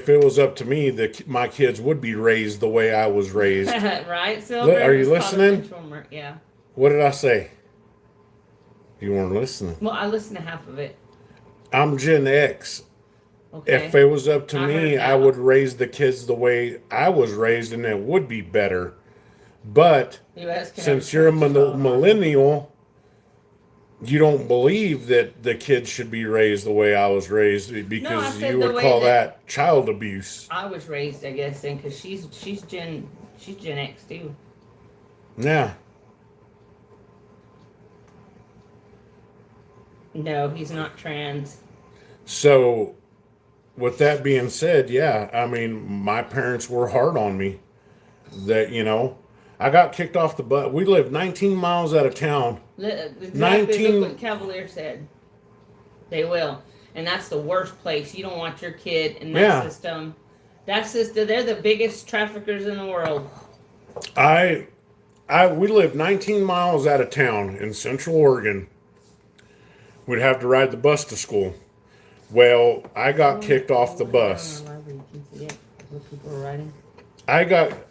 it was up to me, my kids would be raised the way I was raised. right, Silver? Are you It's called a listening? benchwarmer. Yeah. What did I say? You weren't listening. Well, I listened to half of it. I'm Gen X. Okay. If it was up to I me, heard that. I would raise the kids the way I was raised, and it would be better. But You guys can since have you're a church millennial, you don't believe that the kids should be raised the way I was raised because said you the would way call that- that child abuse. I was raised, I guess, and because she's Gen X too. Yeah. No, he's not trans. So with that being said, yeah, I mean, my parents were hard on me. That, I got kicked off the bus. We lived 19 miles out of town. Exactly. 19 Look what Cavalier said. They will, and that's the worst place. You don't want your kid in that Yeah. system. That system, they're the biggest traffickers in the world. We lived 19 miles out of town in Central Oregon. We'd have to ride the bus to school. Well, I got kicked off the bus. I don't know why you can see it. What people are writing. I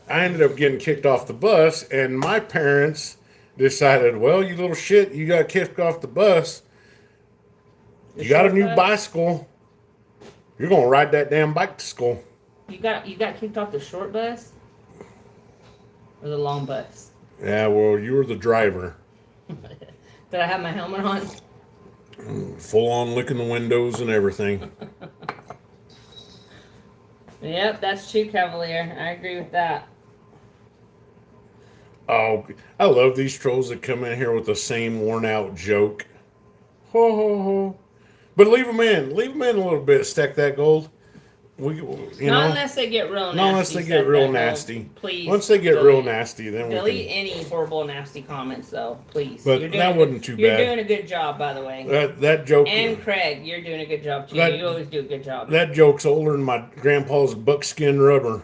ended up getting kicked off the bus, and my parents decided, well, you little shit, you got kicked off the bus. You got a short new bus? bicycle. You're gonna ride that damn bike to school. You got kicked off the short bus or the long bus? Yeah, well, you were the driver. Did I have my helmet on? Full on licking the windows and everything. Yep, that's true, Cavalier. I agree with that. Oh, I love these trolls that come in here with the same worn out joke. Ho ho ho. But leave them in. Leave them in a little bit. Stack that gold. Not unless they get real nasty. Not unless they get Seth real Beckle. nasty. Please. Once they get real nasty, then we Delete can. any horrible, nasty comments, though. Please. But that wasn't too You're bad. doing a good job, by the way. That joke. And Craig, you're doing a good job too. That- You always do a good job. That joke's older than my grandpa's buckskin rubber.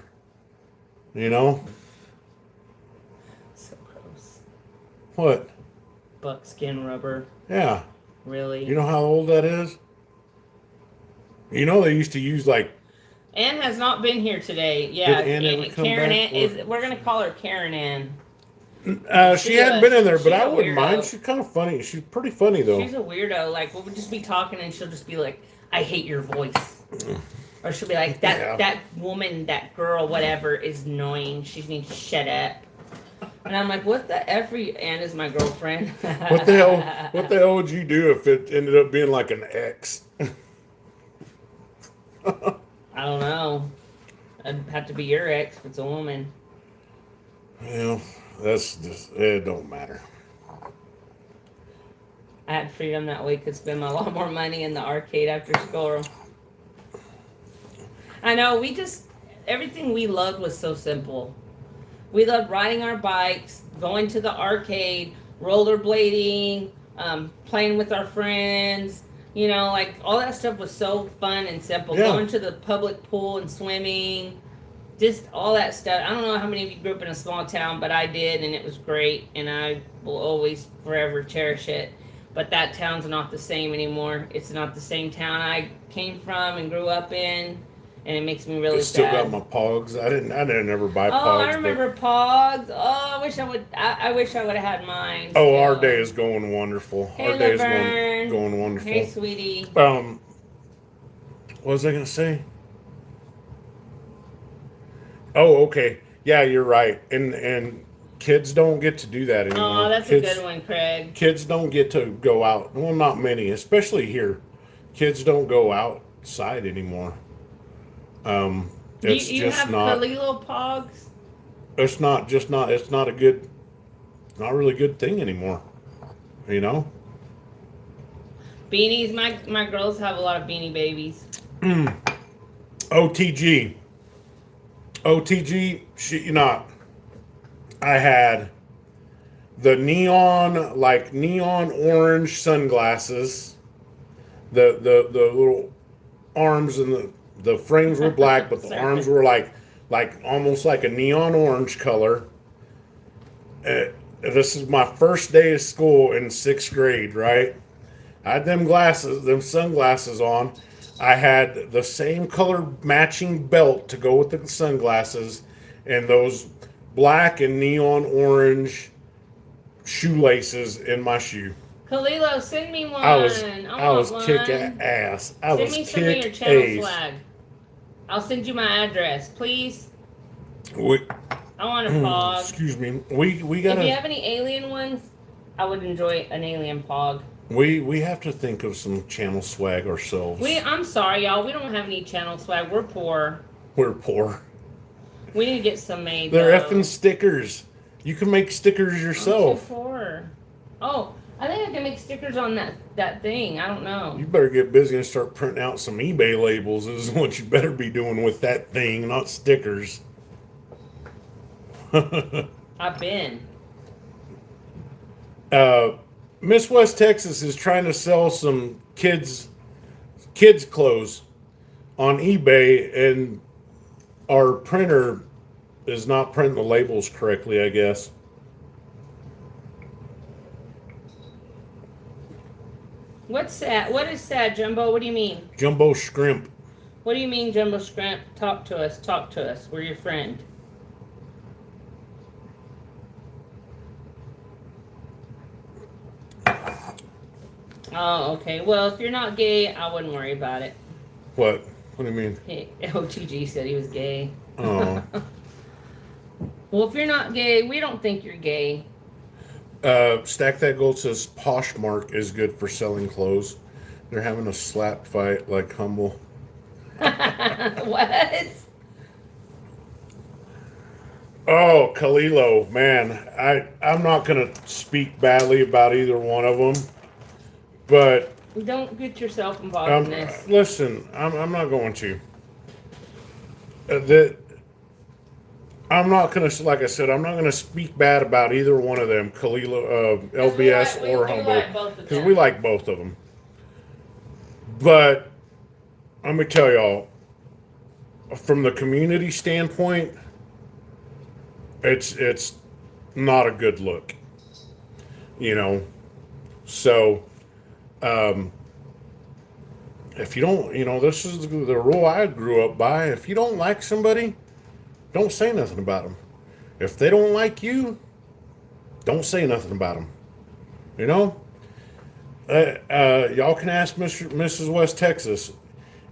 You know So gross. what? Buckskin rubber. Yeah. Really? You know how old that is? You know they used to use like. Ann has not been here today. Yeah, Did Ann ever come Karen back, Ann or- we're gonna call her Karen Ann. She hadn't been in there, but she's I a wouldn't weirdo. mind. She's kind of funny. She's pretty funny though. She's a weirdo. Like we'll just be talking and she'll just be like, "I hate your voice," or she'll be like, Yeah. that woman, that girl, whatever, is annoying. She needs to shut up." And I'm like, "What the f are you?" Ann is my girlfriend. What the hell? What the hell would you do if it ended up being like an ex? I don't know. I'd have to be your ex if it's a woman. Well, that's just it. Don't matter. I had freedom that way, could spend a lot more money in the arcade after school. I know, everything we loved was so simple. We loved riding our bikes, going to the arcade, rollerblading, playing with our friends. Like all that stuff was so fun and simple. Yeah. Going to the public pool and swimming, just all that stuff. I don't know how many of you grew up in a small town, but I did, and it was great, and I will always forever cherish it. But that town's not the same anymore. It's not the same town I came from and grew up in, and it makes me really I still sad. got my Pogs. I didn't ever buy Oh, Pogs. I remember Pogs. Oh, I wish I would. I wish I would have had mine. But, our still. day is going wonderful. Hey, Our day is Laverne. going wonderful. Hey, sweetie. What was I gonna say? Oh, okay. Yeah, you're right. And kids don't get to do that anymore. Oh, that's kids, a good one, Craig. Kids don't get to go out. Well, not many, especially here. Kids don't go outside anymore. It's you just have not. Kalilo Pogs? It's not a good, not really good thing anymore. You know. Beanies. My girls have a lot of beanie babies. OTG. I had the neon orange sunglasses. The little arms and the frames were black, but the Sorry. arms were like almost like a neon orange color. This is my first day of school in 6th grade, right? I had them sunglasses on. I had the same color matching belt to go with the sunglasses and those black and neon orange shoelaces in my shoe. Kalilo, send me one. I was want kick one. ass. Send me some of your channel swag. I'll send you my address, please. I want a Pog. Excuse me. We If you gotta have any alien ones, I would enjoy an alien Pog. we have to think of some channel swag ourselves. I'm sorry, y'all. We don't have any channel swag. We're poor. We're poor. We need to get some made. They're though. effing stickers. You can make stickers I'm too yourself. poor. Oh, I think I can make stickers on that thing. I don't know. You better get busy and start printing out some eBay labels. Is what you better be doing with that thing, not stickers. I've been. Miss West Texas is trying to sell some kids clothes on eBay, and our printer is not printing the labels correctly, I guess. What's sad? What is sad, Jumbo? What do you mean? Jumbo Shrimp. What do you mean, Jumbo Scrimp? Talk to us. Talk to us. We're your friend. Oh, okay. Well, if you're not gay, I wouldn't worry about it. What? What do you mean? Hey, OTG said he was gay. Oh. Well, if you're not gay, we don't think you're gay. Stack That Gold says Poshmark is good for selling clothes. They're having a slap fight like Humble. What? Oh, Kalilo, man. I'm not going to speak badly about either one of them. But Don't get yourself involved in this. listen, I'm not going to. I'm not going to, like I said, I'm not going to speak bad about either one of them, Kalilo, LBS or Humble, because we like both of them. But let me tell y'all, from the community standpoint, it's not a good look, you know. So, if you don't, you know, this is the rule I grew up by. If you don't like somebody, don't say nothing about them. If they don't like you, don't say nothing about them. You know? Y'all can ask Mrs. West Texas.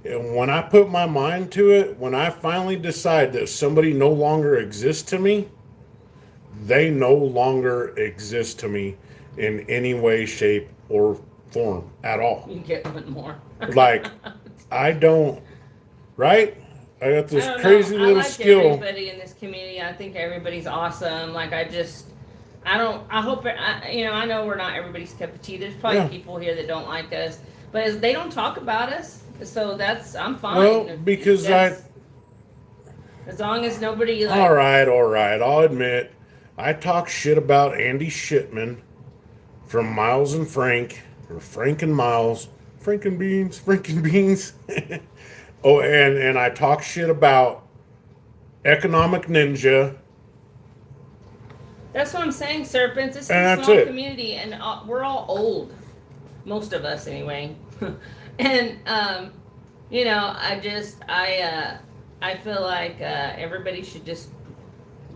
When I put my mind to it, when I finally decide that somebody no longer exists to me, they no longer exist to me in any way, shape, or form at all. You get one more. Like, I don't, right? I got this I don't crazy know. little I like skill. everybody in this community. I think everybody's awesome. Like I hope, I know we're not everybody's cup of tea. There's probably Yeah. people here that don't like us, but they don't talk about us. So I'm fine. Well, because as long as nobody like. all right. I'll admit, I talk shit about Andy Shipman from Miles and Frank, or Frank and Miles, Frank and Beans. Oh, and I talk shit about Economic Ninja. That's what I'm saying, Serpents. This is And a that's small it. community, and we're all old. Most of us, anyway. And, I feel like everybody should just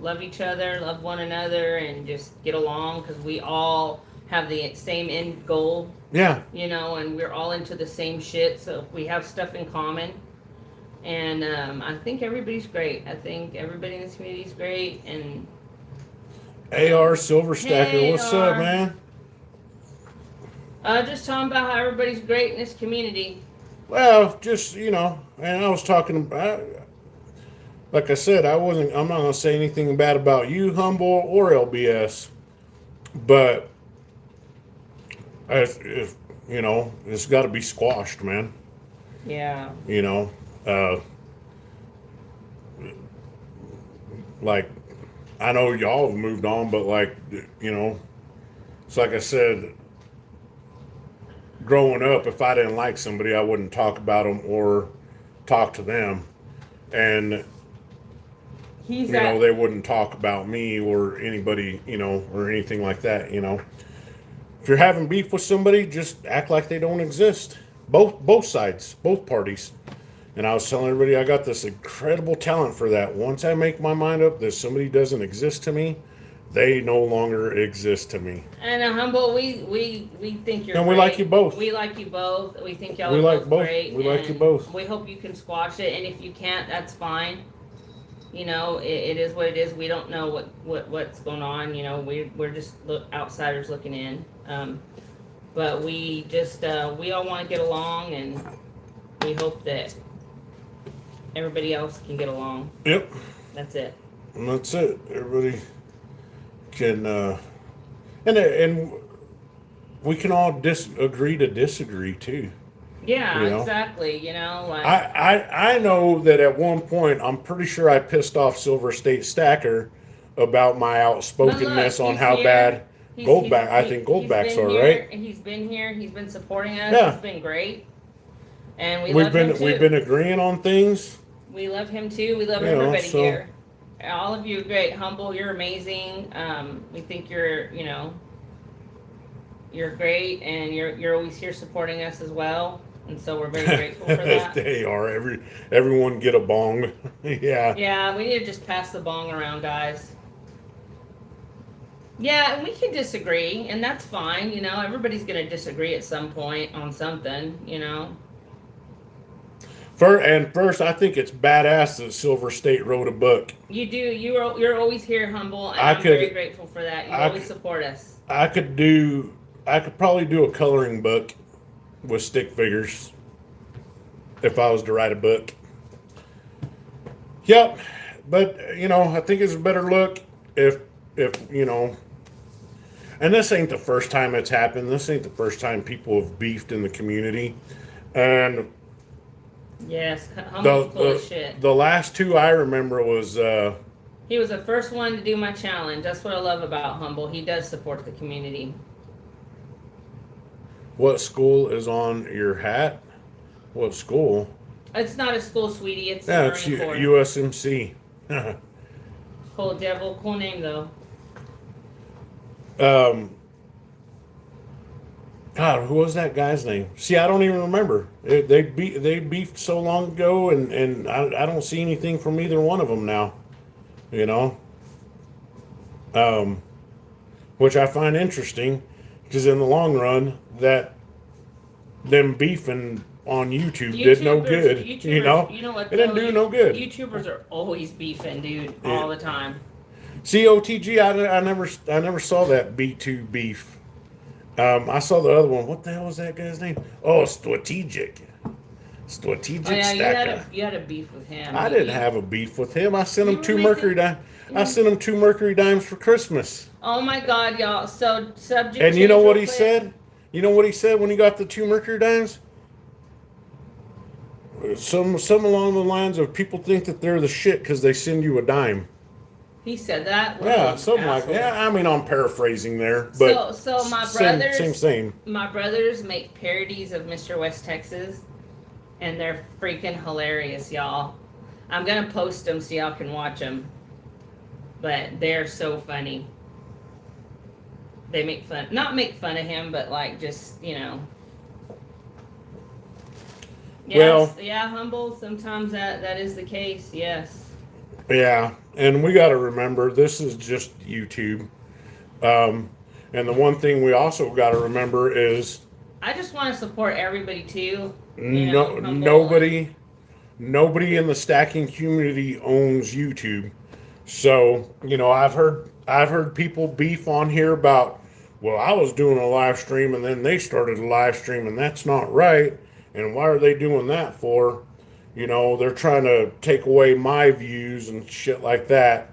love each other, love one another, and just get along because we all have the same end goal, Yeah. and we're all into the same shit, so we have stuff in common. And I think everybody's great. I think everybody in this community is great, and AR Silver Stacker, Hey, what's AR. up, man? just talking about how everybody's great in this community. Well, just, and I was talking about, like I said, I'm not going to say anything bad about you, Humble, or LBS, but, it's got to be squashed, man. Yeah. Like, I know y'all have moved on, but it's like I said, growing up, if I didn't like somebody, I wouldn't talk about them or talk to them. And, they wouldn't talk about me or anybody, or anything like that, If you're having beef with somebody, just act like they don't exist. Both sides, both parties. And I was telling everybody I got this incredible talent for that. Once I make my mind up that somebody doesn't exist to me, they no longer exist to me. And Humble, we think you're And great. we like you both. We like you both. We think y'all We are like both both. great. We like you and both. We hope you can squash it, and if you can't, that's fine. It is what it is. We don't know what's going on. We're just outsiders looking in. But we just we all want to get along, and we hope that everybody else can get along. Yep. That's it. And that's it. Everybody can, and we can all agree to disagree too. Yeah, You know? exactly. You know, like I know that at one point, I'm pretty sure I pissed off Silver State Stacker about my but look, outspokenness on he's how here. bad He's Goldback. I he, think he's Goldbacks been are here. right. He's been here. He's been supporting us. Yeah. It's been great, and we We've love him been too. we've been agreeing on things. We love him too. We love You know, everybody so- here. All of you are great. Humble, you're amazing. We think you're great, and you're always here supporting us as well. And so we're very grateful for that. They are. Everyone get a bong. Yeah. Yeah, we need to just pass the bong around, guys. Yeah, and we can disagree, and that's fine. You know, everybody's gonna disagree at some point on something. You know. First, I think it's badass that Silver State wrote a book. You do. You're always here, Humble, and I I'm very could- grateful for that. You I always could- support us. I could probably do a coloring book with stick figures if I was to write a book. Yep, but I think it's a better look if and this ain't the first time it's happened. This ain't the first time people have beefed in the community, and Yes, Humble's full of shit. the last two I remember was He was the first one to do my challenge. That's what I love about Humble. He does support the community. what school is on your hat? What school? It's not a school, sweetie. It's Yeah, Marine it's Corps. USMC. Cool devil, cool name though. God, who was that guy's name? See, I don't even remember. They beefed so long ago, and I don't see anything from either one of them now. Which I find interesting, because in the long run, that them beefing on YouTube did no good. YouTubers, You know, you know what? it didn't though? do no good. YouTubers are always beefing, dude, Yeah. all the time. COTG, I never saw that B2 beef. I saw the other one. What the hell was that guy's name? Oh, Strategic Oh yeah, Stacker. you had a beef with him. I didn't have a beef with him. I sent You him were two making- Mercury dimes. I sent him 2 Mercury dimes for Christmas. Oh my God, y'all! So subject. And you know change what real he quick. said? You know what he said when he got the 2 Mercury dimes? Some along the lines of people think that they're the shit because they send you a dime. He said that. What Yeah, an something like asshole. yeah. I mean, I'm paraphrasing there, but So my brothers, same. my brothers make parodies of Mr. West Texas, and they're freaking hilarious, y'all. I'm gonna post them so y'all can watch them, but they're so funny. They not make fun of him, but like just Well- yeah, Humble. Sometimes that is the case. Yes. Yeah, and we got to remember this is just YouTube. And the one thing we also got to remember is I just want to support everybody too. You know, Humble. nobody in the stacking community owns YouTube. So, I've heard people beef on here about, well, I was doing a live stream and then they started a live stream and that's not right. And why are they doing that for? They're trying to take away my views and shit like that.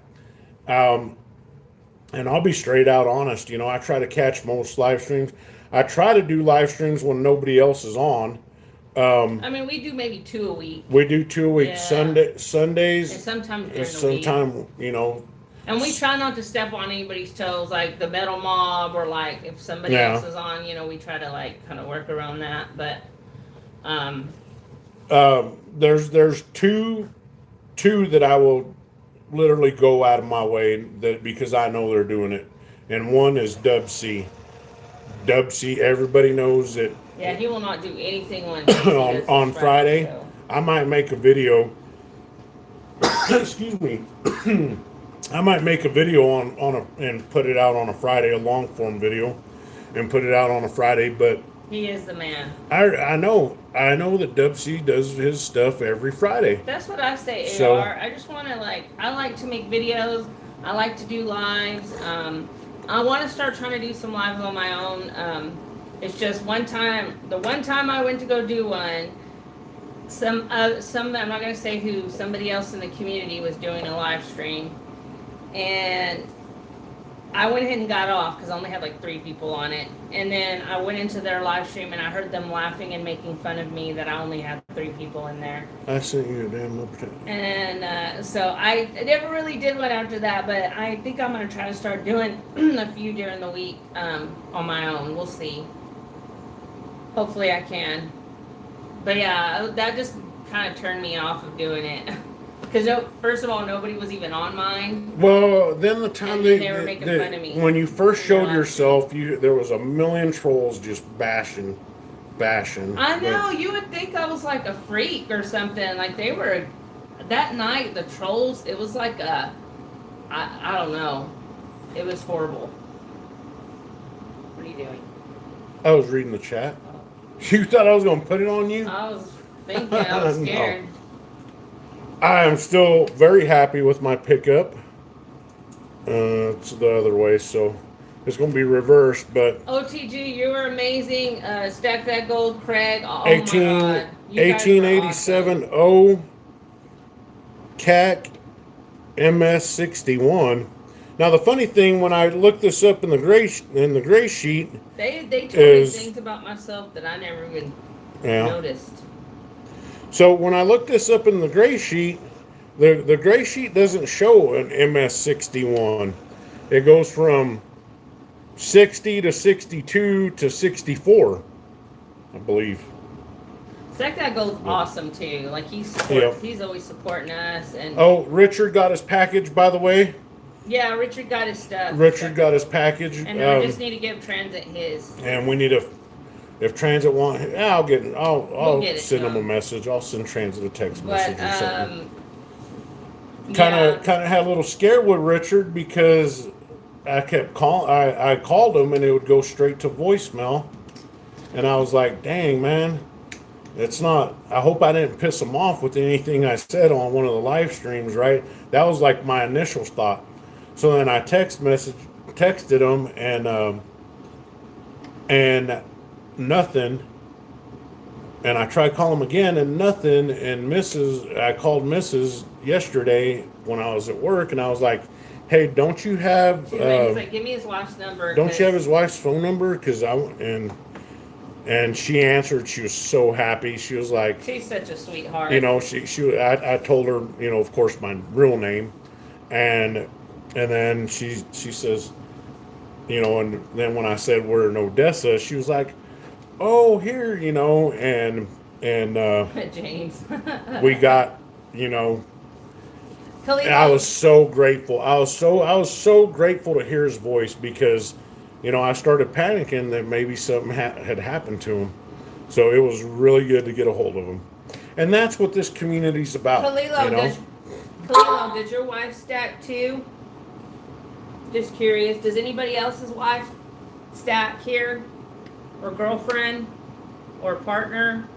And I'll be straight out honest. I try to catch most live streams. I try to do live streams when nobody else is on. I mean, we do maybe 2 a week, We do 2 a week. Yeah. Sundays. and sometimes during And the week. sometime, And we try not to step on anybody's toes, like the Metal Mob, or like if somebody Yeah. else is on, we try to like kind of work around that. But there's two that I will literally go out of my way that because I know they're doing it, and one is Dub C. Dub C. Everybody knows that yeah, he will not do anything on on Friday. so. I might make a video. Excuse me. I might make a video and put it out on a Friday, a long form video, and put it out on a Friday. But He is the man. I know that Dub C does his stuff every Friday. That's what I say, AR. So- I just want to I like to make videos. I like to do lives. I want to start trying to do some lives on my own. It's just the one time I went to go do one, some I'm not going to say who, somebody else in the community was doing a live stream. And I went ahead and got off because I only had like 3 people on it. And then I went into their live stream and I heard them laughing and making fun of me that I only had 3 people in there. I sent you a damn little picture. And so I never really did one after that, but I think I'm going to try to start doing a few during the week on my own. We'll see. Hopefully I can. But yeah, that just kind of turned me off of doing it. Because first of all, nobody was even on mine. Well, then the time And they were making fun of me. when you first showed Yeah. yourself, there was a million trolls just bashing. I know, you would think I was like a freak or something. Like they were, that night, the trolls, it was like I don't know. It was horrible. What are you doing? I was reading the chat. You thought I was going to put it on you? I was thinking, I was No. scared. I am still very happy with my pickup. It's the other way, so it's going to be reversed, but OTG, you were amazing. Stack That Gold, Craig. Oh 18 my God. You guys were 1887 O CAC MS61. Now the funny thing, when I looked this up in the gray sheet, awesome. They told is- me things about myself that I never even yeah. noticed. So when I looked this up in the gray sheet, the gray sheet doesn't show an MS61. It goes from 60 to 62 to 64, I believe. Stack That Gold's awesome too. Like he's always supporting us. And Oh, Richard got his package, by the way. yeah, Richard got his stuff. Richard got his package. And I just need to give Transit his. And we need if Transit want, I'll get it. I'll get it send to them a him. message. I'll send Transit a text But message or something. yeah. Kind of had a little scared with Richard because I kept calling. I called him and it would go straight to voicemail, and I was like, "Dang, man, it's not." I hope I didn't piss him off with anything I said on one of the live streams, right? That was like my initial thought. So then I texted him and nothing. And I tried calling him again and nothing. And I called Mrs. yesterday when I was at work, and I was like, "Hey, don't you have? He's like, give me his wife's number. Don't you have his wife's phone number? Because and she answered. She was so happy. She was like, She's such a sweetheart. you know, I told her, you know, of course, my real name, and then she says, you know, and then when I said we're in Odessa, she was like, "Oh, here, you know," and James. we got, you know, Khalil, and I was so grateful. I was so grateful to hear his voice because, you know, I started panicking that maybe something had happened to him. So it was really good to get a hold of him, and that's what this community's about. Khalilo, you know, Khalilo, did your wife stack too? Just curious. Does anybody else's wife stack here? Or girlfriend? Or partner?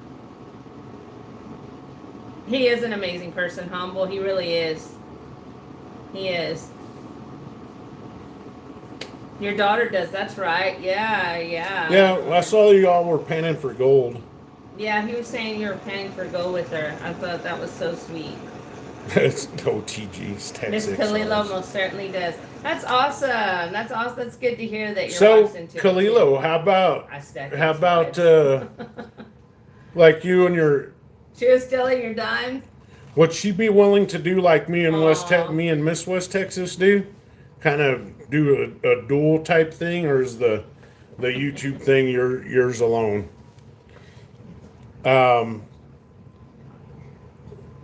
He is an amazing person, Humble. He really is. He is. Your daughter does, that's right. Yeah. yeah. I saw you all were panning for gold. Yeah, he was saying you were paying for go with her. I thought that was so sweet. That's OTG's text. Miss Kalilo most certainly does. That's awesome. That's awesome. That's good to hear that you're So wife's into it, Kalilo, too. how I stack about those like you and your? She was stealing your dimes. Would she be willing to do like me and Aw. me and Miss West Texas do? Kind of do a dual type thing, or is the YouTube thing yours alone?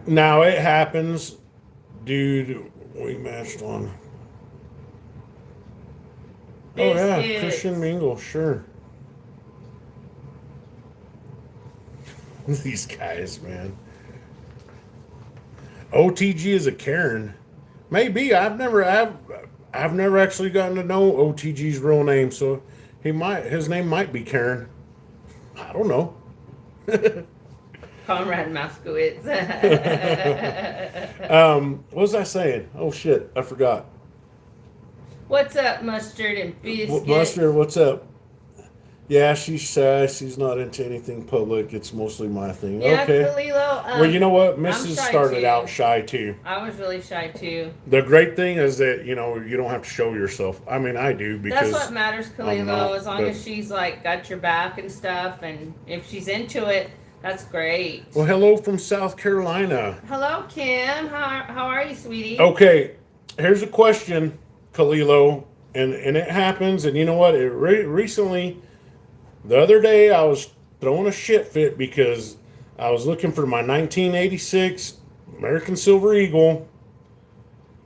Now it happens, dude. We matched on. Oh yeah, Biscuits. Christian Mingle, sure. These guys, man. OTG is a Karen. Maybe I've never actually gotten to know OTG's real name, so his name might be Karen. I don't know. Conrad Moskowitz. What was I saying? Oh shit, I forgot. What's up, Mustard and Biscuit? Mustard, what's up? Yeah, she's shy. She's not into anything public. It's mostly my thing. Yeah, Okay. Kalilo. Well, you know what? I'm Mrs. shy started too. out shy too. I was really shy too. The great thing is that you know you don't have to show yourself. I mean, I do because That's what matters, I'm Kalilo. not, As long but- as she's like got your back and stuff, and if she's into it, that's great. Well, hello from South Carolina. Hello, Kim. How are you, sweetie? Okay, here's a question, Kalilo, and it happens. And you know what? It recently, the other day, I was throwing a shit fit because I was looking for my 1986 American Silver Eagle,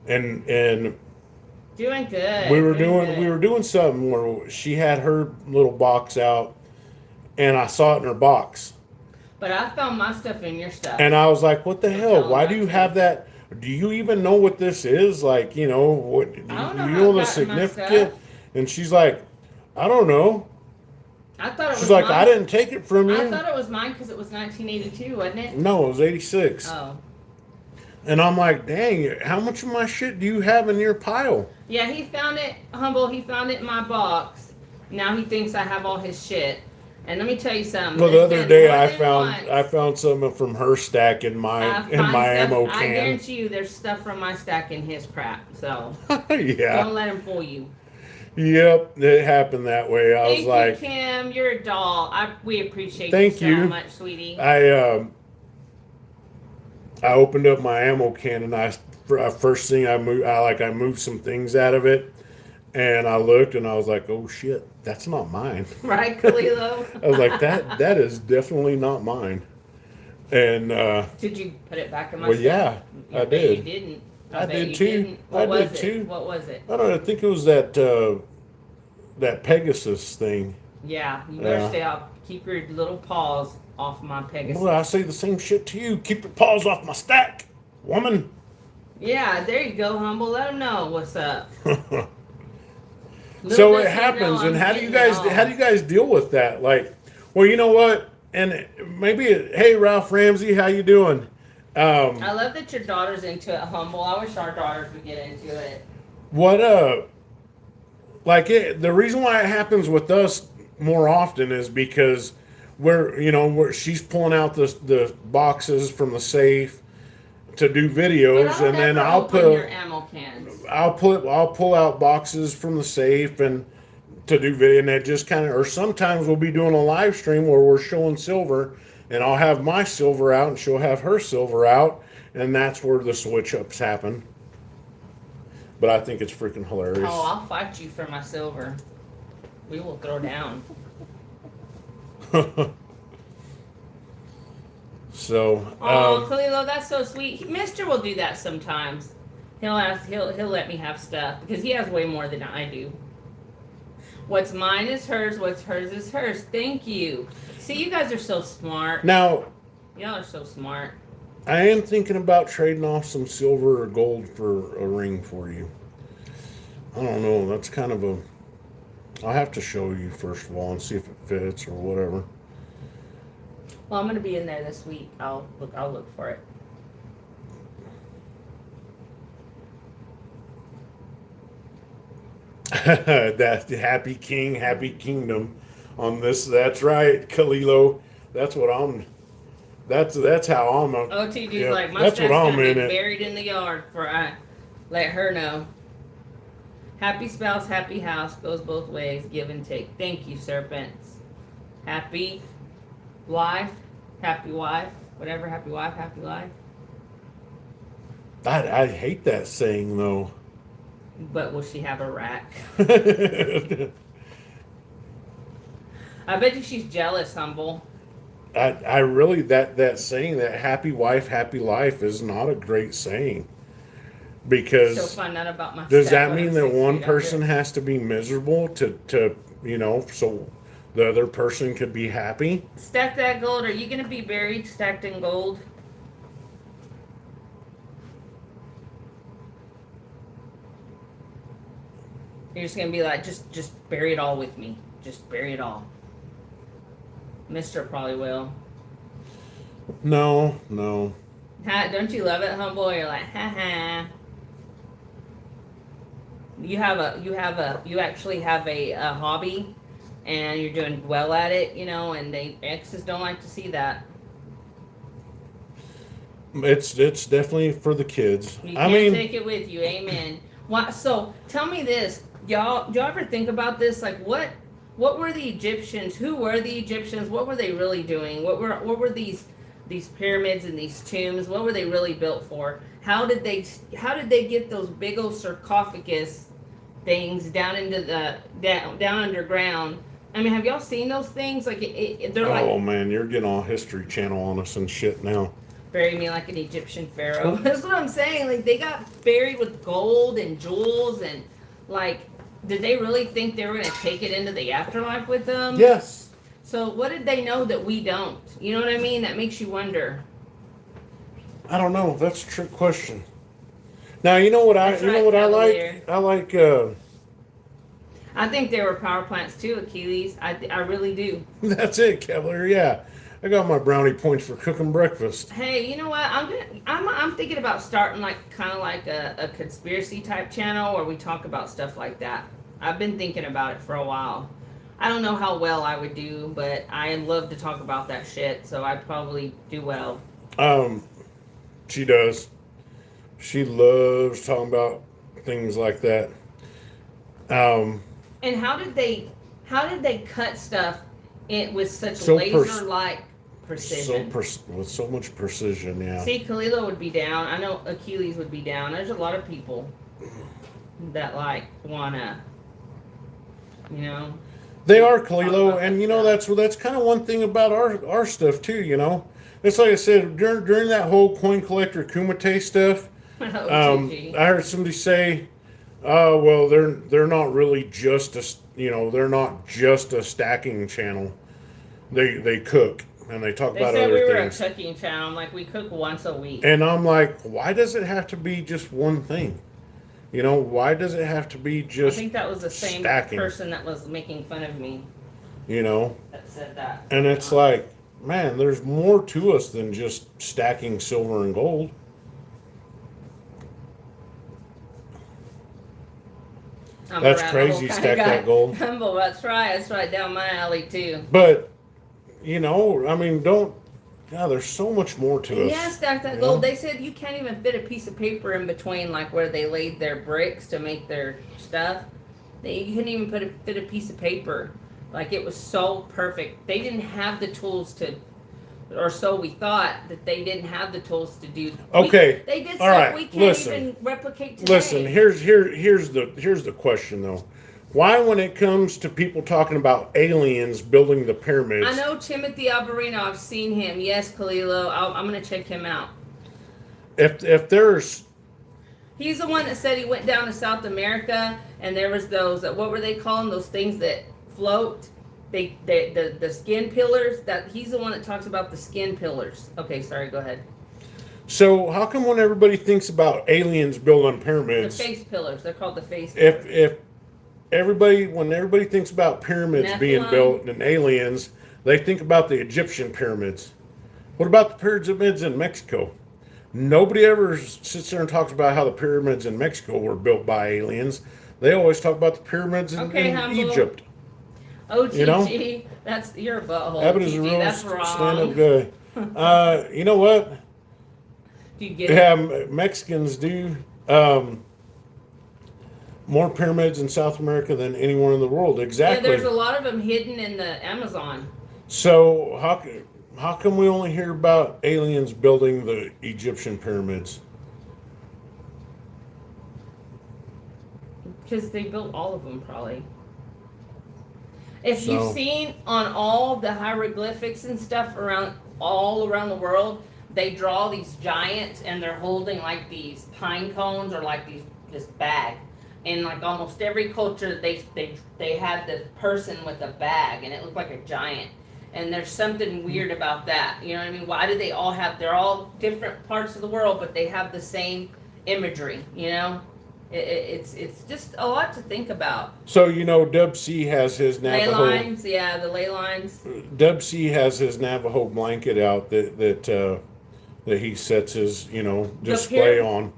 and Doing good. we were good. doing something where she had her little box out, and I saw it in her box, But I found my stuff in your stuff. and I was like, "What the hell? tell Why them do you that have that? Do you even know what this is? Like, you know what? Do I don't know you how know it the got in my significance?" stuff. And she's like, "I don't know." I thought it was She's like, mine. "I didn't take it from I you." thought it was mine because it was 1982, wasn't it? No, it was 86. Oh. And I'm like, "Dang, how much of my shit do you have in your pile?" Yeah, he found it, Humble. He found it in my box. Now he thinks I have all his shit. And let me tell you something. Well, the there's other been day more I than found once something from her stack in my I in find my stuff- ammo I can. guarantee you there's stuff from my stack in his crap. So Yeah. don't let him fool you. Yep, it happened that way. I Thank was like, you, Kim. You're a doll. We appreciate Thank you so you. much, sweetie. I opened up my ammo can and first thing I moved some things out of it, and I looked and I was like, oh shit, that's not mine. Right, Kalilo? I was like, that is definitely not mine. And Did you put it back in my well, stuff? yeah, You I bet did. You didn't. I bet did you too. Didn't. I What was did it? too. What was it? I don't know. I think it was that Pegasus thing. Yeah, you better Yeah. stay off. Keep your little paws off my Pegasus. Boy, I say the same shit to you. Keep your paws off my stack, woman. Yeah, there you go, Humble. Let them know what's up. So Little it does he know happens, I'm and how do you getting guys it how all. do you guys deal with that? Like, well, you know what? And maybe hey, Ralph Ramsey, how you doing? I love that your daughter's into it, Humble. I wish our daughters would get into it. What the reason why it happens with us more often is because she's pulling out the boxes from the safe to do But videos, I don't and then ever I'll open put your ammo cans. I'll pull out boxes from the safe and to do video, and that just kind of, or sometimes we'll be doing a live stream where we're showing silver, and I'll have my silver out and she'll have her silver out, and that's where the switch ups happen. But I think it's freaking hilarious. Oh, I'll fight you for my silver. We will throw down. So, Oh, Kalilo, that's so sweet. Mister will do that sometimes. He'll let me have stuff because he has way more than I do. What's mine is hers. What's hers is hers. Thank you. See, you guys are so smart. now Y'all are so smart. I am thinking about trading off some silver or gold for a ring for you. I don't know. That's kind of I'll have to show you first of all and see if it fits or whatever. Well, I'm gonna be in there this week. I'll look for it. That's the happy king, happy kingdom on this. That's right, Kalilo. That's what I'm. That's how I'm. OTG's Yeah, like, my that's stuff's what I'm gonna be in it. buried in the yard for I let her know. Happy spouse, happy house goes both ways, give and take. Thank you, serpents. Happy wife, whatever. Happy wife, happy life. I hate that saying though. But will she have a rack? I I bet you she's jealous, Humble. really that saying, that happy wife, happy life, is not a great saying. She'll Because find out about my does stuff that when mean I'm that 6 one feet person under. has to be miserable to so the other person could be happy? Stack that gold. Are you gonna be buried stacked in gold? You're just gonna be like, just bury it all with me. Just bury it all. Mister probably will. No. Don't you love it, Humble? You're like, ha ha. You actually have a hobby and you're doing well at it, you know, and they exes don't like to see that. It's definitely for the kids. You I can't mean, take it with you. Amen. So tell me this, y'all. Do y'all ever think about this? Like, what were the Egyptians? Who were the Egyptians? What were they really doing? What were these pyramids and these tombs? What were they really built for? How did they get those big old sarcophagus things down into the down underground? I mean, have y'all seen those things? Like, they're like, oh man, you're getting all History Channel on us and shit now. bury me like an Egyptian pharaoh. That's what I'm saying. Like, they got buried with gold and jewels, and like, did they really think they were gonna take it into the afterlife with them? Yes. So what did they know that we don't? You know what I mean? That makes you wonder. I don't know. That's a trick question. Now you know what I That's you know right, what Cavalier. I like. I think there were power plants too, Achilles. I really do. That's it, Cavalier. Yeah, I got my brownie points for cooking breakfast. Hey, you know what? I'm thinking about starting like kind of like a conspiracy type channel where we talk about stuff like that. I've been thinking about it for a while. I don't know how well I would do, but I love to talk about that shit, so I'd probably do well. She does. She loves talking about things like that. And how did they cut stuff with such So laser like precision? With so much precision. Yeah. See, Kalila would be down. I know Achilles would be down. There's a lot of people that like wanna, you know. They are talk Kalilo, about and that you know that's kind of one thing about our stuff too. You know, it's like I said during that whole coin collector Kumite stuff. Oh, GG. I heard somebody say, well, they're not really just they're not just a stacking channel. They cook and they talk They about said other we were things. a cooking channel. I'm like, we cook once a week. And I'm like, why does it have to be just one thing? You know, why does it have to be I just think that was the same stacking? person that was making fun of me You know, that said that. and it's like, man, there's more to us than just stacking silver and gold. I'm That's a rabbit crazy, hole kinda stack guy. that gold. Humble, that's right. That's right down my alley too. But you know, I mean, there's so much more to us. Yeah, stack that you gold. know? They said you can't even fit a piece of paper in between, like where they laid their bricks to make their stuff. You couldn't even fit a piece of paper. Like, it was so perfect. They didn't have the tools to, or so we thought, that they didn't have the tools to do. Okay, They did all stuff right, we can't listen. even replicate today. Listen, here's the question though. Why, when it comes to people talking about aliens building the pyramids, I know Timothy Alberino. I've seen him. Yes, Kalilo. I'm going to check him out. if there's He's the one that said he went down to South America and there was those, what were they calling those things that float? The skin pillars. That he's the one that talks about the skin pillars. Okay, sorry, go ahead. so how come when everybody thinks about aliens building The pyramids, face pillars. They're called the face pillars. if when everybody thinks about pyramids being Nephilim. built and aliens, they think about the Egyptian pyramids. What about the pyramids in Mexico? Nobody ever sits there and talks about how the pyramids in Mexico were built by aliens. They always talk about the pyramids in Humble. Egypt. OTG, you know? That's your butthole. Abbott is a OTG, real that's stand-up wrong. guy. You know what? Do you get it? Yeah, Mexicans do more pyramids in South America than anyone in the world. Exactly. Yeah, there's a lot of them hidden in the Amazon. So how come we only hear about aliens building the Egyptian pyramids? Because they built all of them, probably. If So- you've seen on all the hieroglyphics and stuff all around the world, they draw these giants and they're holding like these pine cones or like this bag. And like almost every culture, they had the person with a bag and it looked like a giant. And there's something weird about that. You know what I mean? Why do they all have? They're all different parts of the world, but they have the same imagery. You know, it's just a lot to think about. So you know, Dub C has his Ley Navajo. lines, yeah, the ley lines. Dub C has his Navajo blanket out that he sets his display pyra- on.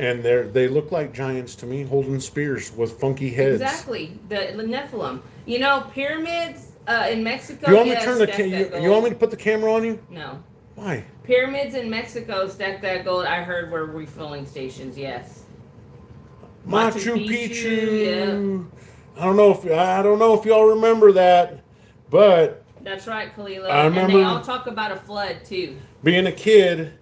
and they look like giants to me, holding spears with funky heads. Exactly, the Nephilim. You know, pyramids in Mexico. You want me to yes, turn the stack that gold. you want me to put the camera on you? No. Why? Pyramids in Mexico stack that gold. I heard were refueling stations. Yes. Machu Machu Picchu. I don't know if y'all remember that, but That's right, Kalila. I And they remember- all talk about a flood too. being a kid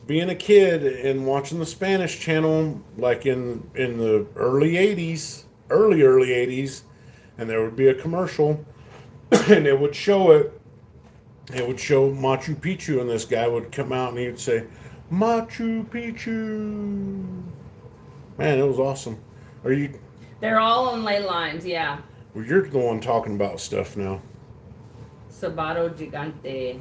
and watching the Spanish channel, like in the early 80s, early 80s, and there would be a commercial and it would show Machu Picchu, and this guy would come out and he would say, Machu Picchu. Man, it was awesome. They're all on ley lines, yeah. Well, you're the one talking about stuff now. Sabado Gigante.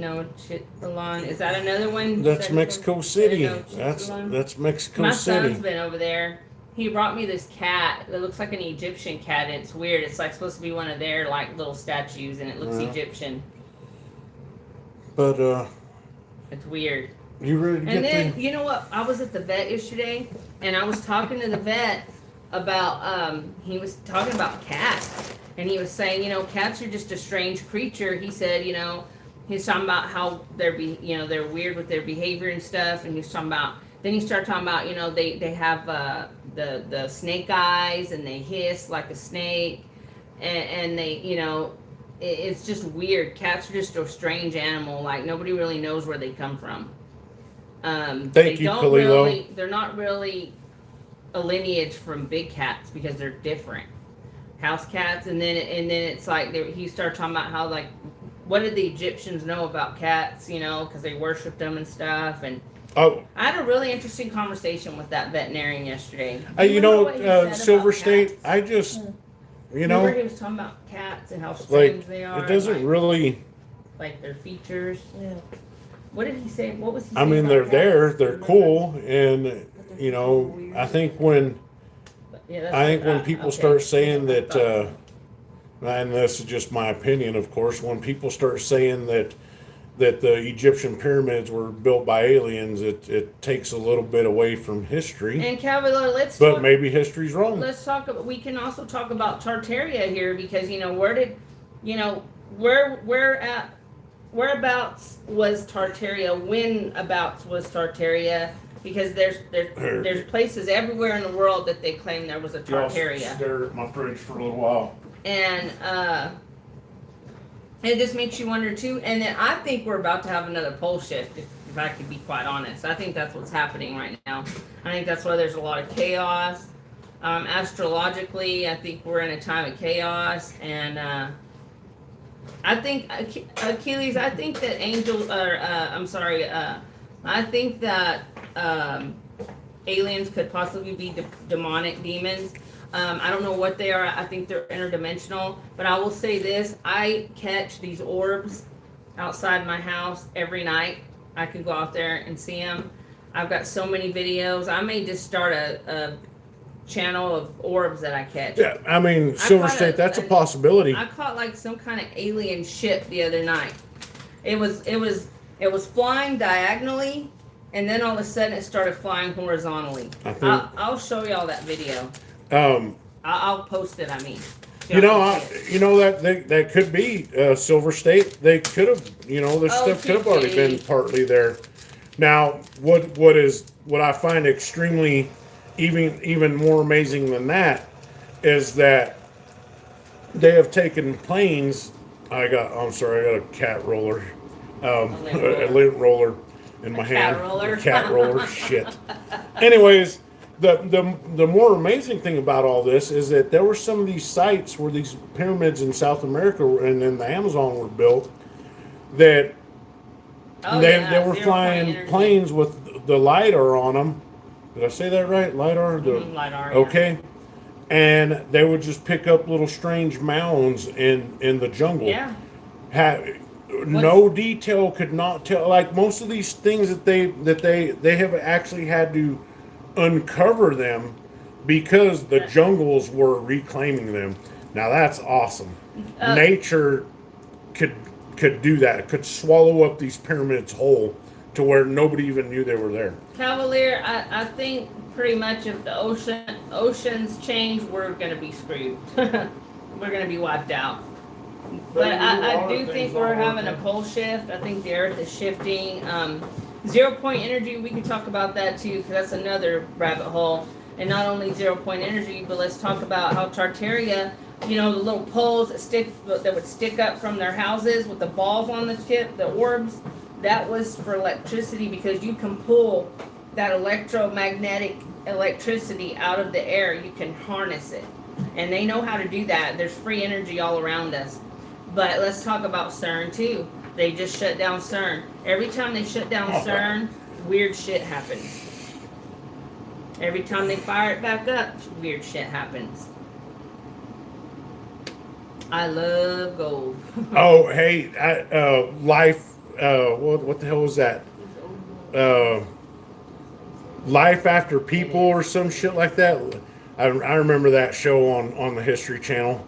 Tenochtitlan. Is that another one? That's Mexico City. Tenochtitlan? That's Mexico My City. son's been over there. He brought me this cat that looks like an Egyptian cat. It's weird. It's like supposed to be one of their like little statues, and it looks Egyptian. But It's weird. you ready to And get then you know what? I was at the vet yesterday, and I was talking to the vet about. He was talking about cats, and he was saying, you know, cats are just a strange creature. He said, you know, he's talking about how they're they're weird with their behavior and stuff, and he's talking about. Then he started talking about, you know, they have the snake eyes, and they hiss like a snake, and they, you know, it's just weird. Cats are just a strange animal. Like nobody really knows where they come from. Thank you, Kalilo. They're not really a lineage from big cats because they're different. House cats, and then it's like he started talking about how like what did the Egyptians know about cats? You know, because they worshipped them and stuff. And Oh, I had a really interesting conversation with that veterinarian yesterday. you Remember what he said about Silver State. cats? I just, you Remember know, he was talking about cats and how strange like they are. it doesn't like, really. like their features. Yeah. What did he say? What was he? I saying mean, about they're cats? there, they're cool, and you know, I think when Yeah, that's I think what- when people okay. start saying I that, thought so. and this is just my opinion, of course, when people start saying that the Egyptian pyramids were built by aliens, it takes a little bit away from history. And Cavalier, let's But talk, maybe history's wrong. let's talk. We can also talk about Tartaria here because you know whereabouts was Tartaria? When abouts was Tartaria? Because there's places everywhere in the world that they claim there was a Tartaria. Stare at my fridge for a little while. And it just makes you wonder too. And then I think we're about to have another pole shift, if I could be quite honest. I think that's what's happening right now. I think that's why there's a lot of chaos. Astrologically, I think we're in a time of chaos, and I think Achilles. I think that I think that aliens could possibly be demonic demons. I don't know what they are. I think they're interdimensional. But I will say this. I catch these orbs outside my house every night. I can go out there and see them. I've got so many videos. I may just start a channel of orbs that I catch. Yeah, I mean, Silver caught State, that's a possibility. I caught like some kind of alien ship the other night. It was flying diagonally, and then all of a sudden it started flying horizontally. I think- I'll show y'all that video. Um, I'll post it. I mean, you know, Y'all can see it. you know that could be Silver State. They could have, you know, this Oh, stuff could have already TP. been partly there. Now, what I find extremely even more amazing than that is that they have taken planes. I'm sorry, I got a cat roller, a lint roller in my hand. cat roller? A cat roller, shit. Anyways, the more amazing thing about all this is that there were some of these sites where these pyramids in South America and in the Amazon were built that Oh, they yeah, were 0 point flying energy. planes with the LiDAR on them. Did I say that right? LiDAR? LiDAR, yeah. Okay. And they would just pick up little strange mounds in the jungle. Yeah. No detail could not tell. Like most of these things that they have actually had to uncover them because the jungles were reclaiming them. Now that's awesome. Nature could do that. Could swallow up these pyramids whole to where nobody even knew they were there. Cavalier, I think pretty much if the oceans change, we're gonna be screwed. We're gonna be wiped out. But I do think we're having a pole shift. I think the Earth is shifting. 0 point energy, we can talk about that too, because that's another rabbit hole. And not only 0 point energy, but let's talk about how Tartaria, you know, the little poles that would stick up from their houses with the balls on the tip, the orbs. That was for electricity, because you can pull that electromagnetic electricity out of the air. You can harness it. And they know how to do that. There's free energy all around us. But let's talk about CERN too. They just shut down CERN. Every time they shut down CERN, weird shit happens. Every time they fire it back up, weird shit happens. I love gold. Oh, hey, Life, what the hell was that? Life After People or some shit like that. I remember that show on the History Channel.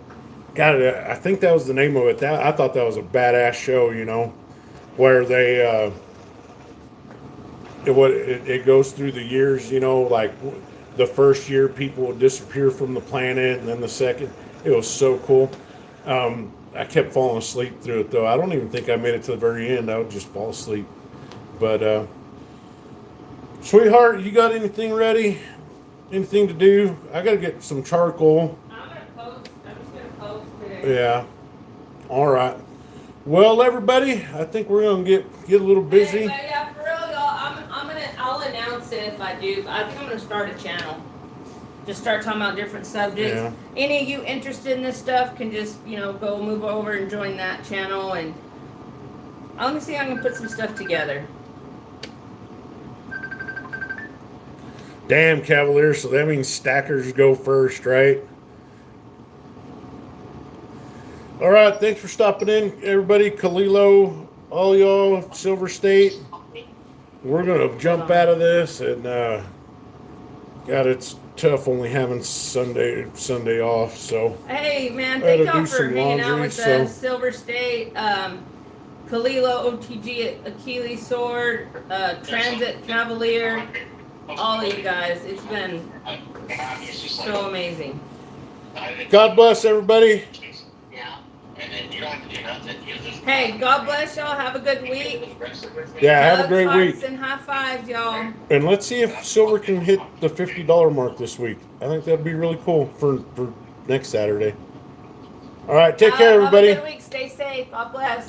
God, I think that was the name of it. I thought that was a badass show, you know, where they it goes through the years, you know, like the first year people would disappear from the planet, and then the second. It was so cool. I kept falling asleep through it though. I don't even think I made it to the very end. I would just fall asleep. But sweetheart, you got anything ready? Anything to do? I gotta get some charcoal. I'm just gonna post today. Yeah. All right. Well, everybody, I think we're gonna get a little busy. Anyway, yeah, for real, y'all. I'll announce it if I do. I think I'm gonna start a channel. Just start talking about different subjects. Yeah. Any of you interested in this stuff can just, you know, go move over and join that channel, and I'm gonna see how I'm gonna put some stuff together. Damn, Cavalier. So that means stackers go first, right? All right. Thanks for stopping in, everybody. Kalilo, all y'all, Silver State. We're gonna jump out of this, and God, it's tough only having Sunday off. So Hey, man, I had thank to y'all do for some hanging out laundry, with so- us. Silver State, Kalilo, OTG, Achilles Sword, Transit Cavalier, all of you guys. It's been so amazing. God bless everybody. Hey, God bless y'all. Have a good week. Yeah, have a Hugs, great hearts, week. and high fives, y'all. And let's see if Silver can hit the $50 mark this week. I think that'd be really cool for next Saturday. All right, take care, everybody. Have a good week. Stay safe. God bless.